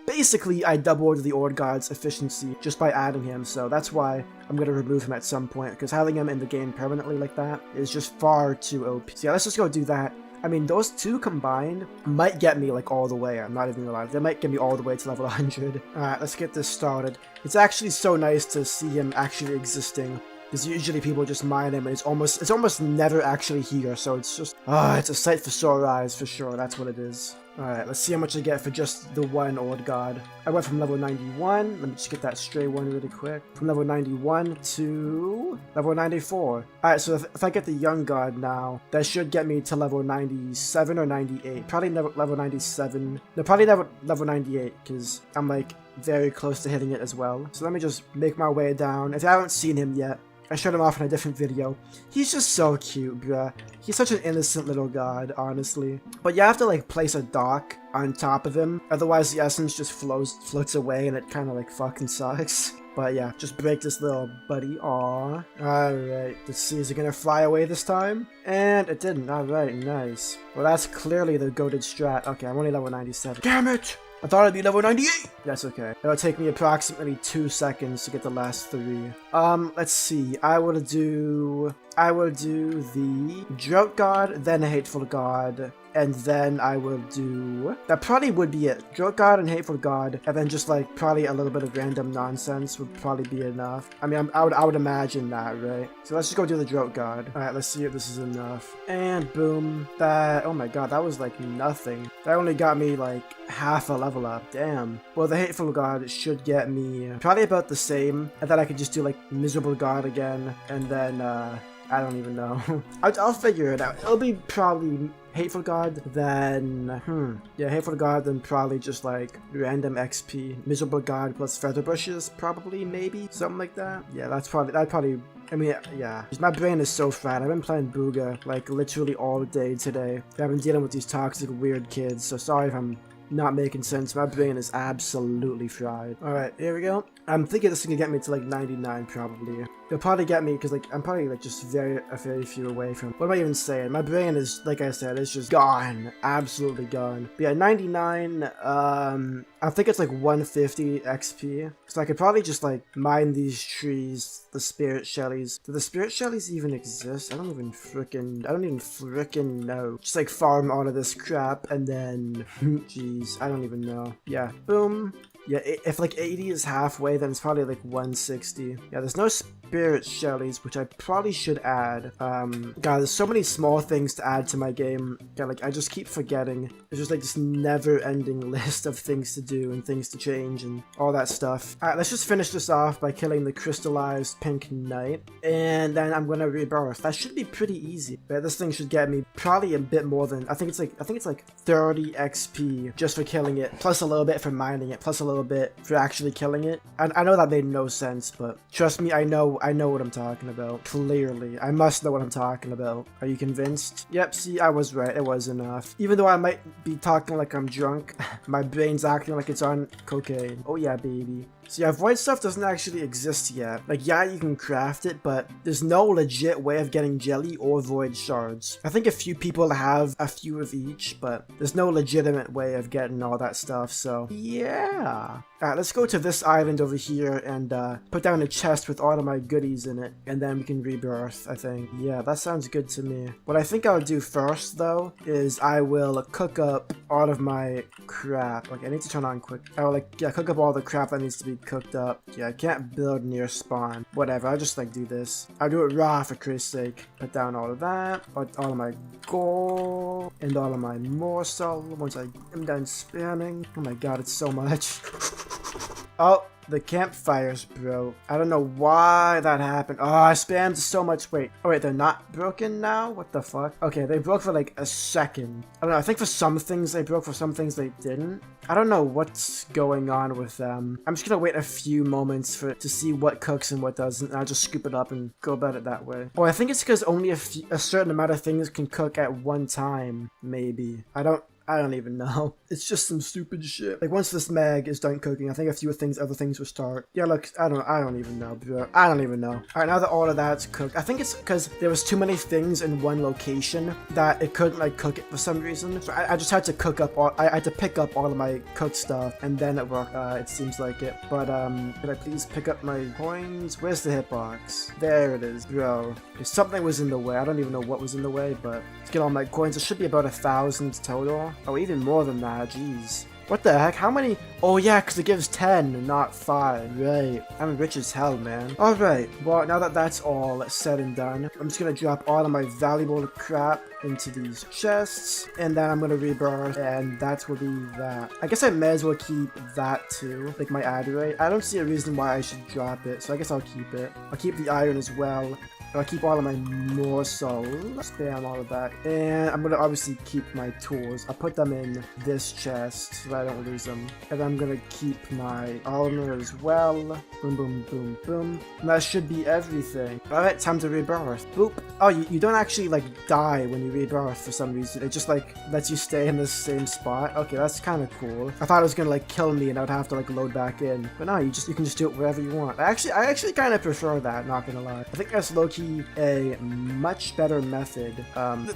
Speaker 1: I doubled the old god's efficiency just by adding him, so that's why I'm gonna remove him at some point, because having him in the game permanently like that is just far too OP. So yeah, let's just go do that. I mean, those 2 combined might get me like all the way. I'm not even gonna lie. They might get me all the way to level 100. Alright, let's get this started. It's actually so nice to see him actually existing, because usually people just mine him and it's almost never actually here, so it's just, it's a sight for sore eyes for sure, that's what it is. Alright, let's see how much I get for just the 1 old god. I went from level 91, let me just get that stray one really quick, from level 91 to level 94. Alright, so if I get the young god now, that should get me to level 97 or 98. Probably level 97, no, probably level 98, because I'm like very close to hitting it as well. So let me just make my way down. If you haven't seen him yet, I showed him off in a different video. He's just so cute, bruh. He's such an innocent little god, honestly. But you have to like place a dock on top of him, otherwise the essence just floats away, and it kind of like fucking sucks. But yeah, just break this little buddy. Aww. Alright, let's see, is it gonna fly away this time? And it didn't. Alright, nice. Well, that's clearly the goated strat. Okay, I'm only level 97. Damn it! I thought I'd be level 98! That's okay. It'll take me approximately 2 seconds to get the last 3. Let's see. I will do the Drought God, then a Hateful God, and then I will do... That probably would be it. Drought God and Hateful God, and then just like probably a little bit of random nonsense would probably be enough. I mean, I would imagine that, right? So let's just go do the Drought God. Alright, let's see if this is enough. And boom. That... Oh my god, that was like nothing. That only got me like half a level up. Damn. Well, the Hateful God should get me probably about the same, and then I could just do like Miserable God again, and then I don't even know. I'll figure it out. It'll be probably Hateful God, then yeah, Hateful God, then probably just like random XP. Miserable God plus Feather Bushes, probably, maybe, something like that. Yeah, that'd probably. I mean, yeah. My brain is so fried. I've been playing Booga like literally all day today. I've been dealing with these toxic, weird kids. So sorry if I'm not making sense. My brain is absolutely fried. Alright, here we go. I'm thinking this is gonna get me to like 99 probably. They'll probably get me because like I'm probably like just very few away from. What am I even saying? My brain is, like I said, it's just gone, absolutely gone. But yeah, 99. I think it's like 150 XP. So I could probably just like mine these trees, the spirit shellies. Do the spirit shellies even exist? I don't even frickin' know. Just like farm all of this crap and then, jeez, I don't even know. Yeah, boom. Yeah, if like 80 is halfway, then it's probably like 160. Yeah, there's no spirit shellies, which I probably should add. God, there's so many small things to add to my game. Yeah, like I just keep forgetting. There's just like this never-ending list of things to do and things to change and all that stuff. Alright, let's just finish this off by killing the crystallized pink knight. And then I'm gonna rebirth. That should be pretty easy. But this thing should get me probably a bit more than, I think it's like 30 XP just for killing it, plus a little bit for mining it, plus a little bit for actually killing it. I know that made no sense, but trust me, I know what I'm talking about. Clearly, I must know what I'm talking about. Are you convinced? Yep, see, I was right. It was enough. Even though I might be talking like I'm drunk, my brain's acting like it's on cocaine. Oh yeah, baby. So yeah, void stuff doesn't actually exist yet. Like, yeah, you can craft it, but there's no legit way of getting jelly or void shards. I think a few people have a few of each, but there's no legitimate way of getting all that stuff, so yeah. Alright, let's go to this island over here and put down a chest with all of my goodies in it, and then we can rebirth, I think. Yeah, that sounds good to me. What I think I'll do first, though, is I will cook up all of my crap. Like, I need to turn on quick. I will, like, yeah, cook up all the crap that needs to be cooked up. Yeah, I can't build near spawn. Whatever, I'll just, like, do this. I'll do it raw for Christ's sake. Put down all of that, all of my gold, and all of my morsel once I am done spamming. Oh my god, it's so much. Oh, the campfires broke. I don't know why that happened. Oh, I spammed so much. Wait. Oh, wait, they're not broken now? What the fuck? Okay, they broke for like a second. I don't know. I think for some things they broke, for some things they didn't. I don't know what's going on with them. I'm just gonna wait a few moments to see what cooks and what doesn't, and I'll just scoop it up and go about it that way. Oh, I think it's because only a certain amount of things can cook at one time, maybe. I don't even know. It's just some stupid shit. Like, once this mag is done cooking, I think a few other things will start. Yeah, look, I don't even know, bro. I don't even know. Alright, now that all of that's cooked, I think it's because there was too many things in one location that it couldn't, like, cook it for some reason. So I just had to I had to pick up all of my cooked stuff, and then it worked. It seems like it. But, could I please pick up my coins? Where's the hitbox? There it is, bro. Something was in the way. I don't even know what was in the way, but to get all my coins, it should be about 1,000 total. Oh, even more than that, jeez. What the heck? How many? Oh yeah, because it gives 10, not 5. Right. I'm rich as hell, man. Alright, well, now that that's all said and done, I'm just going to drop all of my valuable crap into these chests, and then I'm going to rebirth, and that will be that. I guess I may as well keep that too, like my ad rate. I don't see a reason why I should drop it, so I guess I'll keep it. I'll keep the iron as well. I'll keep all of my morsels, spam all of that, and I'm gonna obviously keep my tools. I'll put them in this chest so that I don't lose them, and then I'm gonna keep my armor as well. Boom, boom, boom, boom. And that should be everything. Alright, time to rebirth. Boop. Oh, you don't actually like die when you rebirth for some reason. It just like lets you stay in the same spot. Okay, that's kind of cool. I thought it was gonna like kill me and I'd have to like load back in, but no, you can just do it wherever you want. I actually kind of prefer that. Not gonna lie. I think that's low-key a much better method.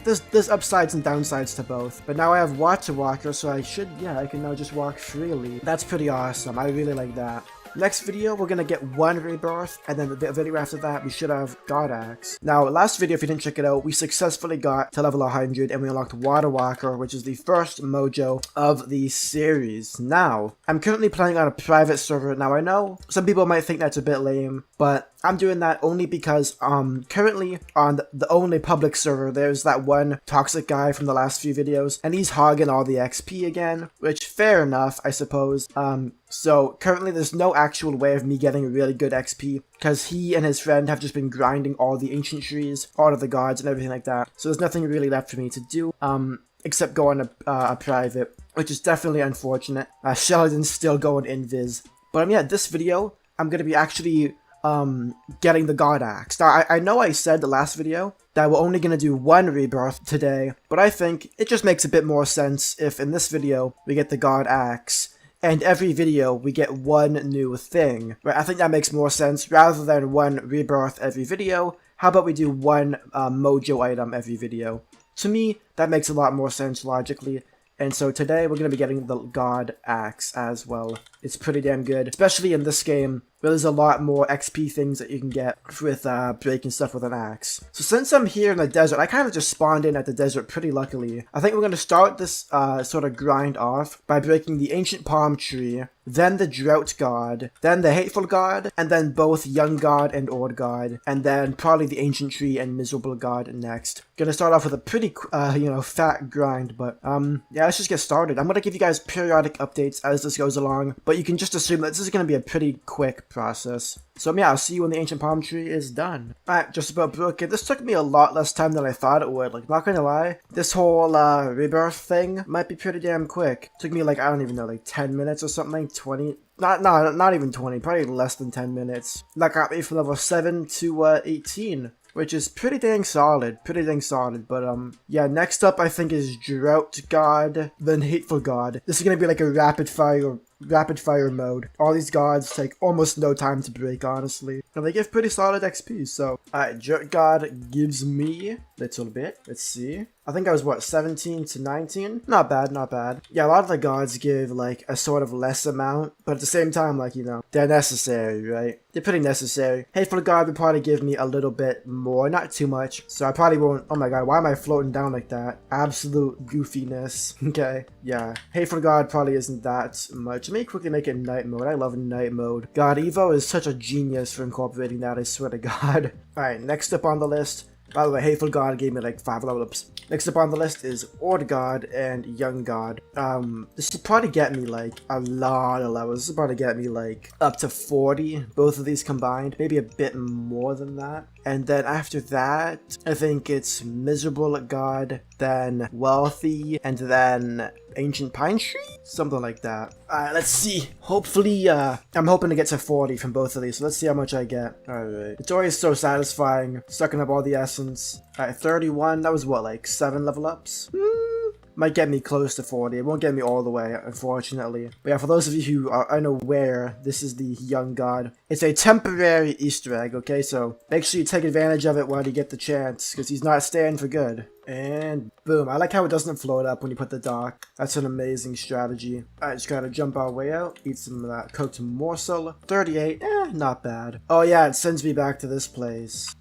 Speaker 1: There's upsides and downsides to both, but now I have water walker, so I can now just walk freely. That's pretty awesome. I really like that. Next video, we're gonna get one rebirth, and then the video after that, we should have God Axe. Now, last video, if you didn't check it out, we successfully got to level 100, and we unlocked Water Walker, which is the first mojo of the series. Now, I'm currently playing on a private server. Now, I know some people might think that's a bit lame, but I'm doing that only because currently on the only public server, there's that one toxic guy from the last few videos, and he's hogging all the XP again, which fair enough, I suppose. So currently there's no actual way of me getting really good XP because he and his friend have just been grinding all the ancient trees, all of the gods and everything like that. So there's nothing really left for me to do except go on a private, which is definitely unfortunate. Sheldon's still going invis. But yeah, this video, I'm going to be actually getting the God Axe. Now, I know I said the last video that we're only going to do one rebirth today, but I think it just makes a bit more sense if in this video we get the God Axe. and every video we get one new thing. Right? I think that makes more sense. Rather than one rebirth every video, how about we do one mojo item every video? To me, that makes a lot more sense logically. And so today we're going to be getting the God Axe as well. It's pretty damn good, especially in this game where there's a lot more XP things that you can get with breaking stuff with an axe. So since I'm here in the desert, I kind of just spawned in at the desert pretty luckily. I think we're going to start this sort of grind off by breaking the ancient palm tree, then the drought god, then the hateful god, and then both young god and old god, and then probably the ancient tree and miserable god next. Gonna start off with a pretty, fat grind, but yeah, let's just get started. I'm gonna give you guys periodic updates as this goes along, but you can just assume that this is gonna be a pretty quick process. So yeah, I'll see you when the ancient palm tree is done. Alright, just about broken. This took me a lot less time than I thought it would. Like, not gonna lie, this whole rebirth thing might be pretty damn quick. Took me like, I don't even know, like 10 minutes or something, 20. Not even 20, probably less than 10 minutes. That got me from level 7 to 18. Which is pretty dang solid, but yeah, next up I think is Drought God, then Hateful God. This is gonna be like a rapid fire mode. All these gods take almost no time to break, honestly. And they give pretty solid XP, so. Alright, Drought God gives me a little bit. Let's see. I think I was, what, 17 to 19? Not bad, not bad. Yeah, a lot of the gods give, like, a sort of less amount, but at the same time, like, you know, they're necessary, right? They're pretty necessary. Hateful God would probably give me a little bit more, not too much. So I probably won't, oh my god, why am I floating down like that? Absolute goofiness. Okay, yeah. Hateful God probably isn't that much. Let me quickly make it night mode. I love night mode. God Evo is such a genius for incorporating that, I swear to god. Alright, next up on the list. By the way, Hateful God gave me like 5 level ups. Next up on the list is Old God and Young God. This should probably get me like a lot of levels. This should probably get me like up to 40, both of these combined. Maybe a bit more than that. And then after that, I think it's Miserable God, then Wealthy, and then Ancient Pine Tree? Something like that. Alright, let's see. Hopefully, I'm hoping to get to 40 from both of these, so let's see how much I get. Alright. It's always so satisfying, sucking up all the essence. Alright, 31, that was what, like 7 level ups? Might get me close to 40. It won't get me all the way, unfortunately. But yeah, for those of you who are unaware, this is the Young God. It's a temporary Easter egg, okay? So make sure you take advantage of it while you get the chance, because he's not staying for good. And boom. I like how it doesn't float up when you put the dock. That's an amazing strategy. Alright, just gotta jump our way out, eat some of that cooked morsel. 38, not bad. Oh yeah, it sends me back to this place.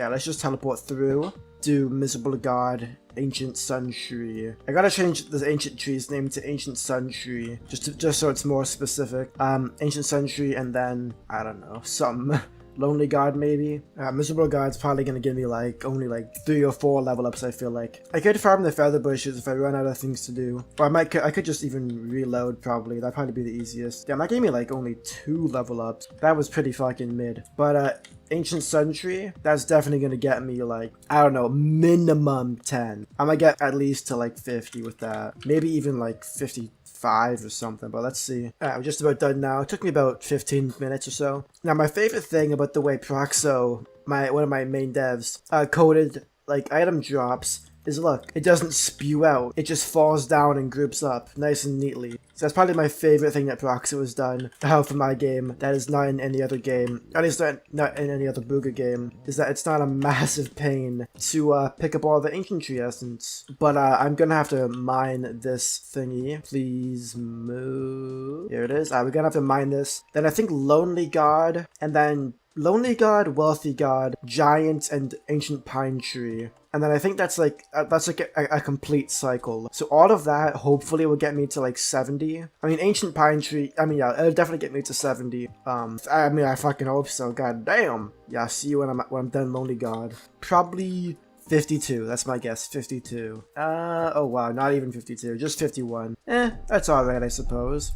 Speaker 1: Let's just teleport through. Do Miserable God, Ancient Sun Tree. I gotta change this Ancient Tree's name to Ancient Sun Tree, just so it's more specific. Ancient Sun Tree, and then I don't know, some Lonely God maybe. Miserable God's probably gonna give me like only like 3 or 4 level ups. I feel like I could farm the feather bushes if I run out of things to do, or I could just even reload probably. That'd probably be the easiest. Damn, that gave me like only 2 level ups. That was pretty fucking mid. But Ancient Sun Tree, that's definitely gonna get me like, I don't know, minimum 10. I might get at least to like 50 with that. Maybe even like 55 or something, but let's see. Alright, we're just about done now. It took me about 15 minutes or so. Now, my favorite thing about the way Proxo, one of my main devs, coded like item drops is, look, it doesn't spew out. It just falls down and groups up nice and neatly. So that's probably my favorite thing that Proxo has done for my game that is not in any other game, at least not in any other Booga game, is that it's not a massive pain to pick up all the ancient tree essence. But I'm gonna have to mine this thingy. Please move. Here it is. We're gonna have to mine this. Then I think Lonely God, and then Lonely God, Wealthy God, Giant, and Ancient Pine Tree. And then I think that's like a complete cycle. So all of that hopefully will get me to like 70. I mean, Ancient Pine Tree, I mean, yeah, it'll definitely get me to 70. I mean, I fucking hope so. God damn. Yeah, I'll see you when I'm done, Lonely God. Probably 52, that's my guess, 52. Oh wow, not even 52, just 51. That's alright, I suppose.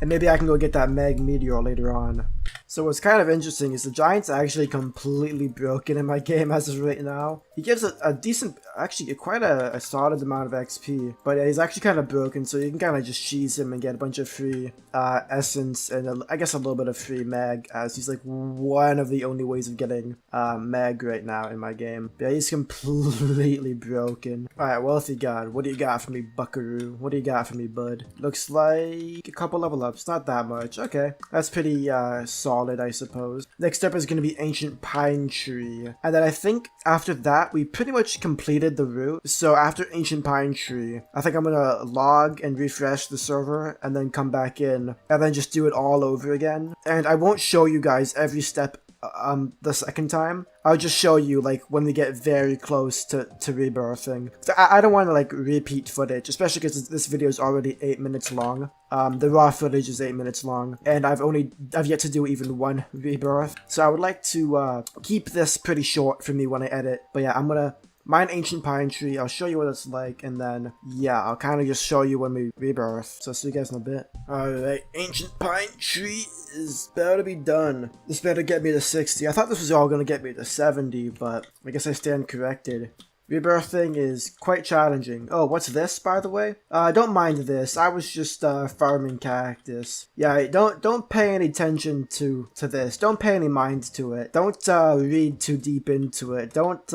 Speaker 1: And maybe I can go get that Meg Meteor later on. So what's kind of interesting is the giant's actually completely broken in my game as of right now. He gives a decent, actually quite a solid amount of XP, but yeah, he's actually kind of broken, so you can kind of just cheese him and get a bunch of free essence and I guess a little bit of free mag, as he's like one of the only ways of getting mag right now in my game. But yeah, he's completely broken. Alright, wealthy god, what do you got for me, buckaroo? What do you got for me, bud? Looks like a couple level ups, not that much. Okay, that's pretty solid, I suppose. Next up is going to be Ancient Pine Tree. And then I think after that, we pretty much completed the route. So after Ancient Pine Tree, I think I'm going to log and refresh the server and then come back in and then just do it all over again. And I won't show you guys every step the second time. I'll just show you like when we get very close to rebirthing. So I don't want to like repeat footage, especially because this video is already 8 minutes long. The raw footage is 8 minutes long, and I've yet to do even one rebirth. So I would like to keep this pretty short for me when I edit. But yeah, I'm gonna mine Ancient Pine Tree, I'll show you what it's like, and then, yeah, I'll kind of just show you when we rebirth. So see you guys in a bit. Alright, Ancient Pine Tree is about to be done. This better get me to 60. I thought this was all gonna get me to 70, but I guess I stand corrected. Rebirthing is quite challenging. Oh, what's this, by the way? Don't mind this. I was just farming cactus. Yeah, don't pay any attention to this. Don't pay any mind to it. Don't read too deep into it. Don't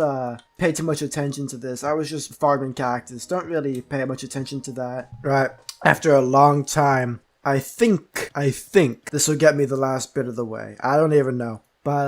Speaker 1: pay too much attention to this. I was just farming cactus. Don't really pay much attention to that. Right. After a long time, I think this will get me the last bit of the way. I don't even know. But,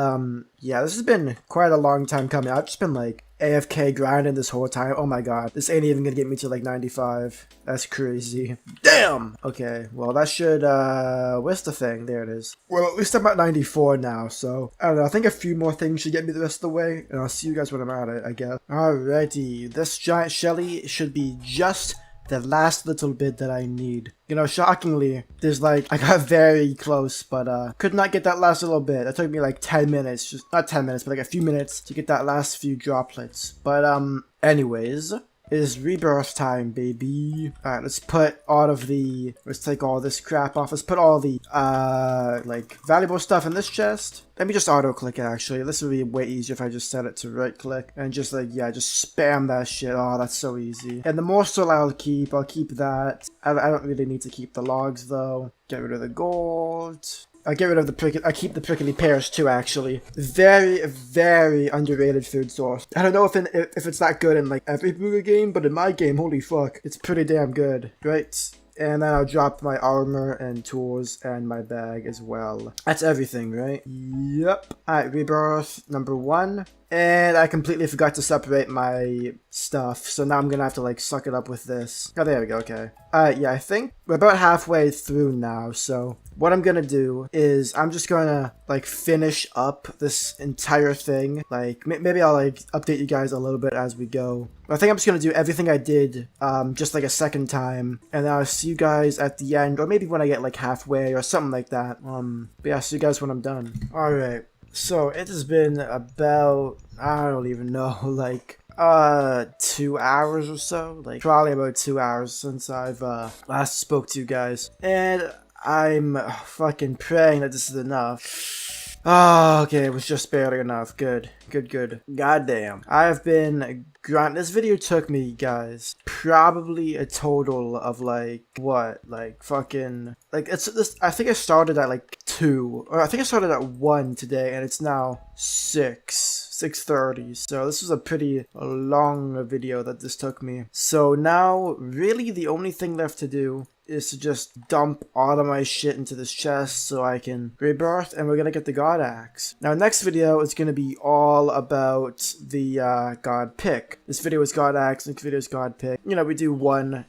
Speaker 1: yeah, this has been quite a long time coming. I've just been, like, AFK grinding this whole time. Oh my god. This ain't even gonna get me to, like, 95. That's crazy. Damn! Okay, well, that should, where's the thing? There it is. Well, at least I'm at 94 now, so, I don't know. I think a few more things should get me the rest of the way, and I'll see you guys when I'm at it, I guess. Alrighty. This giant Shelly should be just the last little bit that I need. You know, shockingly, there's like, I got very close, but could not get that last little bit. That took me like 10 minutes, just not 10 minutes, but like a few minutes to get that last few droplets. But anyways, it is rebirth time, baby. Alright, let's take all this crap off. Let's put all the, like, valuable stuff in this chest. Let me just auto-click it, actually. This would be way easier if I just set it to right-click. And just, like, yeah, just spam that shit. Oh, that's so easy. And the morsel I'll keep that. I don't really need to keep the logs, though. Get rid of the gold. I get rid of I keep the prickly pears too, actually. Very, very underrated food source. I don't know if it's that good in like every Booga game, but in my game, holy fuck, it's pretty damn good. Right? And then I'll drop my armor and tools and my bag as well. That's everything, right? Yep. Alright, rebirth number 1. And I completely forgot to separate my stuff, so now I'm gonna have to like suck it up with this. Oh, there we go, okay. Yeah, I think we're about halfway through now, so what I'm gonna do is I'm just gonna like finish up this entire thing. Like, maybe I'll like update you guys a little bit as we go. I think I'm just gonna do everything I did, just like a second time, and then I'll see you guys at the end, or maybe when I get like halfway or something like that. But yeah, see you guys when I'm done. Alright. So it has been about, I don't even know, like 2 hours or so, like probably about 2 hours since I've last spoke to you guys, and I'm fucking praying that this is enough. Oh, okay, it was just barely enough. Good. Goddamn. I have been this video took me, guys, probably a total of like, what, like fucking, like it's this, I think I started at like 2, or I think I started at 1 today, and it's now 6:30. So this was a pretty long video that this took me. So now, really the only thing left to do is to just dump all of my shit into this chest so I can rebirth, and we're gonna get the God Axe. Now, next video is gonna be all about the God Pick. This video is God Axe, next video is God Pick. You know, we do one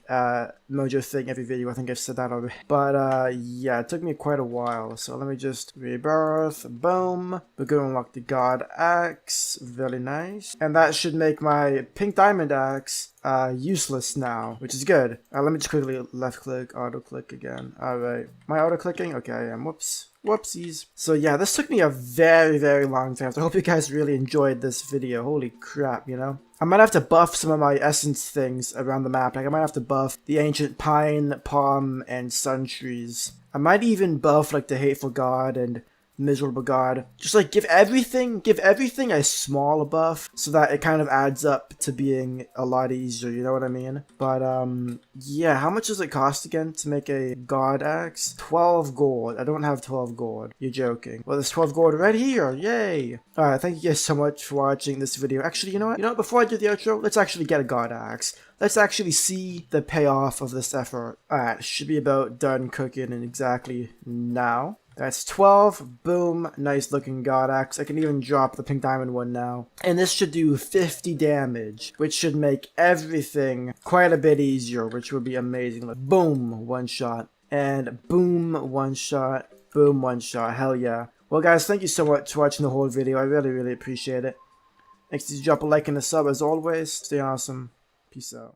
Speaker 1: mojo thing every video. I think I've said that already. But yeah, it took me quite a while. So let me just rebirth. Boom. We're gonna unlock the God Axe. Very nice. And that should make my pink diamond axe useless now, which is good. Let me just quickly left click, auto click again. Alright. Am I auto clicking? Okay, I am. Whoops. Whoopsies. So yeah, this took me a very, very long time. So I hope you guys really enjoyed this video. Holy crap, you know? I might have to buff some of my essence things around the map. Like, I might have to buff the ancient pine, palm, and sun trees. I might even buff, like, the hateful god and miserable god. Just like give everything a small buff so that it kind of adds up to being a lot easier, you know what I mean? But yeah, how much does it cost again to make a god axe? 12 gold. I don't have 12 gold. You're joking. Well, there's 12 gold right here. Yay. Alright, thank you guys so much for watching this video. Actually, you know what? Before I do the outro, let's actually get a god axe. Let's actually see the payoff of this effort. Alright, should be about done cooking in exactly now. That's 12. Boom. Nice looking god axe. I can even drop the pink diamond one now. And this should do 50 damage, which should make everything quite a bit easier, which would be amazing. Like, boom, one shot. And boom, one shot. Boom, one shot. Hell yeah. Well, guys, thank you so much for watching the whole video. I really, really appreciate it. Thanks to drop a like and a sub as always. Stay awesome. Peace out.